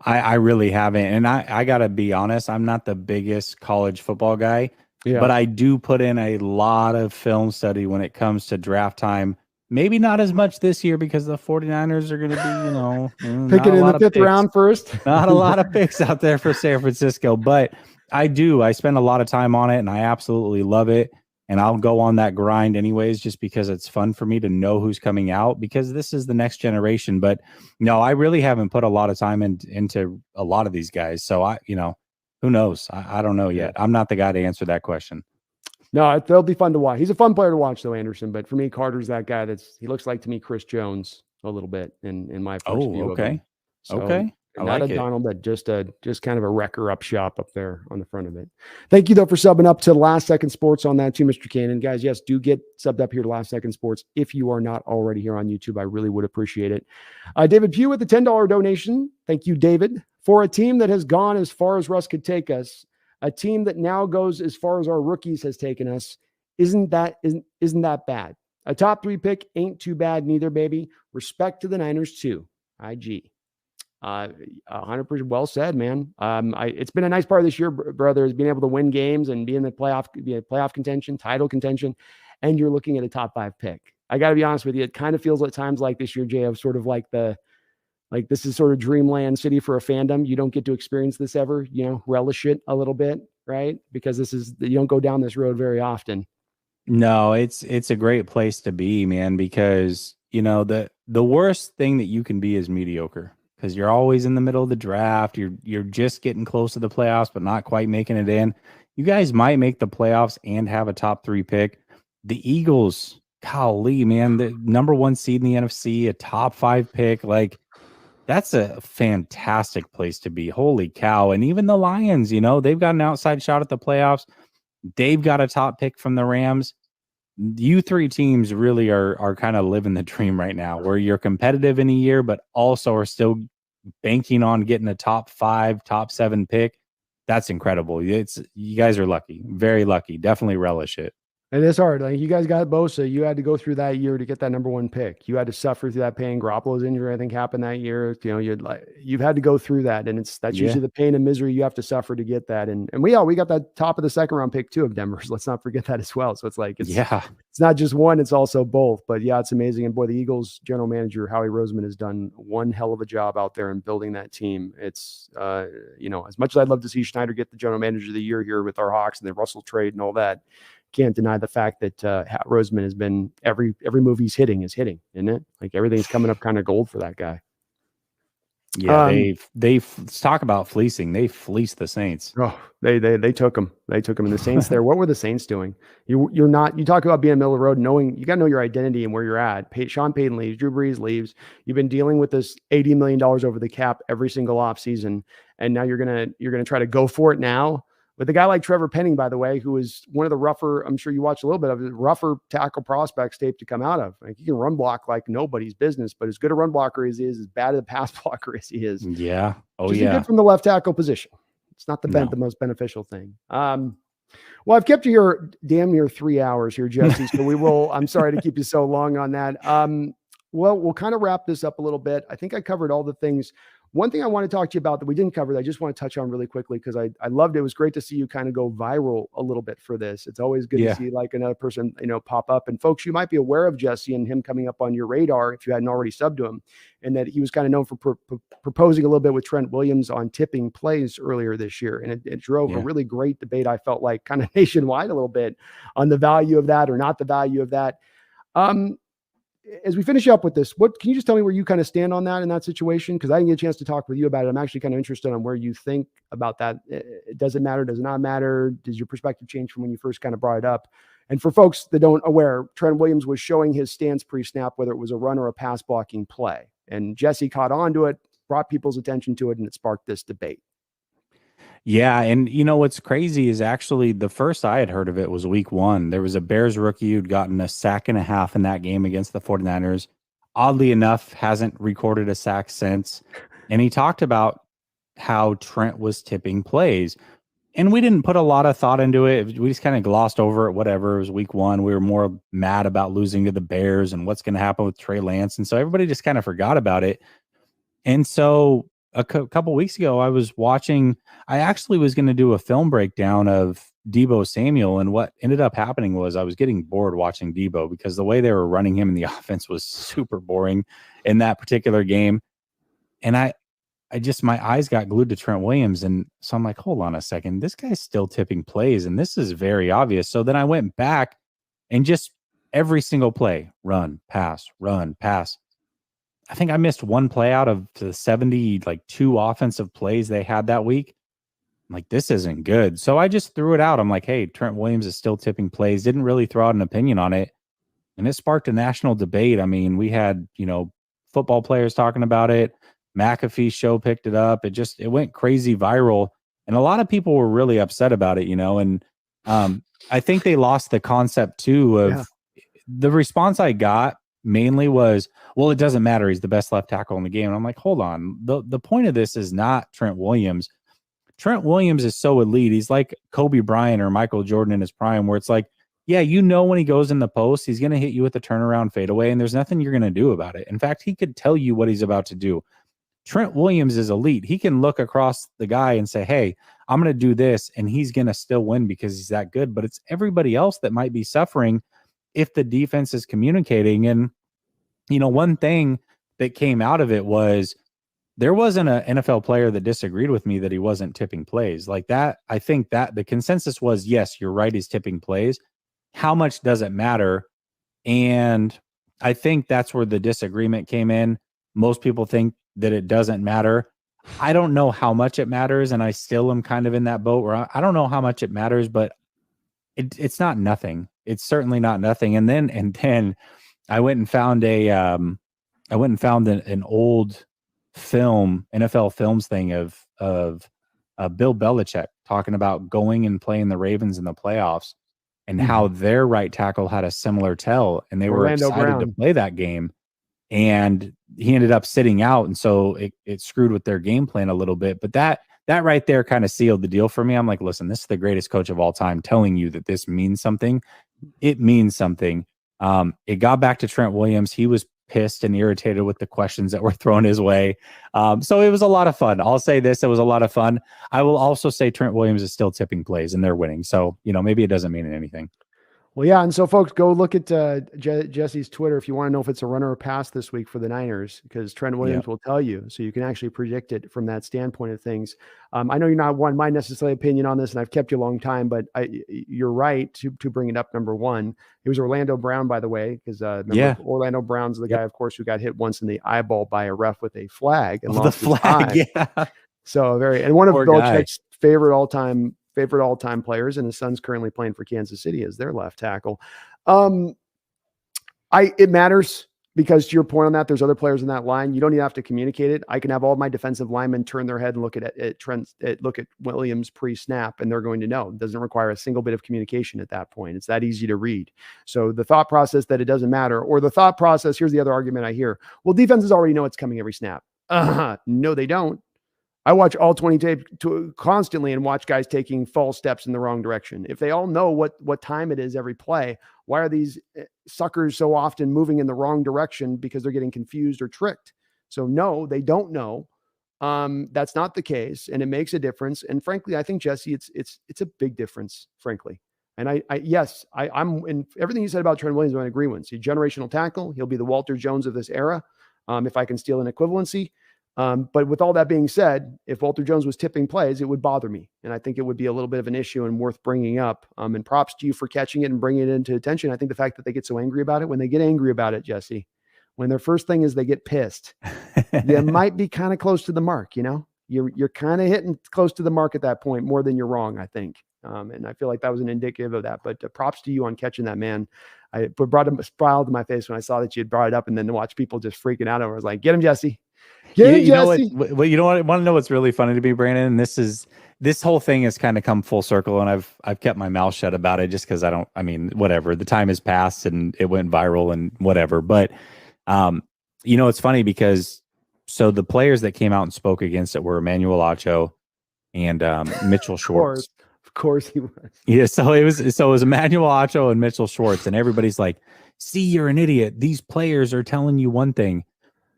I really haven't. And I got to be honest, I'm not the biggest college football guy, but I do put in a lot of film study when it comes to draft time, Maybe not as much this year because the 49ers are going to be, not Picking a in lot the of fifth picks. round first. Not a lot of picks out there for San Francisco, but I spend a lot of time on it and I absolutely love it. And I'll go on that grind anyways, just because it's fun for me to know who's coming out, because this is the next generation. But no, I really haven't put a lot of time into a lot of these guys. So who knows? I don't know yet. I'm not the guy to answer that question. No, they'll be fun to watch. He's a fun player to watch, though, Anderson. But for me, Carter's that guy he looks like to me Chris Jones a little bit in my first view of him. So, Okay. I not like a it. Donald, but just kind of a wrecker up shop up there on the front of it. Thank you, though, for subbing up to Last Second Sports on that too, Mr. Cannon. Guys, yes, do get subbed up here to Last Second Sports if you are not already here on YouTube. I really would appreciate it. David Pugh with the $10 donation. Thank you, David. For a team that has gone as far as Russ could take us, a team that now goes as far as our rookies has taken us, isn't that bad? A top 3 pick ain't too bad neither, baby. Respect to the Niners too. IG. 100% well said, man. It's been a nice part of this year, brother, is being able to win games and be in the playoff contention, title contention, and you're looking at a top 5 pick. I got to be honest with you. It kind of feels at times like this year, Jay, of sort of like this is sort of dreamland city for a fandom. You don't get to experience this ever, relish it a little bit, right? Because you don't go down this road very often. No, it's a great place to be, man, because the worst thing that you can be is mediocre, because you're always in the middle of the draft. You're just getting close to the playoffs, but not quite making it in. You guys might make the playoffs and have a top 3 pick. The Eagles, golly, man, the number 1 seed in the NFC, a top 5 pick, like that's a fantastic place to be. Holy cow. And even the Lions, they've got an outside shot at the playoffs. They've got a top pick from the Rams. You 3 teams really are kind of living the dream right now, where you're competitive in a year, but also are still banking on getting a top 5, top 7 pick. That's incredible. You guys are lucky, very lucky. Definitely relish it. It is hard. Like, you guys got Bosa. You had to go through that year to get that number 1 pick. You had to suffer through that pain. Garoppolo's injury, I think, happened that year. You've had to go through that, and that's usually the pain and misery you have to suffer to get that. And we got that top of the 2nd round pick too of Denver's. Let's not forget that as well. So it's like it's not just one; it's also both. But yeah, it's amazing. And boy, the Eagles general manager Howie Roseman has done one hell of a job out there in building that team. It's as much as I'd love to see Schneider get the general manager of the year here with our Hawks and the Russell trade and all that, can't deny the fact that Roseman has been every move he's hitting, isn't it? Like, everything's coming up kind of gold for that guy. Yeah, they talk about fleecing. They fleeced the Saints. Oh, they took him. They took him. And the Saints there. What were the Saints doing? You talk about being in the middle of the road, knowing you got to know your identity and where you're at. Sean Payton leaves. Drew Brees leaves. You've been dealing with this $80 million over the cap every single offseason, and now you're gonna try to go for it now. With a guy like Trevor Penning, by the way, who is one of the rougher, I'm sure you watched a little bit of it, rougher tackle prospects tape to come out of. Like, he can run block like nobody's business, but as good a run blocker as he is, as bad a pass blocker as he is. Yeah. Oh, just yeah. good from the left tackle position. It's not the most beneficial thing. Well, I've kept you here damn near 3 hours here, Jesse. So I'm sorry to keep you so long on that. Well, we'll kind of wrap this up a little bit. I think I covered all the things. One thing I want to talk to you about that we didn't cover that I just want to touch on really quickly, because I loved it. It was great to see you kind of go viral a little bit for this. It's always good to see like another person, pop up. And folks, you might be aware of Jessie and him coming up on your radar if you hadn't already subbed to him, and that he was kind of known for proposing a little bit with Trent Williams on tipping plays earlier this year. And it drove a really great debate, I felt like, kind of nationwide a little bit on the value of that or not the value of that. As we finish up with this, can you just tell me where you kind of stand on that in that situation? Because I didn't get a chance to talk with you about it. I'm actually kind of interested on where you think about that. Does it matter? Does it not matter? Does your perspective change from when you first kind of brought it up? And for folks that don't aware, Trent Williams was showing his stance pre-snap, whether it was a run or a pass blocking play. And Jessie caught on to it, brought people's attention to it, and it sparked this debate. Yeah, and what's crazy is actually the first I had heard of it was week 1. There was a Bears rookie who'd gotten a sack and a half in that game against the 49ers. Oddly enough, hasn't recorded a sack since. And he talked about how Trent was tipping plays. And we didn't put a lot of thought into it. We just kind of glossed over it, whatever. It was week 1. We were more mad about losing to the Bears and what's going to happen with Trey Lance. And so everybody just kind of forgot about it. And so couple weeks ago, I actually was going to do a film breakdown of Deebo Samuel. And what ended up happening was I was getting bored watching Deebo because the way they were running him in the offense was super boring in that particular game. And I just, my eyes got glued to Trent Williams. And so I'm like, hold on a second, this guy's still tipping plays. And this is very obvious. So then I went back and just every single play, run, pass, run, pass. I think I missed one play out of the 72 offensive plays they had that week. I'm like, this isn't good. So I just threw it out. I'm like, hey, Trent Williams is still tipping plays. Didn't really throw out an opinion on it. And it sparked a national debate. I mean, we had, football players talking about it. McAfee's show picked it up. It went crazy viral. And a lot of people were really upset about it, and I think they lost the concept too of the response I got mainly was, well, it doesn't matter. He's the best left tackle in the game. And I'm like, hold on. The point of this is not Trent Williams. Trent Williams is so elite. He's like Kobe Bryant or Michael Jordan in his prime, where it's like, yeah, when he goes in the post, he's going to hit you with a turnaround fadeaway, and there's nothing you're going to do about it. In fact, he could tell you what he's about to do. Trent Williams is elite. He can look across the guy and say, hey, I'm going to do this, and he's going to still win because he's that good. But it's everybody else that might be suffering if the defense is communicating. And, one thing that came out of it was there wasn't an NFL player that disagreed with me that he wasn't tipping plays like that. I think that the consensus was, yes, you're right, he's tipping plays. How much does it matter? And I think that's where the disagreement came in. Most people think that it doesn't matter. I don't know how much it matters, and I still am kind of in that boat where I don't know how much it matters, but it's not nothing. It's certainly not nothing. And then I went and found an old film, NFL films thing of Bill Belichick talking about going and playing the Ravens in the playoffs and how their right tackle had a similar tell, and they were excited to play that game. And he ended up sitting out, and so it screwed with their game plan a little bit. But that right there kind of sealed the deal for me. I'm like, listen, this is the greatest coach of all time telling you that this means something. It means something. It got back to Trent Williams. He was pissed and irritated with the questions that were thrown his way. So it was a lot of fun. I'll say this. It was a lot of fun. I will also say Trent Williams is still tipping plays and they're winning. So, maybe it doesn't mean anything. Well, yeah. And so folks, go look at Jesse's Twitter if you want to know if it's a run or a pass this week for the Niners, because Trent Williams will tell you. So you can actually predict it from that standpoint of things. I know you're not one my necessarily opinion on this, and I've kept you a long time, but you're right to bring it up. Number one, it was Orlando Brown, by the way, because Orlando Brown's the guy, of course, who got hit once in the eyeball by a ref with a flag and lost his eye. Yeah. So and one of Belichick's favorite all-time players, and his son's currently playing for Kansas City as their left tackle. It matters because to your point on that, there's other players in that line. You don't even have to communicate it. I can have all my defensive linemen turn their head and look at Williams pre-snap, and they're going to know. It doesn't require a single bit of communication at that point. It's that easy to read. So the thought process that it doesn't matter, or the thought process, here's the other argument I hear. Well, defenses already know it's coming every snap. No, they don't. I watch all 20 tape constantly and watch guys taking false steps in the wrong direction. If they all know what time it is every play, why are these suckers so often moving in the wrong direction? Because they're getting confused or tricked. So no, they don't know. That's not the case, and it makes a difference. And frankly, I think, Jesse, it's a big difference, frankly. And I'm in everything you said about Trent Williams, I'm in agreement. He's a generational tackle. He'll be the Walter Jones of this era. If I can steal an equivalency. But with all that being said, if Walter Jones was tipping plays, it would bother me. And I think it would be a little bit of an issue and worth bringing up. And props to you for catching it and bringing it into attention. I think the fact that they get so angry about it, when they get angry about it, Jesse, when their first thing is they get pissed, you might be kind of close to the mark. You're kind of hitting close to the mark at that point more than you're wrong, I think. And I feel like that was an indicative of that, but props to you on catching that, man. I brought a smile to my face when I saw that you had brought it up, and then to watch people just freaking out. I was like, get him, Jesse. You know what? Well, you know what? I want to know what's really funny to me, Brandon. And this whole thing has kind of come full circle, and I've kept my mouth shut about it just because whatever. The time has passed, and it went viral, and whatever. But it's funny because so the players that came out and spoke against it were Emmanuel Acho and Mitchell Schwartz. Of course he was. Yeah, so it was Emmanuel Acho and Mitchell Schwartz, and everybody's like, "See, you're an idiot. These players are telling you one thing."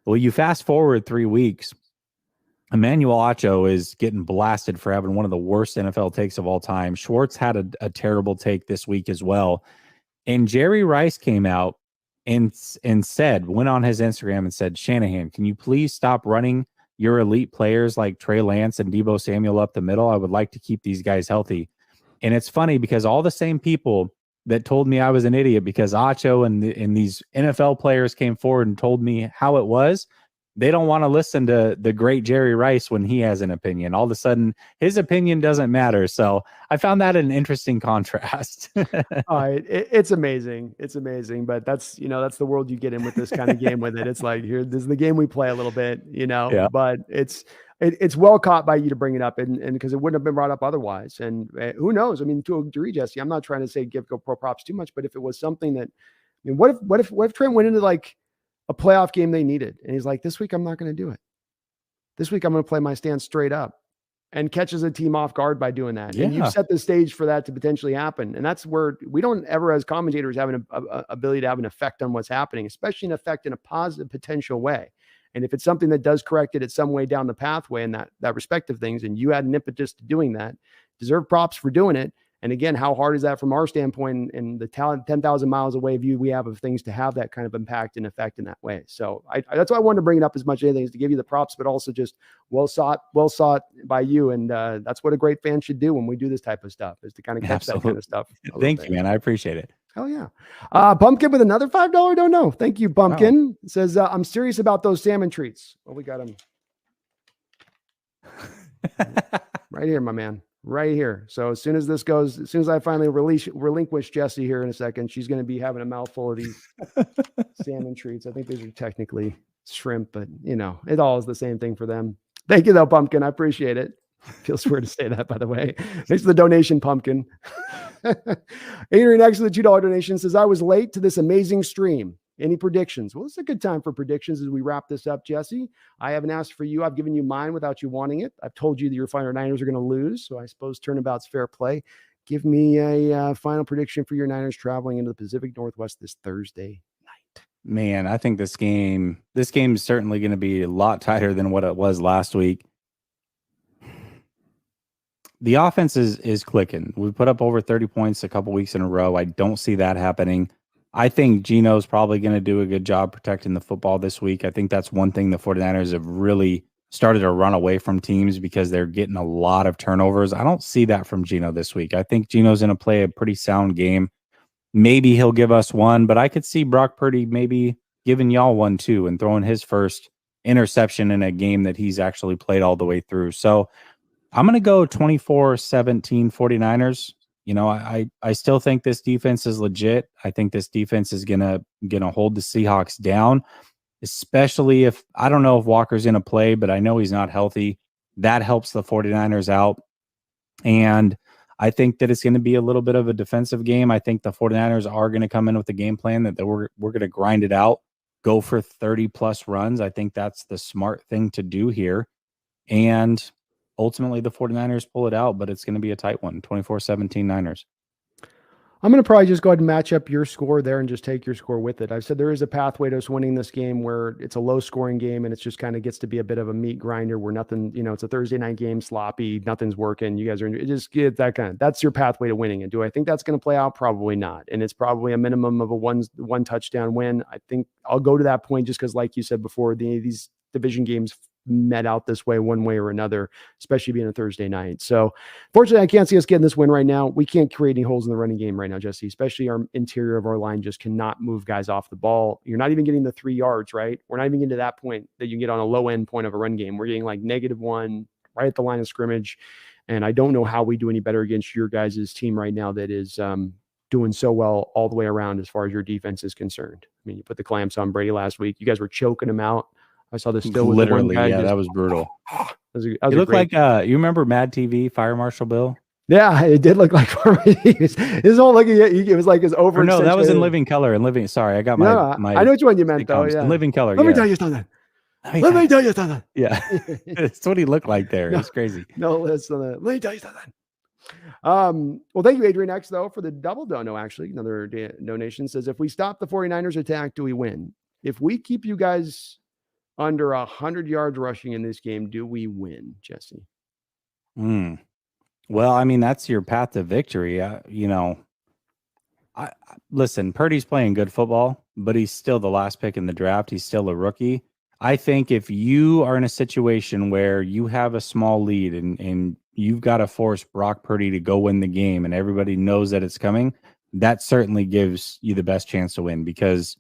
Well, you fast forward 3 weeks, Emmanuel Acho is getting blasted for having one of the worst NFL takes of all time. Schwartz had a terrible take this week as well. And Jerry Rice came out and said, went on his Instagram and said, Shanahan, can you please stop running your elite players like Trey Lance and Deebo Samuel up the middle? I would like to keep these guys healthy. And it's funny because all the same people that told me I was an idiot because Acho and these NFL players came forward and told me how it was, they don't want to listen to the great Jerry Rice when he has an opinion. All of a sudden, his opinion doesn't matter. So I found that an interesting contrast. It's amazing. It's amazing. But that's, that's the world you get in with this kind of game with it. It's like, this is the game we play a little bit, Yeah. but it's well caught by you to bring it up and because it wouldn't have been brought up otherwise. And who knows? I mean, to a degree, Jesse, I'm not trying to say give pro props too much, but if it was something that, I mean, what if Trent went into like a playoff game they needed and he's like, this week, I'm not going to do it. This week, I'm going to play my stance straight up and catches a team off guard by doing that. Yeah. And you've set the stage for that to potentially happen. And that's where we don't ever, as commentators, have an ability to have an effect on what's happening, especially an effect in a positive potential way. And if it's something that does correct it at some way down the pathway and that respective things, and you had an impetus to doing that, deserve props for doing it. And again, how hard is that from our standpoint and the 10,000 miles away view we have of things to have that kind of impact and effect in that way? So that's why I wanted to bring it up as much as anything, is to give you the props, but also just well sought by you. And that's what a great fan should do when we do this type of stuff, is to kind of catch that kind of stuff. Thank you, man. I appreciate it. Hell yeah. Pumpkin with another $5 don't know. Thank you, Pumpkin. Wow. Says, I'm serious about those salmon treats. Well, we got them right here, my man. Right here. So as soon as this goes, as soon as I finally relinquish Jessie here in a second, she's going to be having a mouthful of these salmon treats. I think these are technically shrimp, but it all is the same thing for them. Thank you though, Pumpkin. I appreciate it. Feels weird to say that, by the way. Thanks for the donation, Pumpkin. Adrian, next to the $2 donation, says, I was late to this amazing stream. Any predictions? Well, it's a good time for predictions as we wrap this up, Jesse. I haven't asked for you. I've given you mine without you wanting it. I've told you that your 49ers are going to lose, so I suppose turnabout's fair play. Give me a final prediction for your Niners traveling into the Pacific Northwest this Thursday night. Man, I think this game is certainly going to be a lot tighter than what it was last week. The offense is clicking. We put up over 30 points a couple weeks in a row. I don't see that happening. I think Geno's probably going to do a good job protecting the football this week. I think that's one thing the 49ers have really started to run away from teams because they're getting a lot of turnovers. I don't see that from Geno this week. I think Geno's going to play a pretty sound game. Maybe he'll give us one, but I could see Brock Purdy maybe giving y'all one too and throwing his first interception in a game that he's actually played all the way through. So I'm going to go 24-17 49ers. I still think this defense is legit. I think this defense is gonna hold the Seahawks down, especially if I don't know if Walker's gonna play, but I know he's not healthy. That helps the 49ers out. And I think that it's going to be a little bit of a defensive game. I think the 49ers are going to come in with a game plan that we're going to grind it out, go for 30 plus runs. I think that's the smart thing to do here. And ultimately, the 49ers pull it out, but it's going to be a tight one, 24-17 Niners. I'm going to probably just go ahead and match up your score there and just take your score with it. I've said there is a pathway to us winning this game where it's a low-scoring game and it's just kind of gets to be a bit of a meat grinder where nothing, it's a Thursday night game, sloppy, nothing's working. You guys are just get that that's your pathway to winning. And do I think that's going to play out? Probably not. And it's probably a minimum of a one touchdown win. I think I'll go to that point just because, like you said before, these division games met out this way one way or another, especially being a Thursday night. So fortunately, I can't see us getting this win right now. We can't create any holes in the running game right now, Jesse, especially our interior of our line just cannot move guys off the ball. You're not even getting the 3 yards, right? We're not even getting to that point that you can get on a low end point of a run game. We're getting like -1 right at the line of scrimmage. And I don't know how we do any better against your guys' team right now that is doing so well all the way around as far as your defense is concerned. I mean, you put the clamps on Brady last week. You guys were choking him out. I saw this still with literally, yeah, that was brutal. It looked like you remember Mad TV, Fire Marshal Bill? Yeah, it did look like his whole look. It was like his over. No, that was in Living Color. And Living. Sorry, I got my. I know which one you meant though. Yeah, in Living Color. Let me tell you something. Let me tell you something. Yeah, that's what he looked like there. It's crazy. No, listen. Let me tell you something. Well, thank you, Adrian X, though, for the double dono. Actually, another donation says, if we stop the 49ers attack, do we win? If we keep you guys under 100 yards rushing in this game, do we win, Jesse? Well, I mean, that's your path to victory. Listen, Purdy's playing good football, but he's still the last pick in the draft. He's still a rookie. I think if you are in a situation where you have a small lead and you've got to force Brock Purdy to go win the game and everybody knows that it's coming, that certainly gives you the best chance to win, because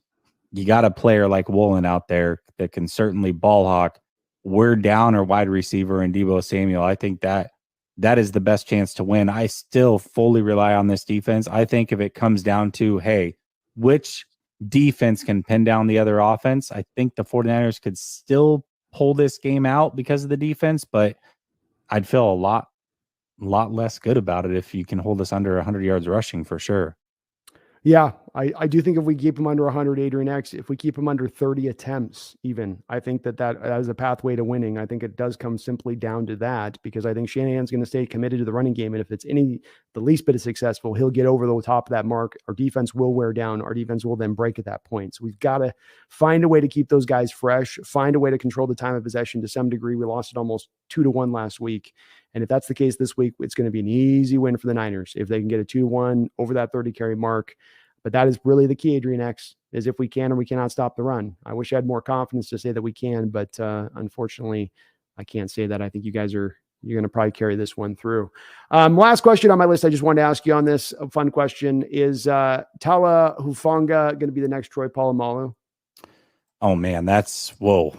you got a player like Woolen out there that can certainly ball hawk. We're down our wide receiver and Deebo Samuel. I think that is the best chance to win. I still fully rely on this defense. I think if it comes down to, hey, which defense can pin down the other offense, I think the 49ers could still pull this game out because of the defense, but I'd feel a lot less good about it if you can hold us under 100 yards rushing for sure. Yeah, I do think if we keep him under 100, Adrian X, if we keep him under 30 attempts, even, I think that is a pathway to winning. I think it does come simply down to that, because I think Shanahan's going to stay committed to the running game. And if it's the least bit of successful, he'll get over the top of that mark. Our defense will wear down. Our defense will then break at that point. So we've got to find a way to keep those guys fresh, find a way to control the time of possession to some degree. We lost it almost 2-1 last week. And if that's the case this week, it's going to be an easy win for the Niners if they can get a 2-1 over that 30 carry mark. But that is really the key, Adrian X, is if we can or we cannot stop the run. I wish I had more confidence to say that we can, but unfortunately, I can't say that. I think you're going to probably carry this one through. Last question on my list I just wanted to ask you on this, a fun question, is Tala Hufanga going to be the next Troy Polamalu? Oh man, that's whoa.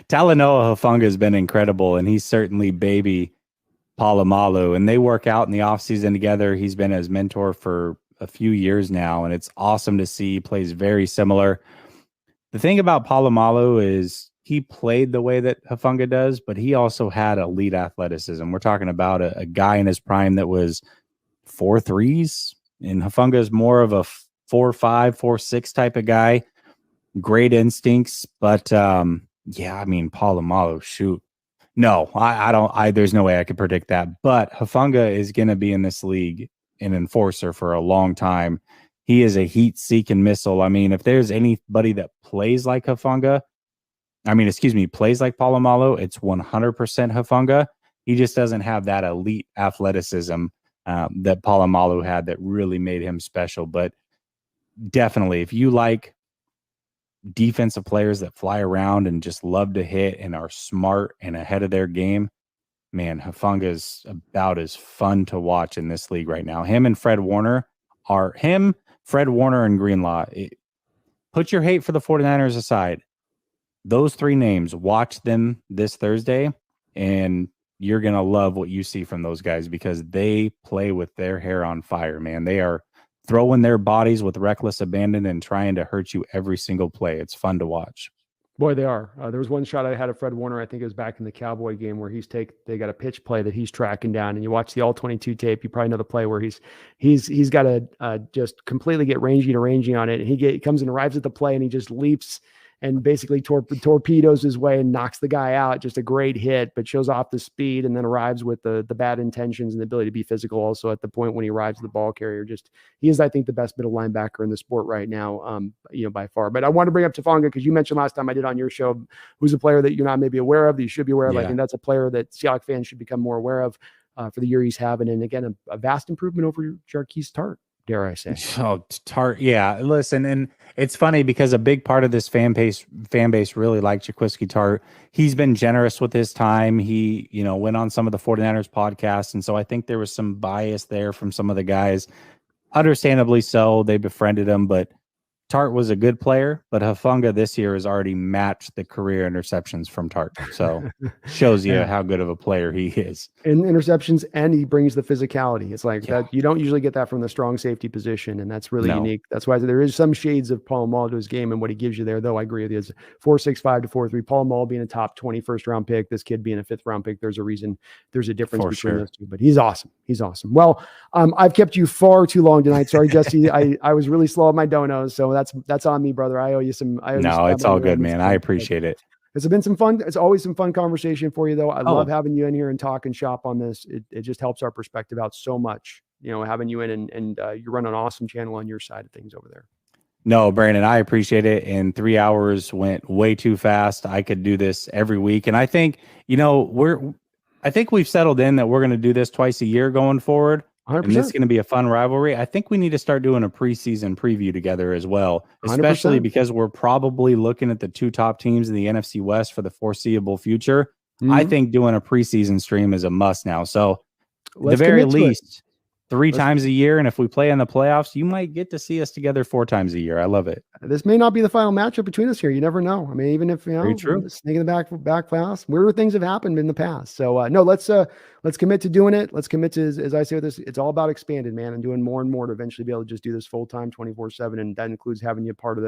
Talanoa Hufanga has been incredible, and he's certainly baby Polamalu, and they work out in the offseason together. He's been his mentor for a few years now, and it's awesome to see. He plays very similar. The thing about Polamalu is he played the way that Hufanga does, but he also had elite athleticism. We're talking about a guy in his prime that was 4.3s, and Hufanga is more of a 4.5, 4.6 type of guy. Great instincts, but yeah, I mean, Polamalu, shoot. No, I don't. There's no way I could predict that. But Hufanga is going to be in this league an enforcer for a long time. He is a heat-seeking missile. I mean, if there's anybody that plays like Hufanga, plays like Polamalu, it's 100% Hufanga. He just doesn't have that elite athleticism that Polamalu had that really made him special. But definitely, if you like defensive players that fly around and just love to hit and are smart and ahead of their game, man, Hufanga is about as fun to watch in this league right now. Fred Warner and Greenlaw. Put your hate for the 49ers aside. Those three names, watch them this Thursday, and you're going to love what you see from those guys, because they play with their hair on fire, man. They are throwing their bodies with reckless abandon and trying to hurt you every single play. It's fun to watch. Boy, they are. There was one shot I had of Fred Warner, I think it was back in the Cowboy game, where they got a pitch play that he's tracking down, and you watch the all-22 tape, you probably know the play where he's got to just completely get rangy on it, and he comes and arrives at the play, and he just leaps and basically torpedoes his way and knocks the guy out. Just a great hit, but shows off the speed, and then arrives with the bad intentions and the ability to be physical also at the point when he arrives at the ball carrier. He is, I think, the best middle linebacker in the sport right now, by far. But I want to bring up Hufanga because you mentioned last time I did on your show, who's a player that you're not maybe aware of, that you should be aware of. Yeah. I think that's a player that Seahawks fans should become more aware of for the year he's having. And again, a vast improvement over Jarquez Tart, dare I say. Oh, Tart. Yeah. Listen, and it's funny because a big part of this fan base really liked Jaquiski Tart. He's been generous with his time. He, went on some of the 49ers podcasts. And so I think there was some bias there from some of the guys. Understandably so. They befriended him, but Tart was a good player, but Hufanga this year has already matched the career interceptions from Tart. So shows you how good of a player he is. In interceptions, and he brings the physicality. It's like that. You don't usually get that from the strong safety position, and that's really unique. That's why there is some shades of Polamalu to his game and what he gives you there, though. I agree with you. It's 4.65 to 4.3. Polamalu being a top 20 first-round pick, this kid being a fifth-round pick, there's a reason. There's a difference between those two, but he's awesome. He's awesome. Well, I've kept you far too long tonight. Sorry, Jesse. I was really slow on my donos, so that's on me, brother. I owe you some. No, it's all good, man. I appreciate it. It's been some fun. It's always some fun conversation for you, though. I love having you in here and talk and shop on this. It just helps our perspective out so much. Having you in and you run an awesome channel on your side of things over there. No, Brandon, I appreciate it. And 3 hours went way too fast. I could do this every week. And I think, I think we've settled in that we're going to do this twice a year going forward. And this is 100%. going to be a fun rivalry. I think we need to start doing a preseason preview together as well, especially 100%. because we're probably looking at the two top teams in the NFC West for the foreseeable future. I Mhm. think doing a preseason stream is a must now. So, at the Let's very commit to it. least, 3 Let's times a year. And if we play in the playoffs, you might get to see us together 4 times a year. I love it. This may not be the final matchup between us here. You never know. I mean, even if Very true. sneaking the back fast, weirder things have happened in the past. So no, let's commit to doing it. Let's commit to, as I say with this, it's all about expanding, man, and doing more and more to eventually be able to just do this full time, 24/7, and that includes having you part of